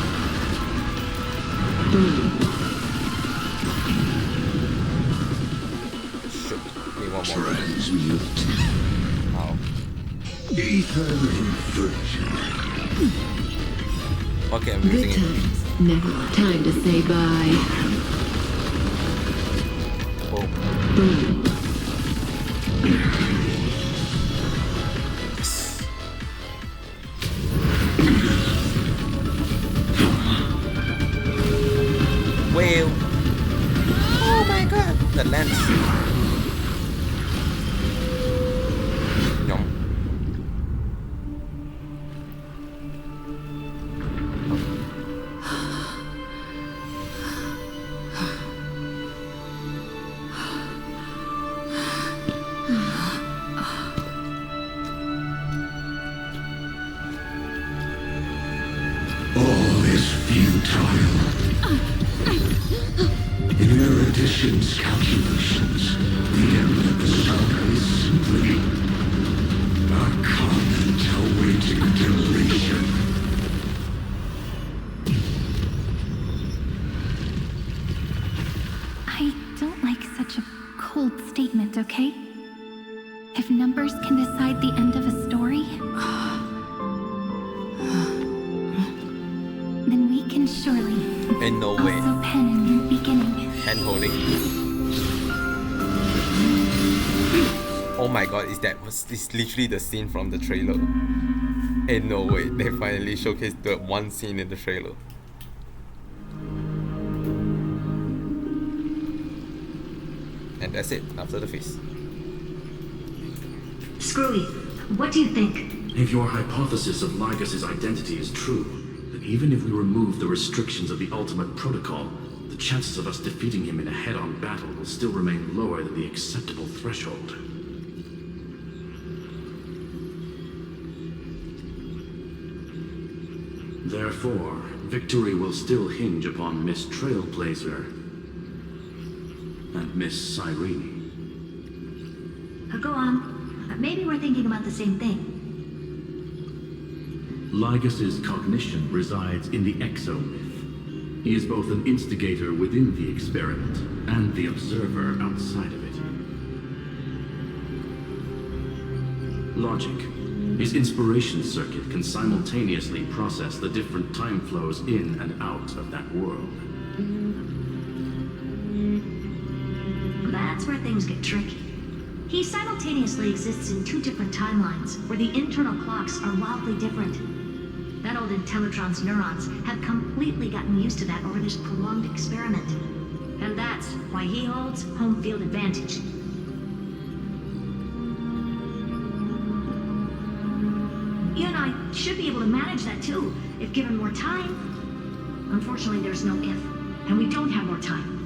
Boom. Shoot. Need one more. Transmute. Ow. Ether inversion. Okay, I'm Good using it. times, never left. Time to say bye. Boom. Boom. Whale. Oh my god. The lens. Yum. futile. In erudition's calculations, the end of the saga is simply a comment awaiting deletion. I don't like such a cold statement, okay? If numbers can decide the end of a story, then we can surely In no way. also pen a new beginning. Hand holding. Oh my god, it's literally the scene from the trailer. In no way, they finally showcased the one scene in the trailer. And that's it, after the feast. Screwy, what do you think? If your hypothesis of Lygas's identity is true, then even if we remove the restrictions of the Ultimate Protocol, the chances of us defeating him in a head-on battle will still remain lower than the acceptable threshold. Therefore, victory will still hinge upon Miss Trailblazer and Miss Cyrene. Go on. Maybe we're thinking about the same thing. Lygas's cognition resides in the exomyth. He is both an instigator within the experiment and the observer outside of it. Logic. His inspiration circuit can simultaneously process the different time flows in and out of that world. That's where things get tricky. He simultaneously exists in two different timelines, where the internal clocks are wildly different. That old Intellitron's neurons have completely gotten used to that over this prolonged experiment. And that's why he holds home field advantage. You and I should be able to manage that too, if given more time. Unfortunately, there's no if, and we don't have more time.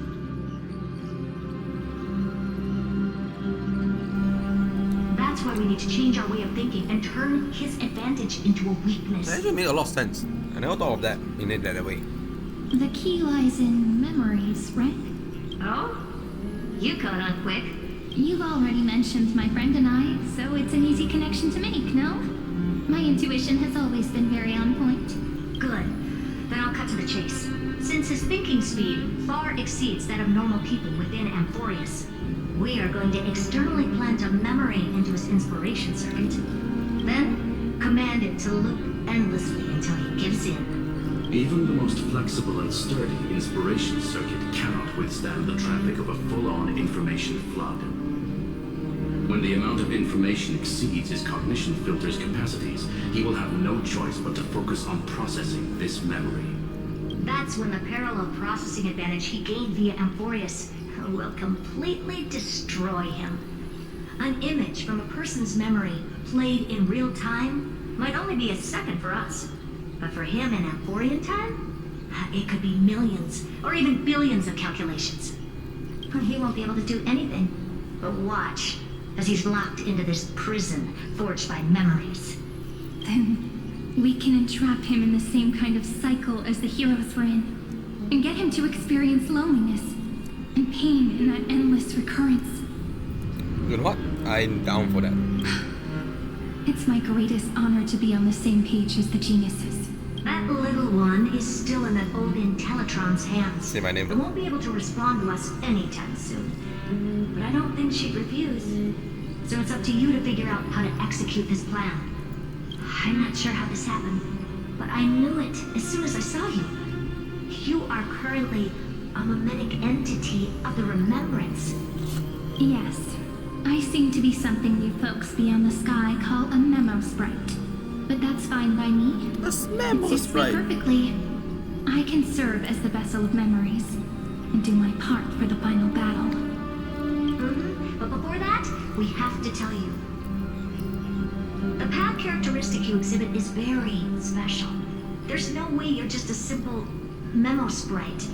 That's why we need to change our way of thinking and turn his advantage into a weakness. That actually makes a lot of sense. I never thought of that in it that way. The key lies in memories, right? Oh? You caught on quick. You've already mentioned my friend and I, so it's an easy connection to make, no? My intuition has always been very on point. Good. Then I'll cut to the chase. Since his thinking speed far exceeds that of normal people within Amphorius, we are going to externally plant a memory into his inspiration circuit. Then, command it to loop endlessly until he gives in. Even the most flexible and sturdy inspiration circuit cannot withstand the traffic of a full-on information flood. When the amount of information exceeds his cognition filter's capacities, he will have no choice but to focus on processing this memory. That's when the parallel processing advantage he gained via Amphorius will completely destroy him. An image from a person's memory played in real time might only be a second for us. But for him in Amphorian time, it could be millions or even billions of calculations. He won't be able to do anything but watch as he's locked into this prison forged by memories. Then we can entrap him in the same kind of cycle as the heroes were in, and get him to experience loneliness and pain in that endless recurrence. You know what? I'm down for that. It's my greatest honor to be on the same page as the geniuses. That little one is still in that old Intellitron's hands. Say my name. It won't be able to respond to us anytime soon. But I don't think she'd refuse. So it's up to you to figure out how to execute this plan. I'm not sure how this happened, but I knew it as soon as I saw you. You are currently a mimetic entity of the remembrance. Yes. I seem to be something you folks beyond the sky call a memo sprite. But that's fine by me. A memo it suits sprite. me perfectly. I can serve as the vessel of memories and do my part for the final battle. But before that, we have to tell you. The path characteristic you exhibit is very special. There's no way you're just a simple memo sprite.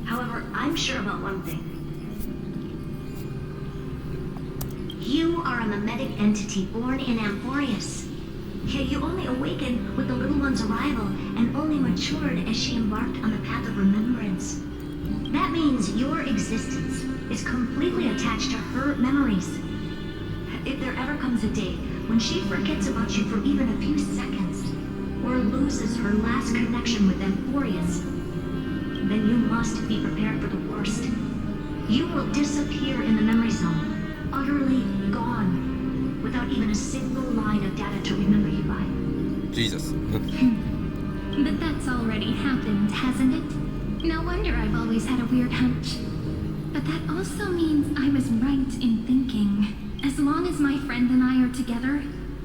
However, I'm sure about one thing. You are a mimetic entity born in Amphorius. Yet you only awakened with the little one's arrival and only matured as she embarked on the path of remembrance. That means your existence is completely attached to her memories. If there ever comes a day when she forgets about you for even a few seconds, or loses her last connection with Amphorius, then you must be prepared for the worst. You will disappear in the memory zone, utterly gone, without even a single line of data to remember you by. Jesus. But that's already happened, hasn't it? No wonder I've always had a weird hunch. But that also means I was right in thinking, as long as my friend and I are together,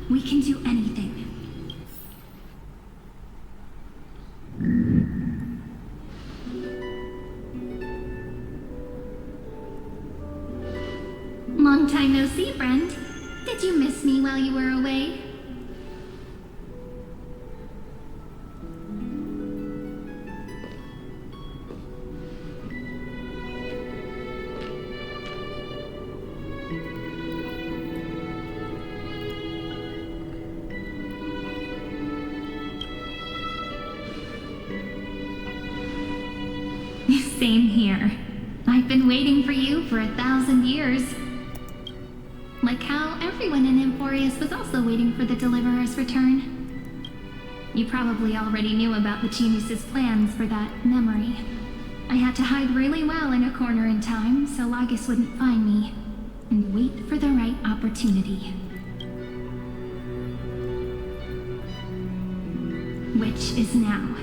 we can do anything. Long time no see, friend. Did you miss me while you were away? Same here. I've been waiting for you for 1,000 years. Like how everyone in Amphorius was also waiting for the Deliverer's return. You probably already knew about the genius's plans for that memory. I had to hide really well in a corner in time so Lygus wouldn't find me, and wait for the right opportunity. Which is now.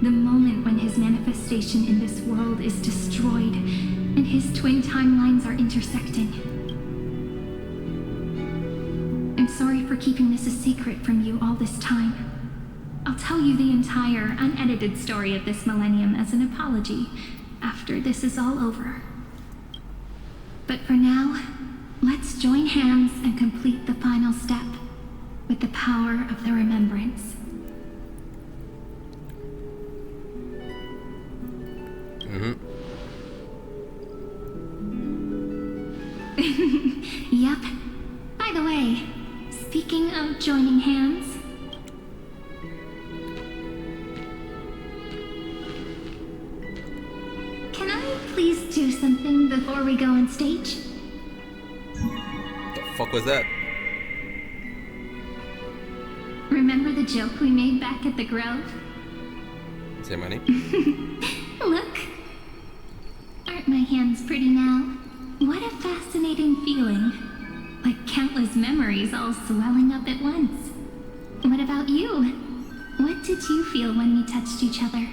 The moment when his manifestation in this world is destroyed, and his twin timelines are intersecting. I'm sorry for keeping this a secret from you all this time. I'll tell you the entire, unedited story of this millennium as an apology after this is all over. But for now, let's join hands and complete the final step with the power of the remembrance. Yep. By the way, speaking of joining hands, can I please do something before we go on stage? The fuck was that? Remember the joke we made back at the Grove? Say my name? Look. Aren't my hands pretty now? What a fascinating feeling. Like countless memories all swelling up at once. What about you? What did you feel when we touched each other?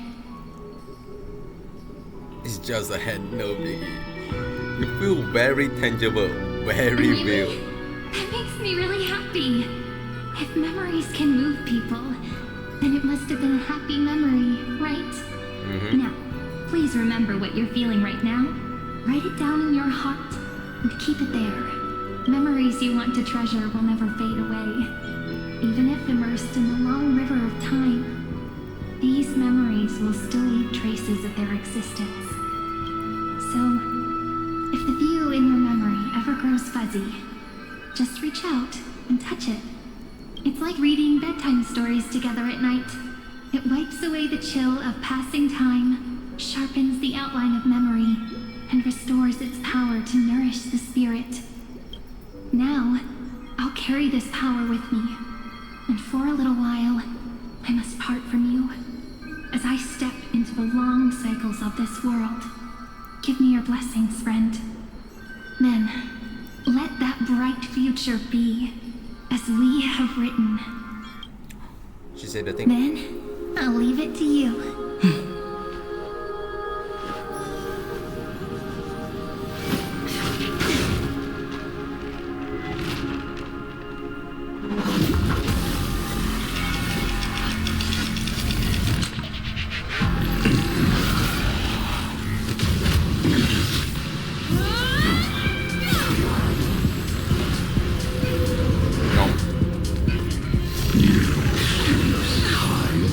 It's just a head, no biggie. You feel very tangible, very Really? real. That makes me really happy. If memories can move people, then it must have been a happy memory, right? Now, please remember what you're feeling right now. Write it down in your heart and keep it there. Memories you want to treasure will never fade away. Even if immersed in the long river of time, these memories will still leave traces of their existence. So, if the view in your memory ever grows fuzzy, just reach out and touch it. It's like reading bedtime stories together at night. It wipes away the chill of passing time, sharpens the outline of memory, and restores its power to nourish the spirit. Now, I'll carry this power with me, and for a little while, I must part from you. As I step into the long cycles of this world, give me your blessings, friend. Then, let that bright future be, as we have written. She said the thing. Then, I'll leave it to you.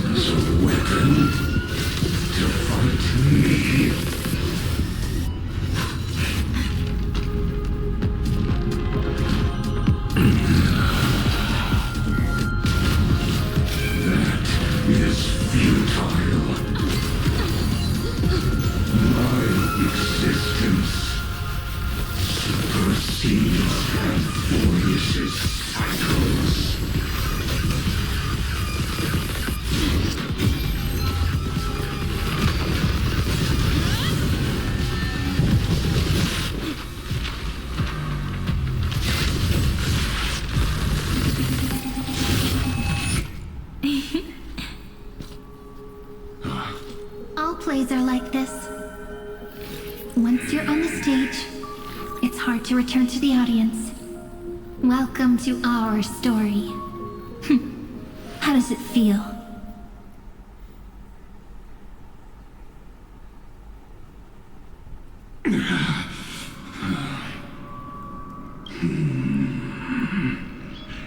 As a weapon. All plays are like this. Once you're on the stage, it's hard to return to the audience. Welcome to our story. How does it feel?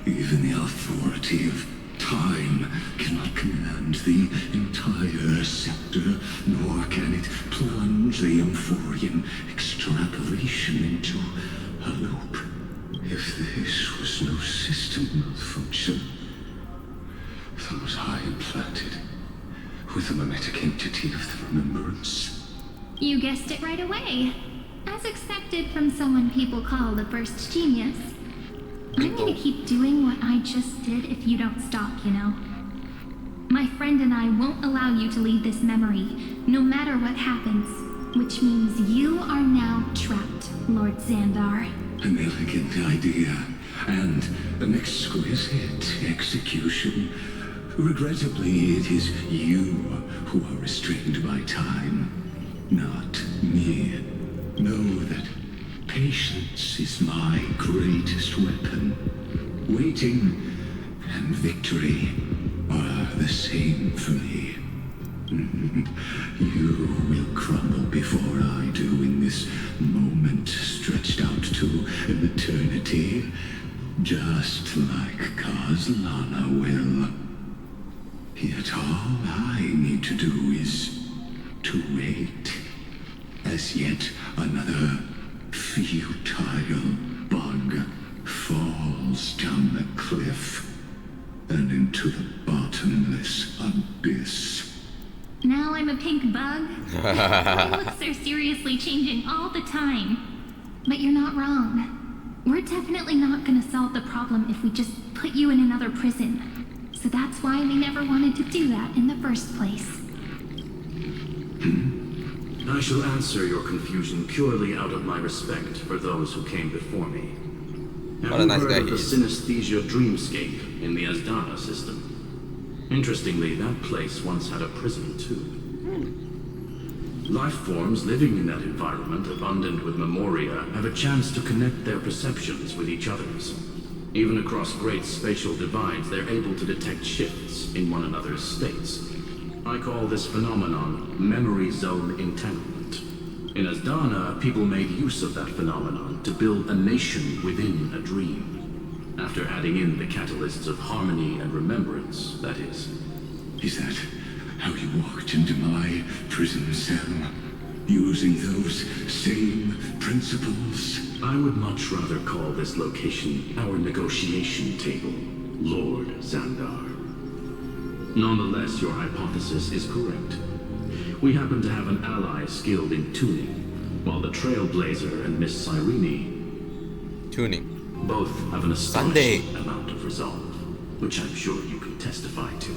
Even the authority of time cannot command the entire scepter, nor can it plunge the Amphorian extrapolation into a loop. If this was no system malfunction, then was I implanted with the mimetic entity of the remembrance? You guessed it right away. As expected from someone people call the first genius. I'm gonna keep doing what I just did if you don't stop, you know. My friend and I won't allow you to leave this memory, no matter what happens. Which means you are now trapped, Lord Xandar. An elegant idea, and an exquisite execution. Regrettably, it is you who are restrained by time, not me. Know that patience is my greatest weapon. Waiting and victory are the same for me. You will crumble before I do in this moment stretched out to an eternity, just like Kazlana will. Yet all I need to do is to wait, as yet another futile bug falls down the cliff and into the bottomless abyss. Now I'm a pink bug? My looks are seriously changing all the time. But you're not wrong. We're definitely not gonna solve the problem if we just put you in another prison. So that's why we never wanted to do that in the first place. I shall answer your confusion purely out of my respect for those who came before me. Have you heard of the synesthesia dreamscape in the Asdana system? Interestingly, that place once had a prison too. Life forms living in that environment, abundant with memoria, have a chance to connect their perceptions with each other's. Even across great spatial divides, they're able to detect shifts in one another's states. I call this phenomenon memory zone entanglement. In Asdana, people made use of that phenomenon to build a nation within a dream. After adding in the catalysts of harmony and remembrance, that is. Is that how you walked into my prison cell? Using those same principles? I would much rather call this location our negotiation table, Lord Xandar. Nonetheless, your hypothesis is correct. We happen to have an ally skilled in tuning, while the Trailblazer and Miss Cyrene... Tuning. Both have an astonishing amount of resolve, which I'm sure you can testify to.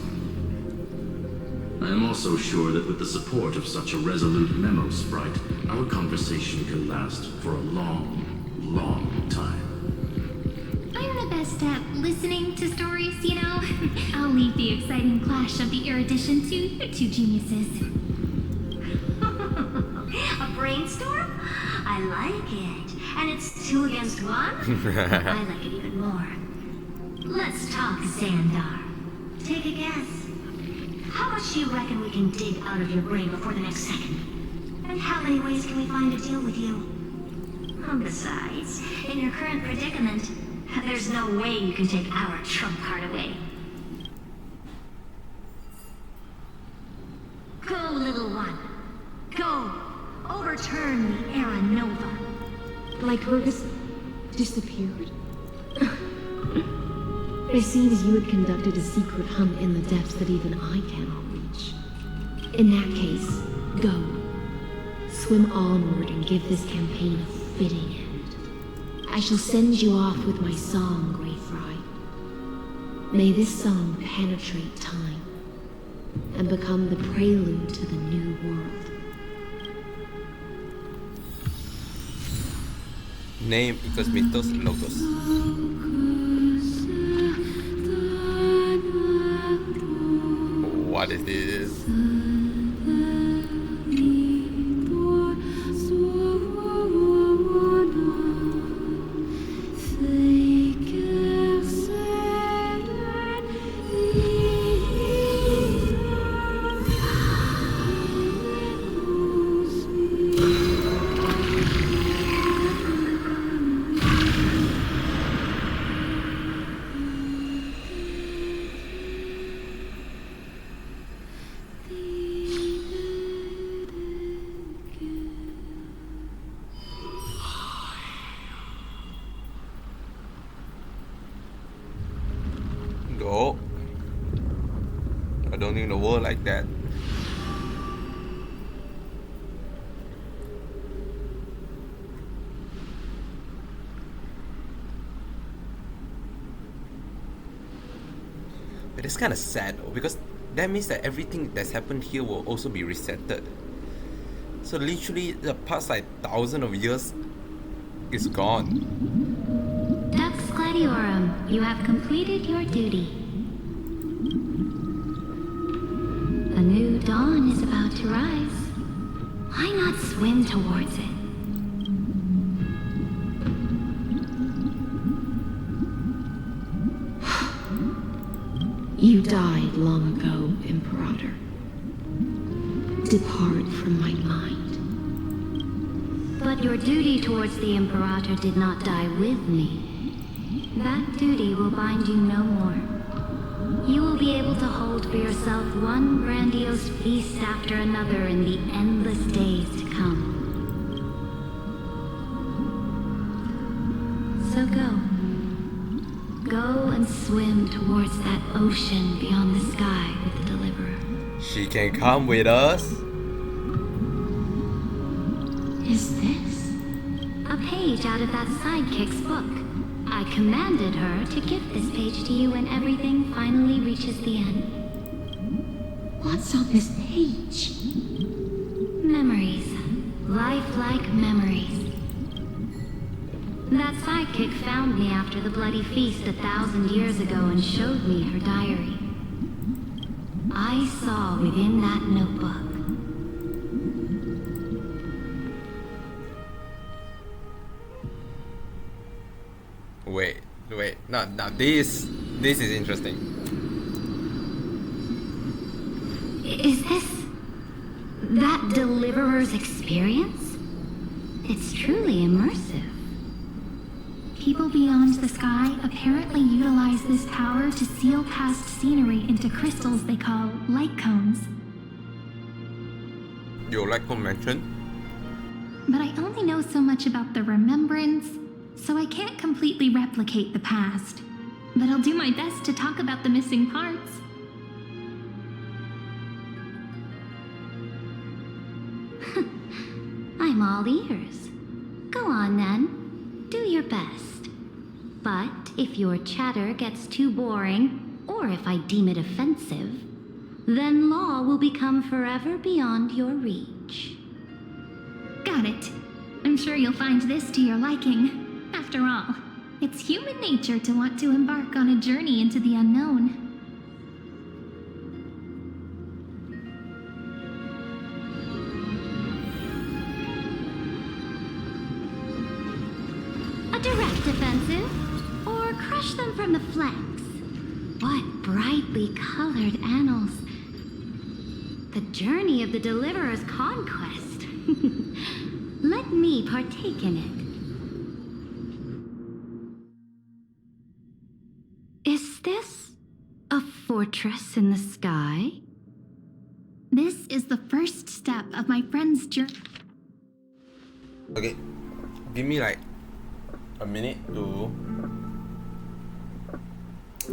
I am also sure that with the support of such a resolute memo sprite, our conversation can last for a long, long time. I'm the best at listening to stories, you know? I'll leave the exciting clash of the erudition to you two geniuses. A brainstorm? I like it. And it's 2 against 1? I like it even more. Let's talk, Xandar. Take a guess. How much do you reckon we can dig out of your brain before the next second? And how many ways can we find to deal with you? Besides, in your current predicament, there's no way you can take our trump card away. Go, little one. Go. Overturn the Era Nova. Like Fergus disappeared. It seems you had conducted a secret hunt in the depths that even I cannot reach. In that case, go. Swim onward and give this campaign a fitting end. I shall send you off with my song, Greyfry. May this song penetrate time and become the prelude to the new world. Name equals mythos logos. What is this? ruling the world like that. But it's kind of sad though, because that means that everything that's happened here will also be resetted. So literally the past like thousands of years is gone. Dux Gladiorum, you have completed your duty. A new dawn is about to rise. Why not swim towards it? You died long ago, Imperator. Depart from my mind. But your duty towards the Imperator did not die with me. That duty will bind you no more. You will be able to hold for yourself one grandiose feast after another in the endless days to come. So go. Go and swim towards that ocean beyond the sky with the Deliverer. She can come with us. Is this? A page out of that sidekick's book. I commanded her to give this page to you when everything finally reaches the end. What's on this page? Memories. Lifelike memories. That sidekick found me after the bloody feast 1,000 years ago and showed me her diary. I saw within that notebook. Wait, now this is interesting. Is this that Deliverer's experience? It's truly immersive. People beyond the sky apparently utilize this power to seal past scenery into crystals they call light cones. You like to mention? But I only know so much about the remembrance, so I can't completely replicate the past. But I'll do my best to talk about the missing parts. I'm all ears. Go on then. Do your best. But if your chatter gets too boring, or if I deem it offensive, then law will become forever beyond your reach. Got it. I'm sure you'll find this to your liking. After all, it's human nature to want to embark on a journey into the unknown. A direct offensive? Or crush them from the flanks? What brightly colored annals. The journey of the Deliverer's conquest. Let me partake in it. Is this a fortress in the sky? This is the first step of my friend's journey. Okay, give me like a minute to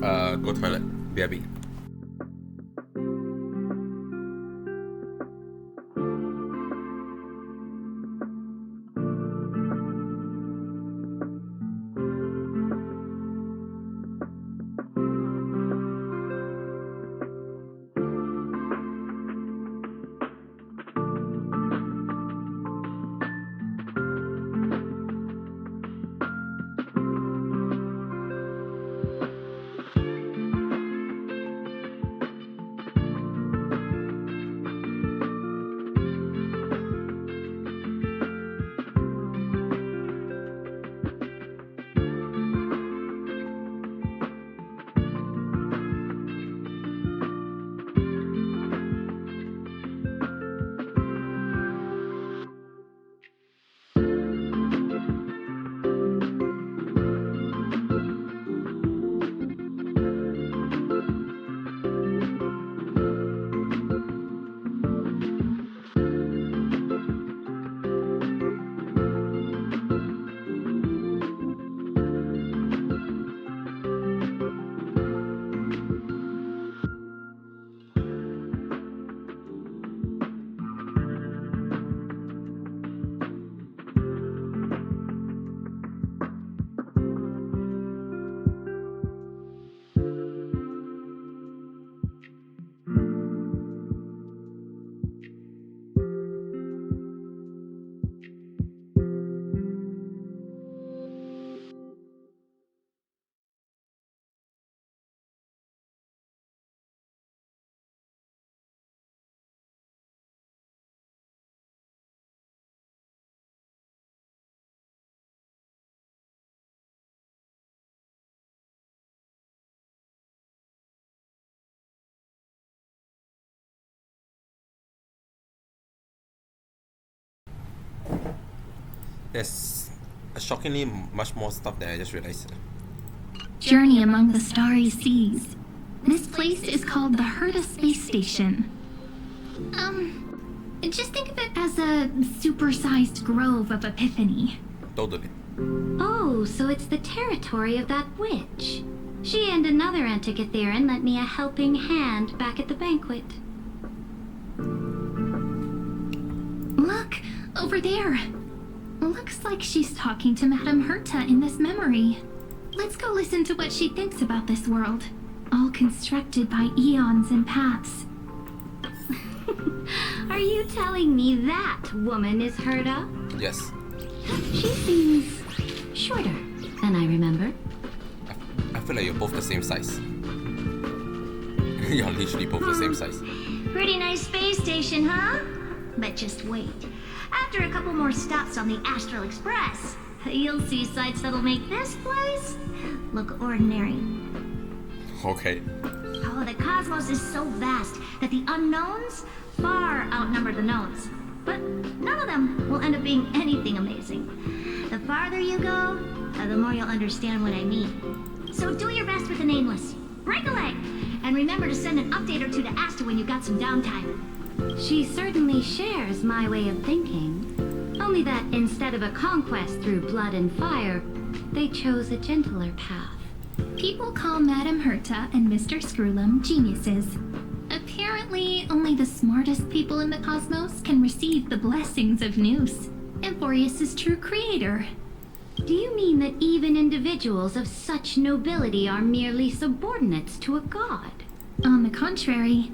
go toilet. BRB. There's shockingly much more stuff that I just realized. Journey among the starry seas. This place is called the Herta Space Station. Just think of it as a supersized grove of Epiphany. Totally. Oh, so it's the territory of that witch. She and another Antikytheran lent me a helping hand back at the banquet. Look, over there. Looks like she's talking to Madame Herta in this memory. Let's go listen to what she thinks about this world, all constructed by eons and paths. Are you telling me that woman is Herta? Yes. She seems shorter than I remember. I feel like you're both the same size. You're literally both the same size. Pretty nice space station, huh? But just wait. After a couple more stops on the Astral Express, you'll see sights that'll make this place look ordinary. Okay. Oh, the cosmos is so vast that the unknowns far outnumber the knowns. But none of them will end up being anything amazing. The farther you go, the more you'll understand what I mean. So do your best with the nameless. Break a leg! And remember to send an update or two to Asta when you've got some downtime. She certainly shares my way of thinking. Only that instead of a conquest through blood and fire, they chose a gentler path. People call Madame Herta and Mr. Screwlum geniuses. Apparently, only the smartest people in the cosmos can receive the blessings of Nous, Amphorius' true creator. Do you mean that even individuals of such nobility are merely subordinates to a god? On the contrary,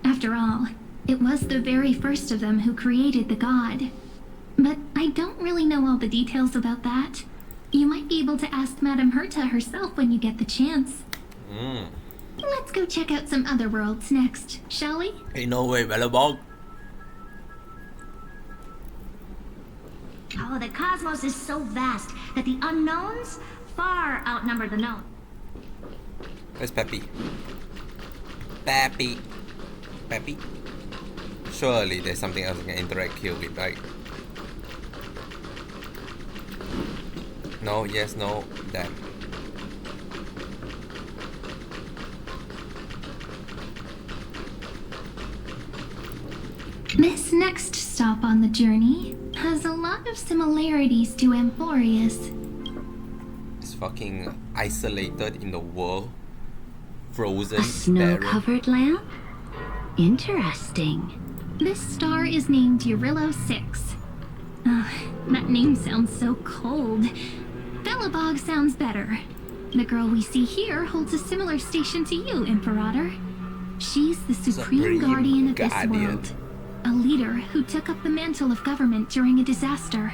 after all, it was the very first of them who created the god. But I don't really know all the details about that. You might be able to ask Madame Herta herself when you get the chance. Let's go check out some other worlds next, shall we? Hey, no way, Bellabog. Oh, the cosmos is so vast that the unknowns far outnumber the known. Where's Peppy? Peppy. Peppy? Surely there's something else I can interact here with, right? No, yes, no, damn. This next stop on the journey has a lot of similarities to Amphorius. It's fucking isolated in the world. Frozen. A snow-covered lamp? Interesting. This star is named Eurillo 6. That name sounds so cold. Bellabog sounds better. The girl we see here holds a similar station to you, Imperator. She's the Supreme Guardian of this world. A leader who took up the mantle of government during a disaster.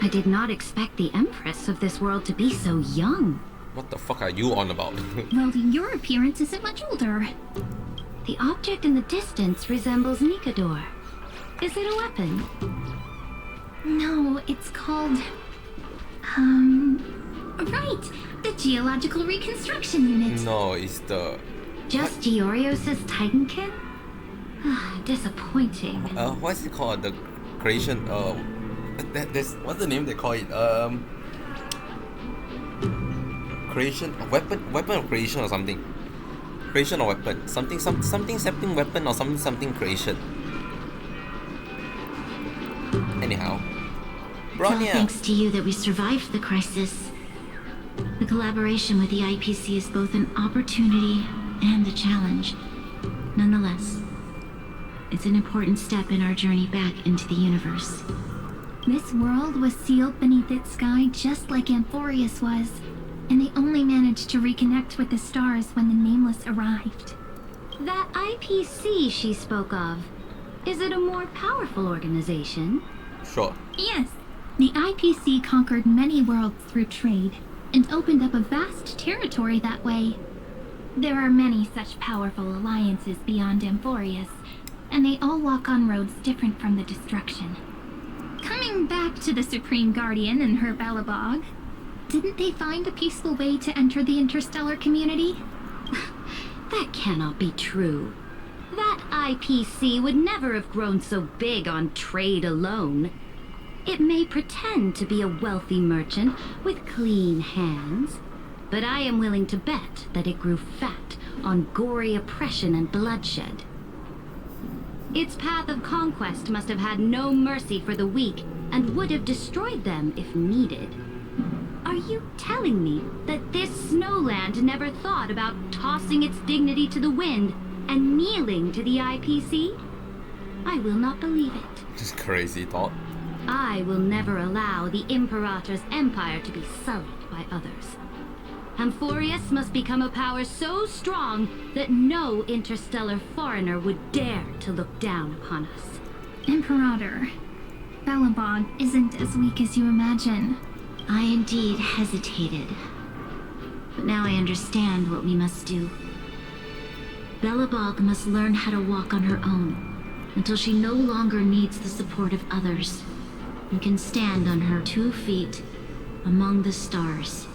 I did not expect the Empress of this world to be so young. What the fuck are you on about? Well, your appearance isn't much older. The object in the distance resembles Nikador. Is it a weapon? No, it's called... Right! The Geological Reconstruction Unit. No, it's the... Just Giorios' Titankin? Disappointing. What's it called? The creation... there's... What's the name they call it? Creation... Weapon of creation or something. Creation or weapon. Something weapon or something creation. Anyhow. It's all thanks to you that we survived the crisis. The collaboration with the IPC is both an opportunity and a challenge. Nonetheless, it's an important step in our journey back into the universe. This world was sealed beneath its sky just like Amphorius was, and they only managed to reconnect with the stars when the Nameless arrived. That IPC she spoke of, is it a more powerful organization? Sure. Yes. The IPC conquered many worlds through trade, and opened up a vast territory that way. There are many such powerful alliances beyond Amphorius, and they all walk on roads different from the destruction. Coming back to the Supreme Guardian and her Bellabog, didn't they find a peaceful way to enter the interstellar community? That cannot be true. That IPC would never have grown so big on trade alone. It may pretend to be a wealthy merchant with clean hands, but I am willing to bet that it grew fat on gory oppression and bloodshed. Its path of conquest must have had no mercy for the weak and would have destroyed them if needed. Are you telling me that this snowland never thought about tossing its dignity to the wind and kneeling to the IPC? I will not believe it. Just crazy thought. I will never allow the Imperator's empire to be sullied by others. Amphorius must become a power so strong that no interstellar foreigner would dare to look down upon us. Imperator, Belobog isn't as weak as you imagine. I indeed hesitated. But now I understand what we must do. Belobog must learn how to walk on her own until she no longer needs the support of others and can stand on her 2 feet among the stars.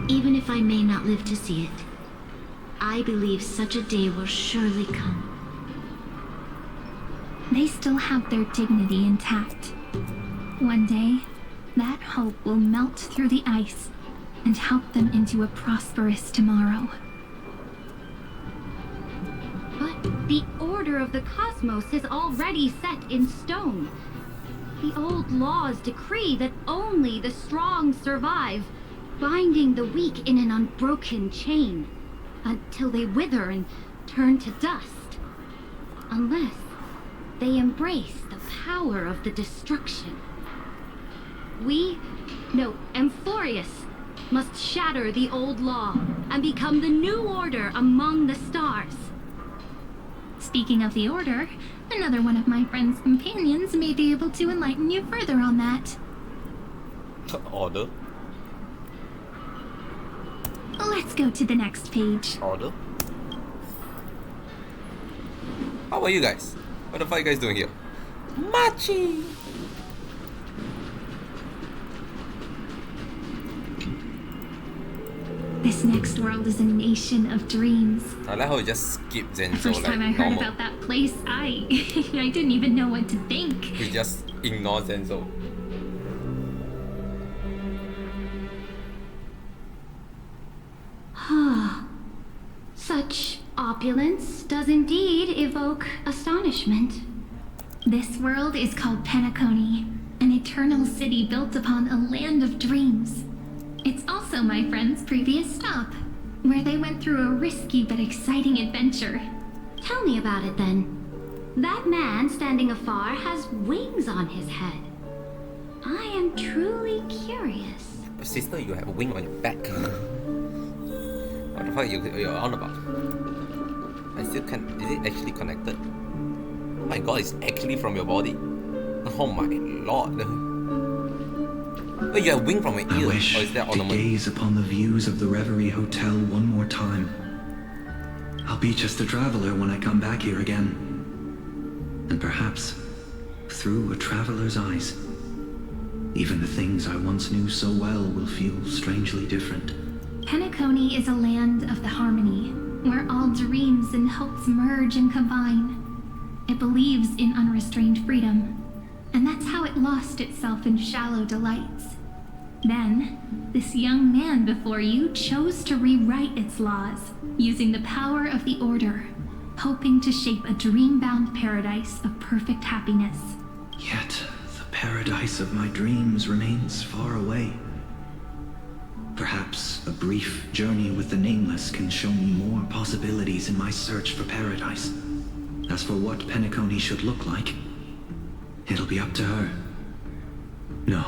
Even if I may not live to see it, I believe such a day will surely come. They still have their dignity intact. One day, that hope will melt through the ice and help them into a prosperous tomorrow. But the order of the cosmos is already set in stone. The old laws decree that only the strong survive, binding the weak in an unbroken chain until they wither and turn to dust. Unless they embrace the power of the destruction. Amphorius must shatter the old law and become the new order among the stars. Speaking of the Order, another one of my friend's companions may be able to enlighten you further on that. Order? Let's go to the next page. Order? How about you guys? What the fuck are you guys doing here? Machi! This next world is a nation of dreams. I like how you just skip Zenzo. The first time I heard about that place, I didn't even know what to think. We just ignore Zenzo. Such opulence does indeed evoke astonishment. This world is called Penacony, an eternal city built upon a land of dreams. It's also my friend's previous stop, where they went through a risky but exciting adventure. Tell me about it then. That man standing afar has wings on his head. I am truly curious. But sister, you have a wing on your back. What the fuck you're on about? I still can't. Is it actually connected? Oh my god, it's actually from your body. Oh my lord. Wait, you have wing from your ear, or is that ornament? To gaze upon the views of the Reverie Hotel one more time. I'll be just a traveler when I come back here again. And perhaps, through a traveler's eyes, even the things I once knew so well will feel strangely different. Penacony is a land of the harmony, where all dreams and hopes merge and combine. It believes in unrestrained freedom, and that's how it lost itself in shallow delights. Then, this young man before you chose to rewrite its laws, using the power of the Order, hoping to shape a dream-bound paradise of perfect happiness. Yet, the paradise of my dreams remains far away. Perhaps a brief journey with the Nameless can show me more possibilities in my search for paradise. As for what Penacony should look like, it'll be up to her. No.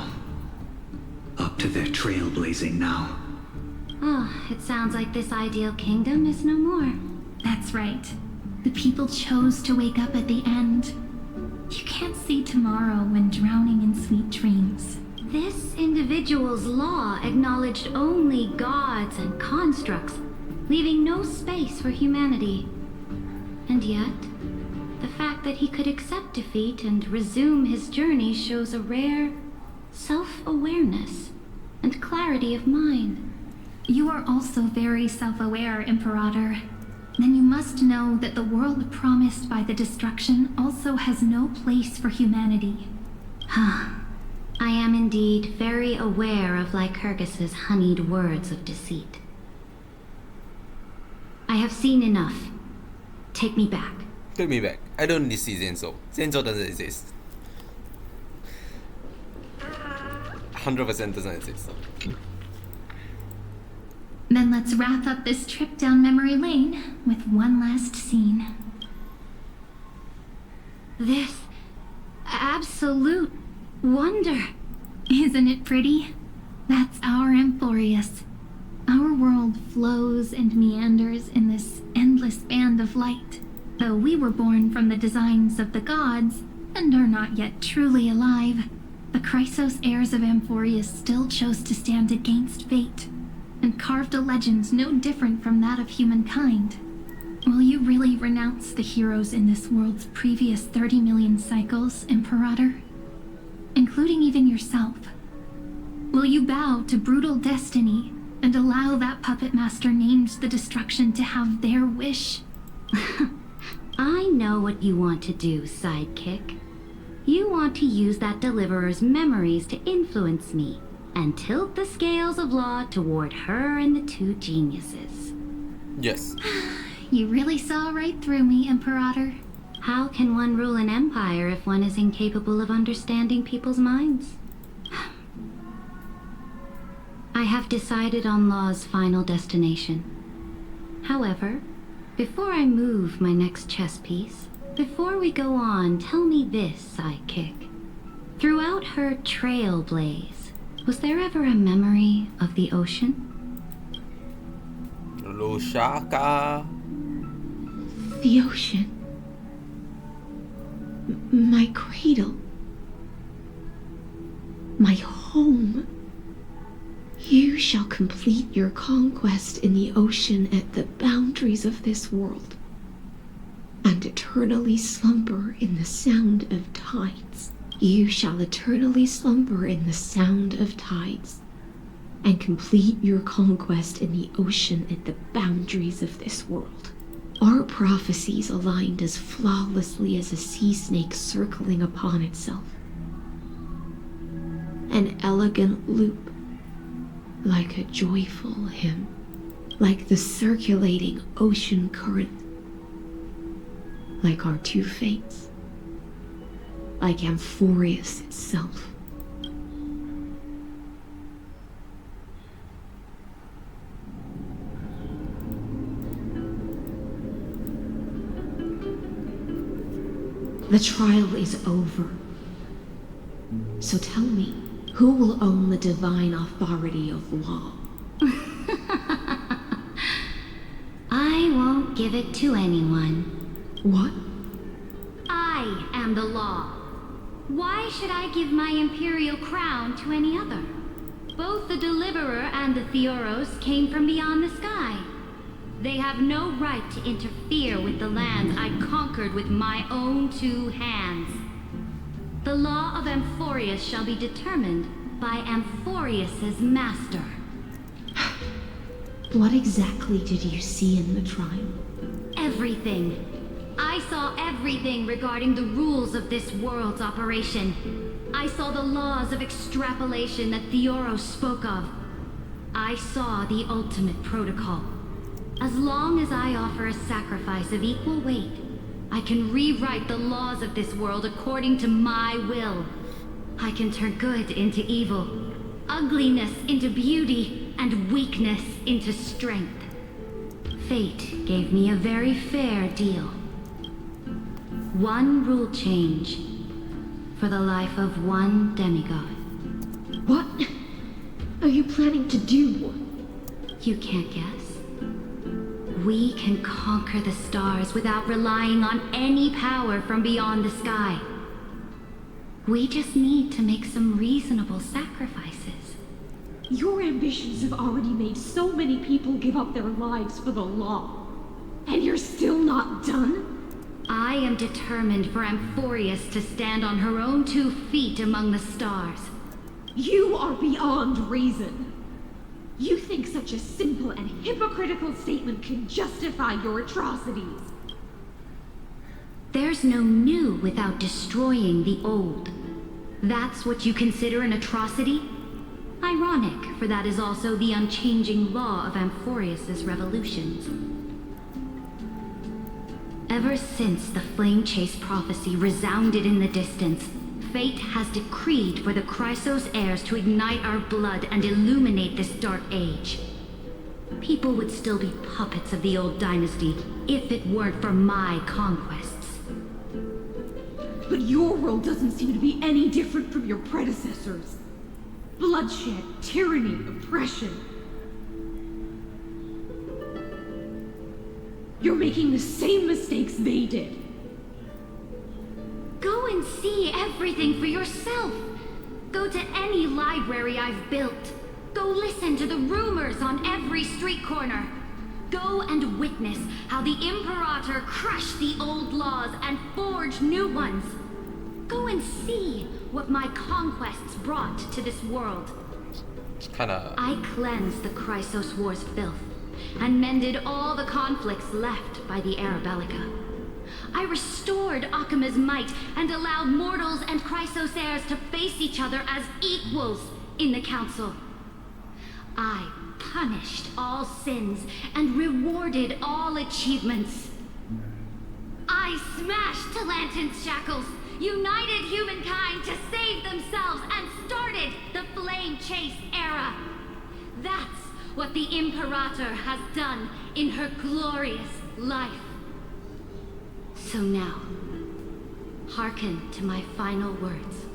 Up to their trailblazing now. It sounds like this ideal kingdom is no more. That's right. The people chose to wake up at the end. You can't see tomorrow when drowning in sweet dreams. This individual's law acknowledged only gods and constructs, leaving no space for humanity. And yet, the fact that he could accept defeat and resume his journey shows a rare self-awareness and clarity of mind. You are also very self-aware, Imperator. then you must know that the world promised by the destruction also has no place for humanity. I am indeed very aware of Lycurgus's honeyed words of deceit. I have seen enough. Take me back. Take me back. I don't need to see Zenzo. Zenzo doesn't exist. 100% doesn't exist. Then let's wrap up this trip down memory lane with one last scene. This absolute wonder. Isn't it pretty? That's our Amphorius. Our world flows and meanders in this endless band of light. Though we were born from the designs of the gods and are not yet truly alive, the Chrysos heirs of Amphorius still chose to stand against fate and carved a legend no different from that of humankind. Will you really renounce the heroes in this world's previous 30 million cycles, Imperator? Including even yourself. Will you bow to brutal destiny and allow that puppet master named the destruction to have their wish? I know what you want to do, sidekick. You want to use that deliverer's memories to influence me and tilt the scales of law toward her and the two geniuses. Yes. You really saw right through me, Imperator. How can one rule an empire if one is incapable of understanding people's minds? I have decided on Law's final destination. However, before I move my next chess piece, before we go on, tell me this, sidekick. Throughout her trailblaze, was there ever a memory of the ocean? Lushaka. The ocean. My cradle. My home. You shall complete your conquest in the ocean at the boundaries of this world, and eternally slumber in the sound of tides. You shall eternally slumber in the sound of tides, and complete your conquest in the ocean at the boundaries of this world. Our prophecies aligned as flawlessly as a sea snake circling upon itself. An elegant loop, like a joyful hymn, like the circulating ocean current, like our two fates, like Amphorius itself. The trial is over. So tell me, who will own the divine authority of law? I won't give it to anyone. What? I am the law. Why should I give my imperial crown to any other? Both the Deliverer and the Theoros came from beyond the sky. They have no right to interfere with the lands I conquered with my own two hands. The law of Amphorius shall be determined by Amphorius's master. What exactly did you see in the trial? Everything. I saw everything regarding the rules of this world's operation. I saw the laws of extrapolation that Theoros spoke of. I saw the ultimate protocol. As long as I offer a sacrifice of equal weight, I can rewrite the laws of this world according to my will. I can turn good into evil, ugliness into beauty, and weakness into strength. Fate gave me a very fair deal. One rule change for the life of one demigod. What are you planning to do? You can't guess. We can conquer the stars without relying on any power from beyond the sky. We just need to make some reasonable sacrifices. Your ambitions have already made so many people give up their lives for the law. And you're still not done? I am determined for Amphorius to stand on her own 2 feet among the stars. You are beyond reason. You think such a simple and hypocritical statement can justify your atrocities? There's no new without destroying the old. That's what you consider an atrocity? Ironic, for that is also the unchanging law of Amphorius's revolutions. Ever since the Flame Chase prophecy resounded in the distance, fate has decreed for the Chrysos heirs to ignite our blood and illuminate this dark age. People would still be puppets of the old dynasty if it weren't for my conquests. But your world doesn't seem to be any different from your predecessors. Bloodshed, tyranny, oppression. You're making the same mistakes they did. Go and see everything for yourself. Go to any library I've built. Go listen to the rumors on every street corner. Go and witness how the Imperator crushed the old laws and forged new ones. Go and see what my conquests brought to this world. I cleansed the Chrysos War's filth and mended all the conflicts left by the Era Bellica. I restored Akima's might and allowed mortals and Chrysos heirs to face each other as equals in the Council. I punished all sins and rewarded all achievements. I smashed Talantin's shackles, united humankind to save themselves, and started the Flame Chase era. That's what the Imperator has done in her glorious life. So now, hearken to my final words.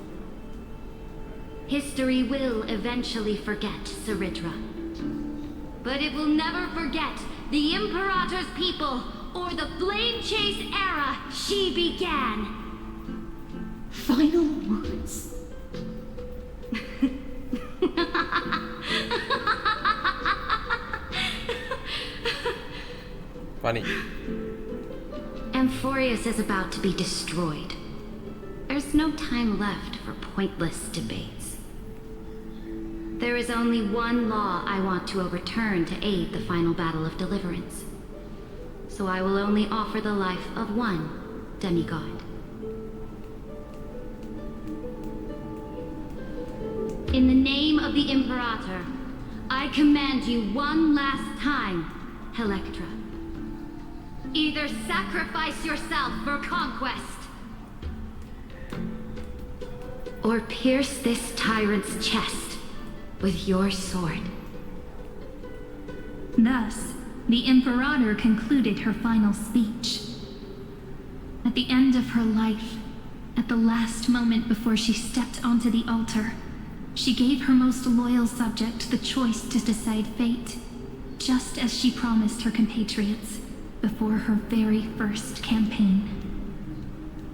History will eventually forget Saritra, but it will never forget the Imperator's people or the Flame Chase era she began. Final words. Funny. Amphorius is about to be destroyed. There's no time left for pointless debates. There is only one law I want to overturn to aid the final battle of deliverance. So I will only offer the life of one demigod. In the name of the Imperator, I command you one last time, Electra. Either sacrifice yourself for conquest, or pierce this tyrant's chest with your sword. Thus, the Imperator concluded her final speech. At the end of her life, at the last moment before she stepped onto the altar, she gave her most loyal subject the choice to decide fate, just as she promised her compatriots before her very first campaign.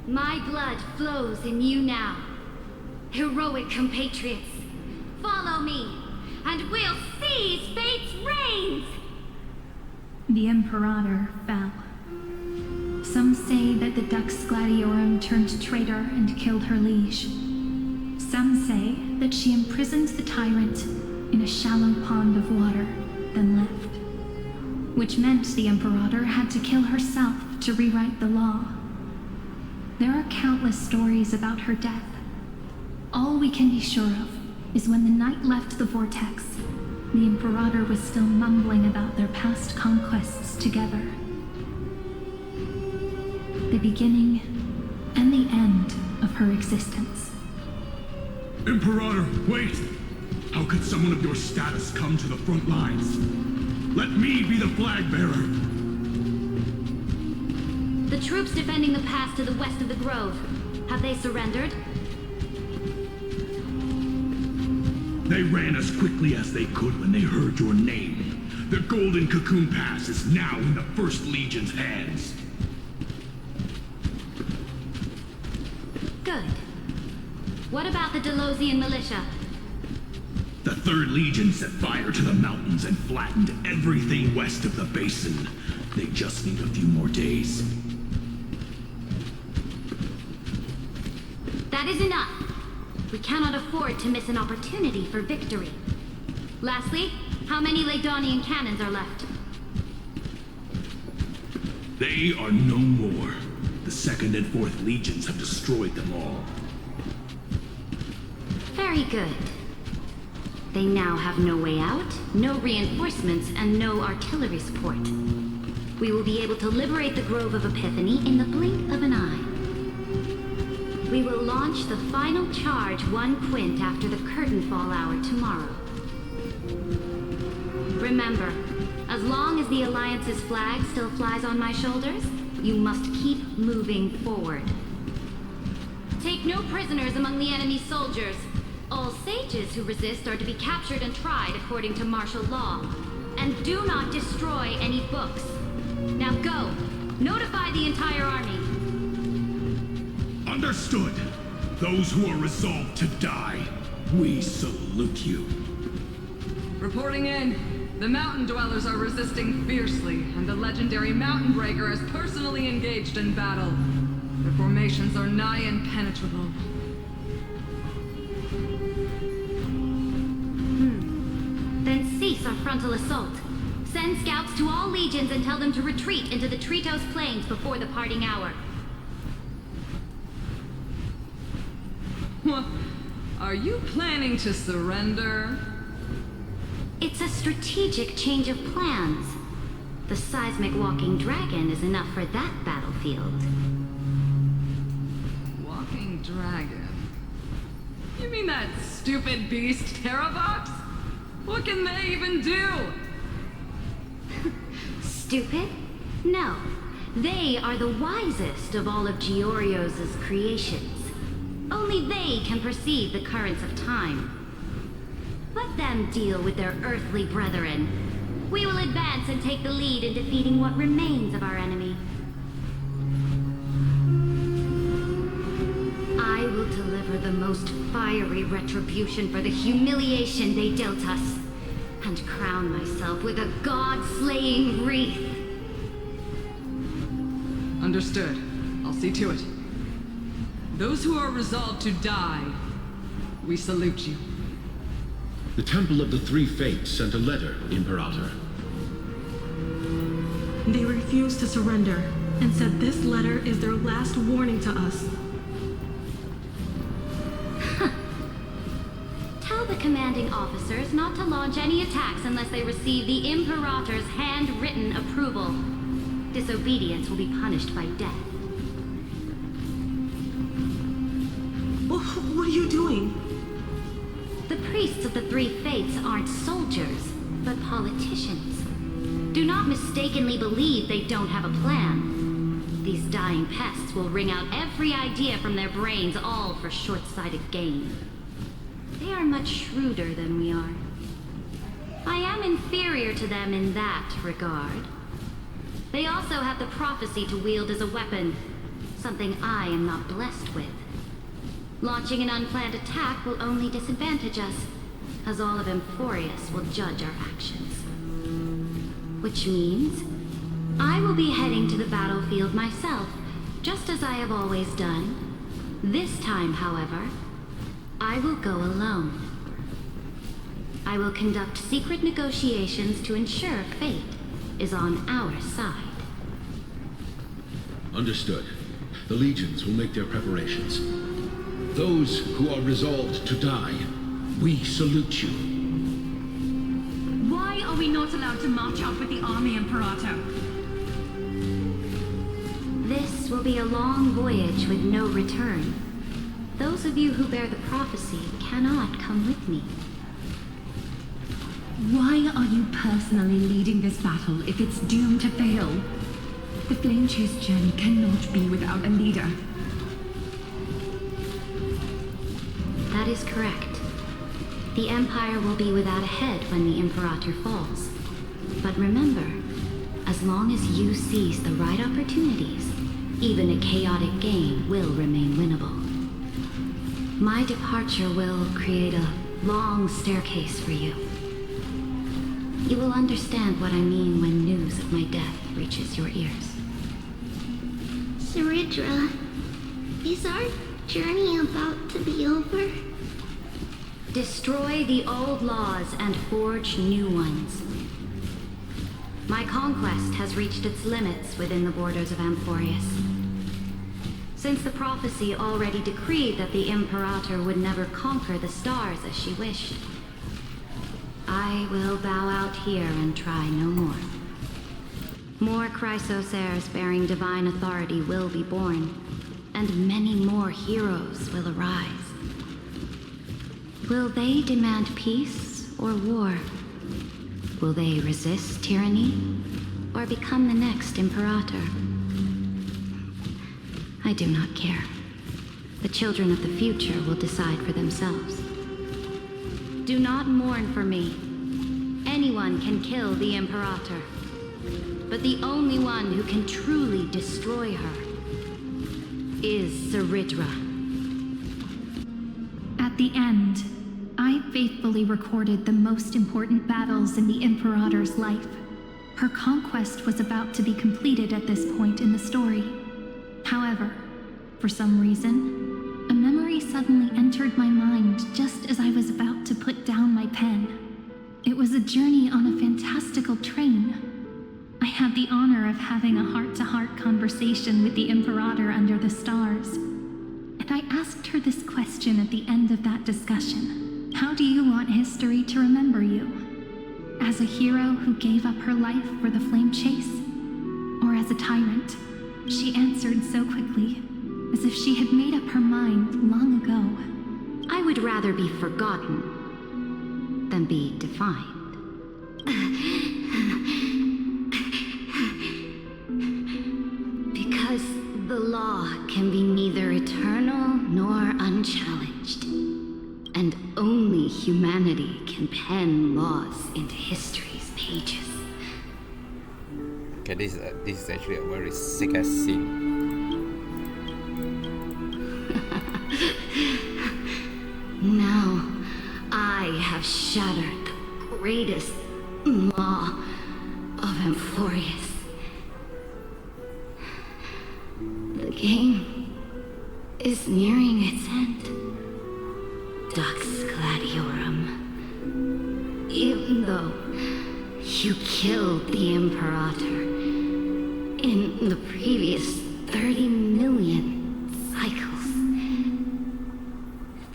My blood flows in you now. Heroic compatriots, follow me, and we'll seize fate's reins! The Imperator fell. Some say that the Dux Gladiorum turned traitor and killed her liege. Some say that she imprisoned the tyrant in a shallow pond of water, then left. Which meant the Imperator had to kill herself to rewrite the law. There are countless stories about her death. All we can be sure of is when the knight left the vortex, the Imperator was still mumbling about their past conquests together. The beginning and the end of her existence. Imperator, wait! How could someone of your status come to the front lines? Let me be the flag bearer! The troops defending the pass to the west of the grove, have they surrendered? They ran as quickly as they could when they heard your name. The Golden Cocoon Pass is now in the First Legion's hands. Good. What about the Delosian militia? The Third Legion set fire to the mountains and flattened everything west of the basin. They just need a few more days. That is enough. We cannot afford to miss an opportunity for victory. Lastly, How many Ladonian cannons are left? They are no more. The 2nd and 4th Legions have destroyed them all. Very good. They now have no way out, no reinforcements, and no artillery support. We will be able to liberate the Grove of Epiphany in the blink of an eye. We will launch the final charge 1 quint after the curtain fall hour tomorrow. Remember, as long as the Alliance's flag still flies on my shoulders, you must keep moving forward. Take no prisoners among the enemy soldiers. All sages who resist are to be captured and tried according to martial law. And do not destroy any books. Now go. Notify the entire army. Understood. Those who are resolved to die, we salute you. Reporting in. The mountain dwellers are resisting fiercely, and the legendary Mountain Breaker is personally engaged in battle. Their formations are nigh impenetrable. Then cease our frontal assault. Send scouts to all legions and tell them to retreat into the Tritos Plains before the parting hour. What? Are you planning to surrender? It's a strategic change of plans. The seismic walking dragon is enough for that battlefield. Walking dragon? You mean that stupid beast, Terravox? What can they even do? Stupid? No. They are the wisest of all of Georios' creations. Only they can perceive the currents of time. Let them deal with their earthly brethren. We will advance and take the lead in defeating what remains of our enemy. I will deliver the most fiery retribution for the humiliation they dealt us, and crown myself with a god-slaying wreath. Understood. I'll see to it. Those who are resolved to die, we salute you. The Temple of the Three Fates sent a letter, Imperator. They refused to surrender and said this letter is their last warning to us. Tell the commanding officers not to launch any attacks unless they receive the Imperator's handwritten approval. Disobedience will be punished by death. What are you doing? The priests of the Three Fates aren't soldiers, but politicians. Do not mistakenly believe they don't have a plan. These dying pests will wring out every idea from their brains, all for short-sighted gain. They are much shrewder than we are. I am inferior to them in that regard. They also have the prophecy to wield as a weapon, something I am not blessed with. Launching an unplanned attack will only disadvantage us, as all of Emphorius will judge our actions. Which means, I will be heading to the battlefield myself, just as I have always done. This time, however, I will go alone. I will conduct secret negotiations to ensure fate is on our side. Understood. The legions will make their preparations. Those who are resolved to die, we salute you. Why are we not allowed to march out with the army, Imperator? This will be a long voyage with no return. Those of you who bear the prophecy cannot come with me. Why are you personally leading this battle if it's doomed to fail? The Flame Chase journey cannot be without a leader. That is correct. The Empire will be without a head when the Imperator falls. But remember, as long as you seize the right opportunities, even a chaotic game will remain winnable. My departure will create a long staircase for you. You will understand what I mean when news of my death reaches your ears. Saridra, is our journey about to be over? Destroy the old laws and forge new ones. My conquest has reached its limits within the borders of Amphorius. Since the prophecy already decreed that the Imperator would never conquer the stars as she wished, I will bow out here and try no more. More Chrysos heirs bearing divine authority will be born, and many more heroes will arise. Will they demand peace or war? Will they resist tyranny or become the next Imperator? I do not care. The children of the future will decide for themselves. Do not mourn for me. Anyone can kill the Imperator, but the only one who can truly destroy her is Saridra. At the end, I faithfully recorded the most important battles in the Imperator's life. Her conquest was about to be completed at this point in the story. However, for some reason, a memory suddenly entered my mind just as I was about to put down my pen. It was a journey on a fantastical train. I had the honor of having a heart-to-heart conversation with the Imperator under the stars. And I asked her this question at the end of that discussion. How do you want history to remember you? As a hero who gave up her life for the flame chase? Or as a tyrant? She answered so quickly, as if she had made up her mind long ago. I would rather be forgotten than be defined. Because the law can be neither eternal nor unchallenged. And only humanity can pen laws into history's pages. Okay, this is actually a very sick ass scene. Now, I have shattered the greatest law of Amphorius. The game is nearing its end. Dux Gladiorum. Even though you killed the Imperator in the previous 30 million cycles,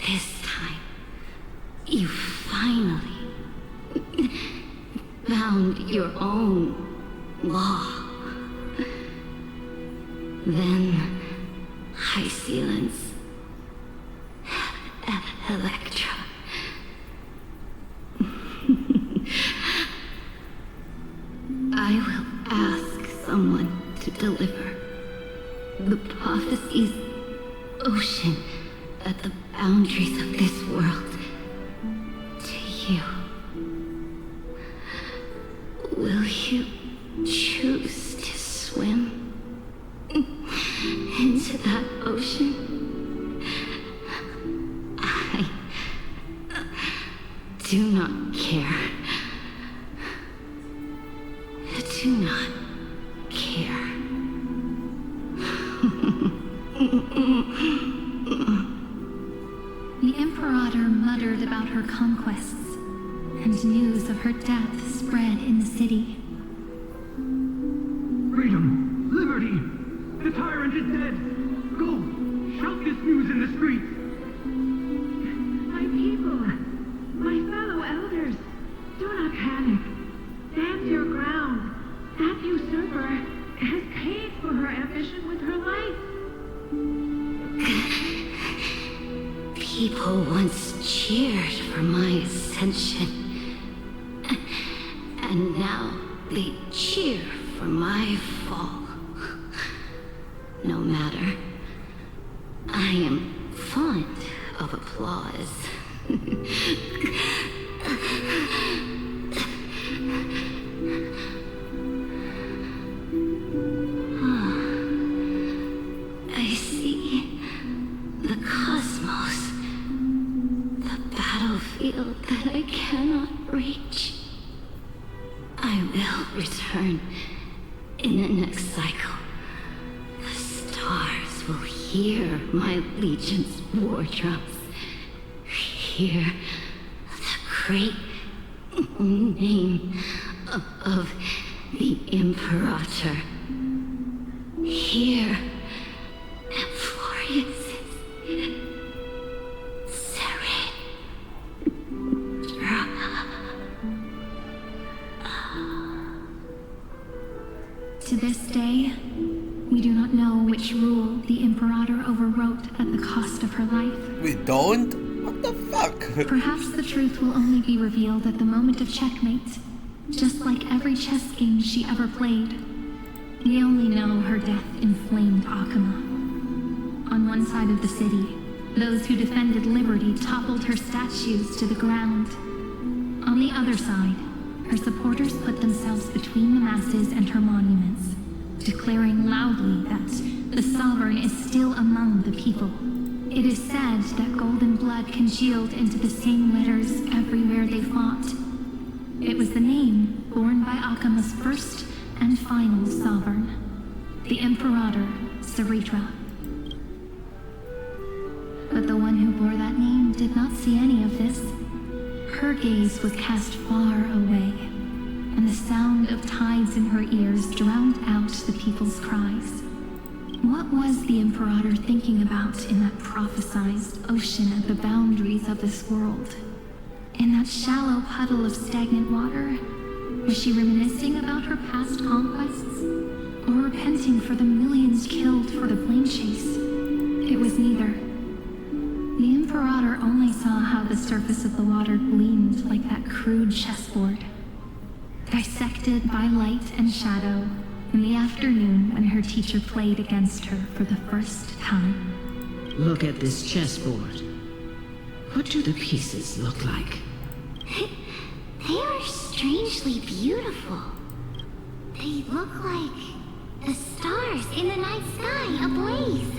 this time you finally found your own law. Then I silence Electra. I will ask someone to deliver the prophecy's ocean at the boundaries of this world to you. Will you choose to swim into that ocean? I do not care. Do not care. The Imperator muttered about her conquests, and news of her death spread in the city. Freedom! Liberty! The tyrant is dead! Go! Shout this news in the streets! My people! My fellow elders! Do not panic. Stand your ground. That usurper has paid for her ambition with her life. People once cheered for my ascension, and now they cheer for my fall. No matter. I am fond of applause. I see the cosmos, the battlefield that I cannot reach. I will return in the next cycle. The stars will hear my legion's war drums, hear great name of the Imperator. Here, Amphorius To this day, we do not know which rule the Imperator overwrote at the cost of her life. We don't? What the fuck? Perhaps the truth will only be revealed at the moment of checkmate, just like every chess game she ever played. We only know her death inflamed Akama. On one side of the city, those who defended liberty toppled her statues to the ground. On the other side, her supporters put themselves between the masses and her monuments, declaring loudly that the Sovereign is still among the people. It is said that golden blood congealed into the same letters everywhere they fought. It was the name borne by Akama's first and final Sovereign, the Imperator Saritra. But the one who bore that name did not see any of this. Her gaze was cast far away, and the sound of tides in her ears drowned out the people's cries. What was the Imperator thinking about in that prophesized ocean at the boundaries of this world? In that shallow puddle of stagnant water? Was she reminiscing about her past conquests? Or repenting for the millions killed for the plane chase? It was neither. The Imperator only saw how the surface of the water gleamed like that crude chessboard, dissected by light and shadow in the afternoon when her teacher played against her for the first time. Look at this chessboard. What do the pieces look like? They are strangely beautiful. They look like the stars in the night sky ablaze.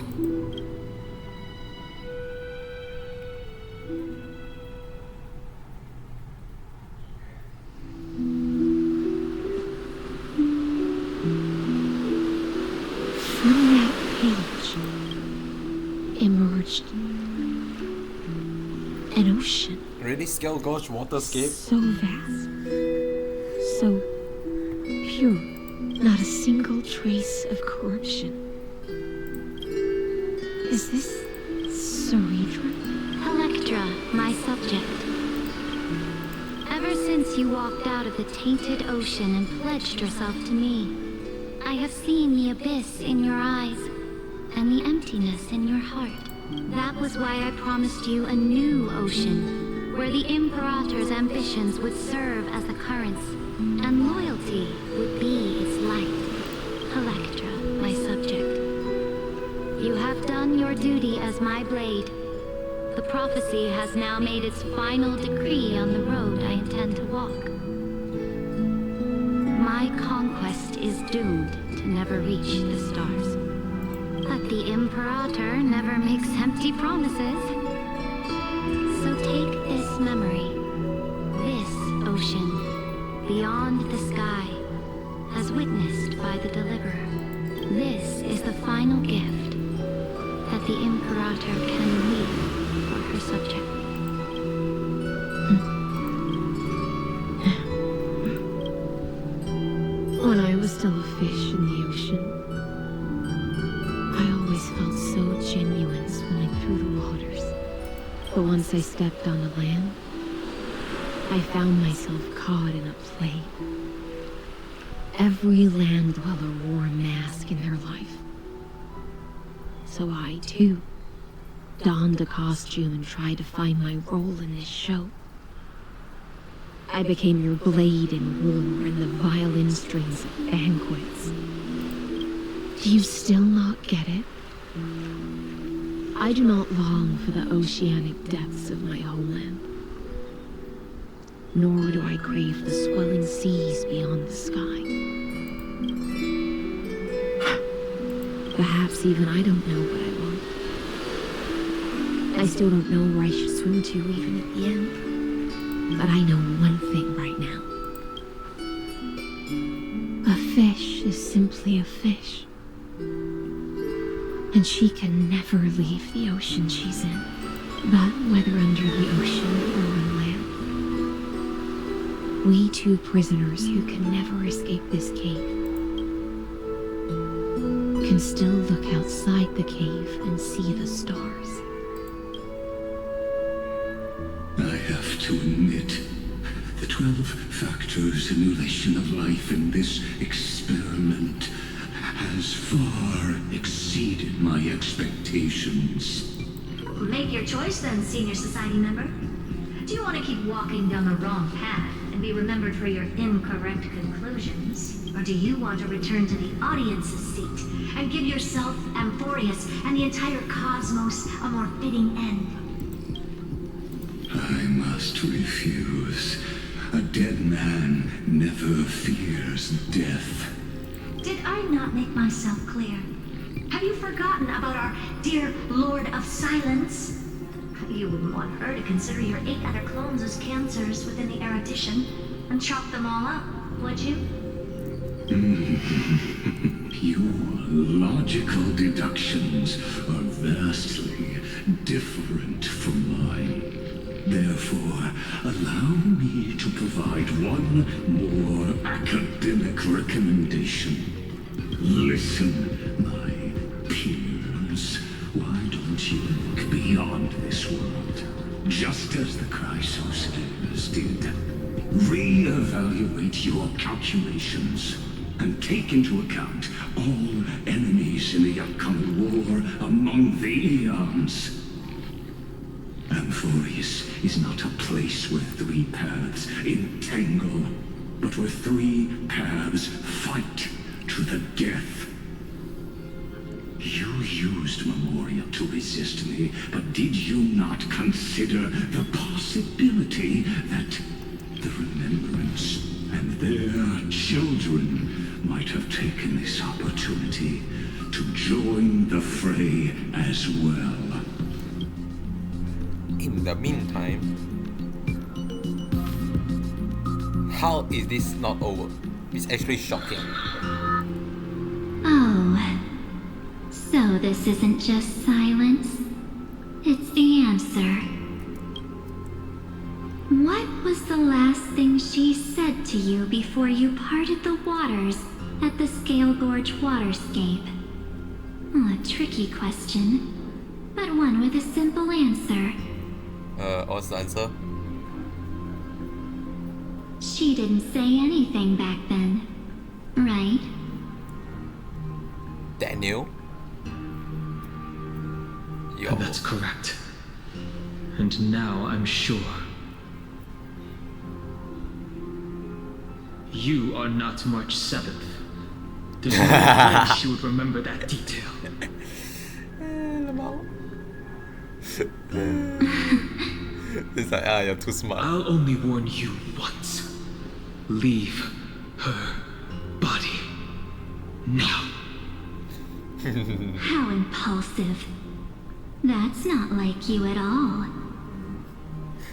From that page emerged an ocean. Really scale gauge waterscape? So vast, so pure, not a single trace of corruption. Is this Saritra? Electra, my subject. Ever since you walked out of the tainted ocean and pledged yourself to me, I have seen the abyss in your eyes and the emptiness in your heart. That was why I promised you a new ocean, where the Imperator's ambitions would serve as the currents, and loyalty would be its light. Electra, my subject. You have done your duty as my blade. The prophecy has now made its final decree on the road I intend to walk. My conquest is doomed to never reach the stars. But the Imperator never makes empty promises. So take this memory, this ocean, beyond the sky, as witnessed by the Deliverer. This is the final gift that the Imperator can leave for her subject. When I was still a fish in the ocean, I always felt so genuine swimming through the waters. But once I stepped on the land, I found myself caught in a play. Every land dweller wore a mask in their life. So I, too, donned a costume and tried to find my role in this show. I became your blade in war and the violin strings of banquets. Do you still not get it? I do not long for the oceanic depths of my homeland. Nor do I crave the swelling seas beyond the sky. Perhaps even I don't know what I want. I still don't know where I should swim to even at the end. But I know one thing right now. A fish is simply a fish. And she can never leave the ocean she's in. But whether under the ocean or on land, We two prisoners who can never escape this cave can still look outside the cave and see the stars. I have to admit, the 12 factors emulation of life in this experiment has far exceeded my expectations. Make your choice then, Senior Society member. Do you want to keep walking down the wrong path and be remembered for your incorrect conclusions? Or do you want to return to the audience's seat and give yourself, Amphorius, and the entire cosmos a more fitting end? I must refuse. A dead man never fears death. Did I not make myself clear? Have you forgotten about our dear Lord of Silence? You wouldn't want her to consider your 8 other clones as cancers within the erudition and chop them all up, would you? Your logical deductions are vastly different from mine. Therefore, allow me to provide one more academic recommendation. Listen, my peers. Why don't you look beyond this world, just as the Chrysostomers did? Re-evaluate your calculations and take into account all enemies in the upcoming war among the eons. Amphorius is not a place where 3 paths entangle, but where 3 paths fight to the death. You used Memorial to resist me, but did you not consider the possibility that the Remembrance and their children might have taken this opportunity to join the fray as well? In the meantime, how is this not over? It's actually shocking. Oh, so this isn't just silence. It's the answer. What was the last thing she said to you before you parted the waters at the Scale Gorge waterscape? A tricky question, but one with a simple answer. What's the answer? She didn't say anything back then, right? Daniel? Yo. That's correct. And now I'm sure. You are not March 7th. There's no way she would remember that detail. It's like, you're too smart. I'll only warn you once. Leave her body now. How impulsive. That's not like you at all.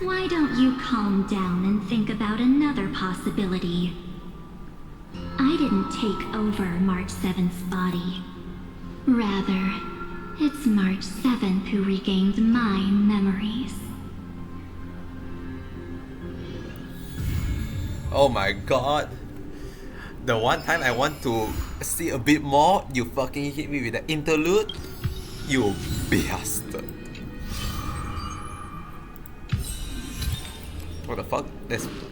Why don't you calm down and think about another possibility? I didn't take over March 7th's body. Rather, it's March 7th who regained my memories. Oh my god. The one time I want to see a bit more, you fucking hit me with the interlude. You bastard. What the fuck?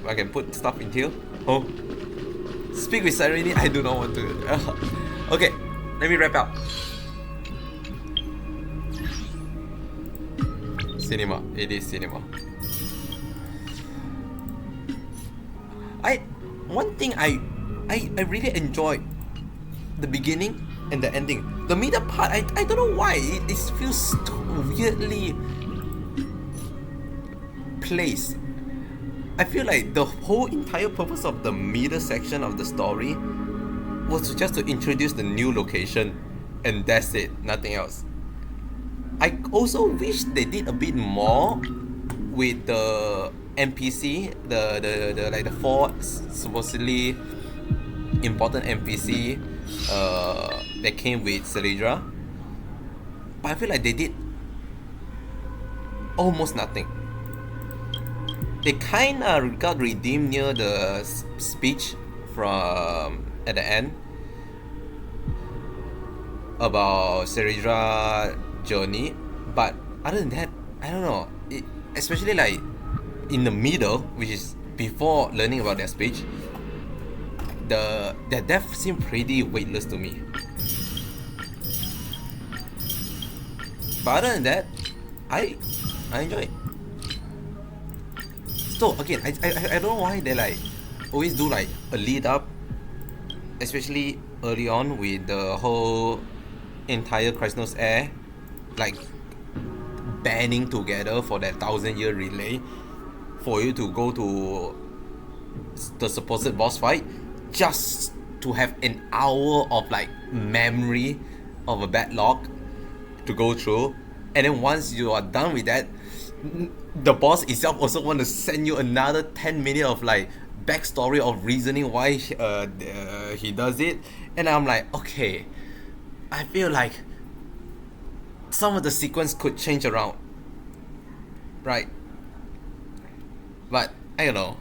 I can put stuff in here? Oh. Speak with Serenity? I do not want to. Okay, let me wrap up. Cinema. It is cinema. One thing I really enjoyed the beginning and the ending. The middle part, I don't know why it feels too weirdly placed. I feel like the whole entire purpose of the middle section of the story was just to introduce the new location, and that's it, nothing else. I also wish they did a bit more with the NPC, the like the 4 supposedly important NPC that came with Celidra, but I feel like they did almost nothing. they kinda got redeemed near the speech from at the end about Seridra journey, but other than that, I don't know. Especially like in the middle, which is before learning about their speech, their death seemed pretty weightless to me. But other than that, I enjoy it. So again, I don't know why they like always do like a lead up, especially early on with the whole entire Krasnos Air like banding together for that 1,000-year relay for you to go to the supposed boss fight just to have an hour of like memory of a backlog to go through, and then once you are done with that, the boss itself also want to send you another 10 minutes of like backstory of reasoning why he does it, and I'm like, okay, I feel like some of the sequence could change around, right? But I don't know,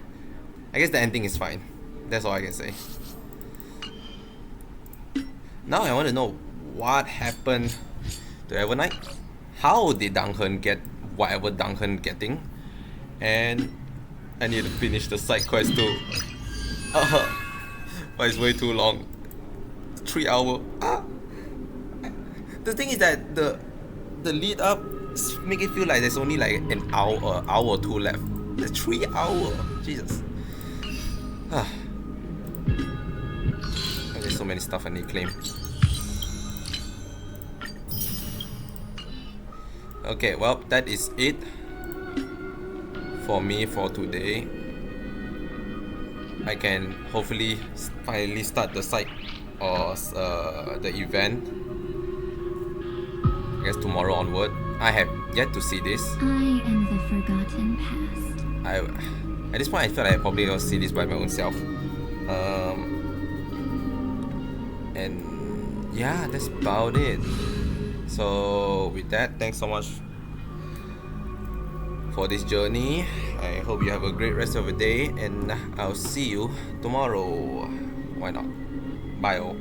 I guess the ending is fine. That's all I can say. Now I want to know what happened to Evernight. How did Duncan get whatever Duncan getting? And I need to finish the side quest too. But it's way too long. 3 hours. The thing is that the lead up make it feel like there's only like an hour or two left. There's 3 hours. Jesus. There's so many stuff I need to claim. Okay, well, that is it for me for today. I can hopefully finally start the site or the event. I guess tomorrow onward. I have yet to see this. I am the forgotten past. At this point, I feel like I probably will see this by my own self. And yeah, that's about it. So with that, thanks so much for this journey. I hope you have a great rest of the day, and I'll see you tomorrow. Why not? Bye all.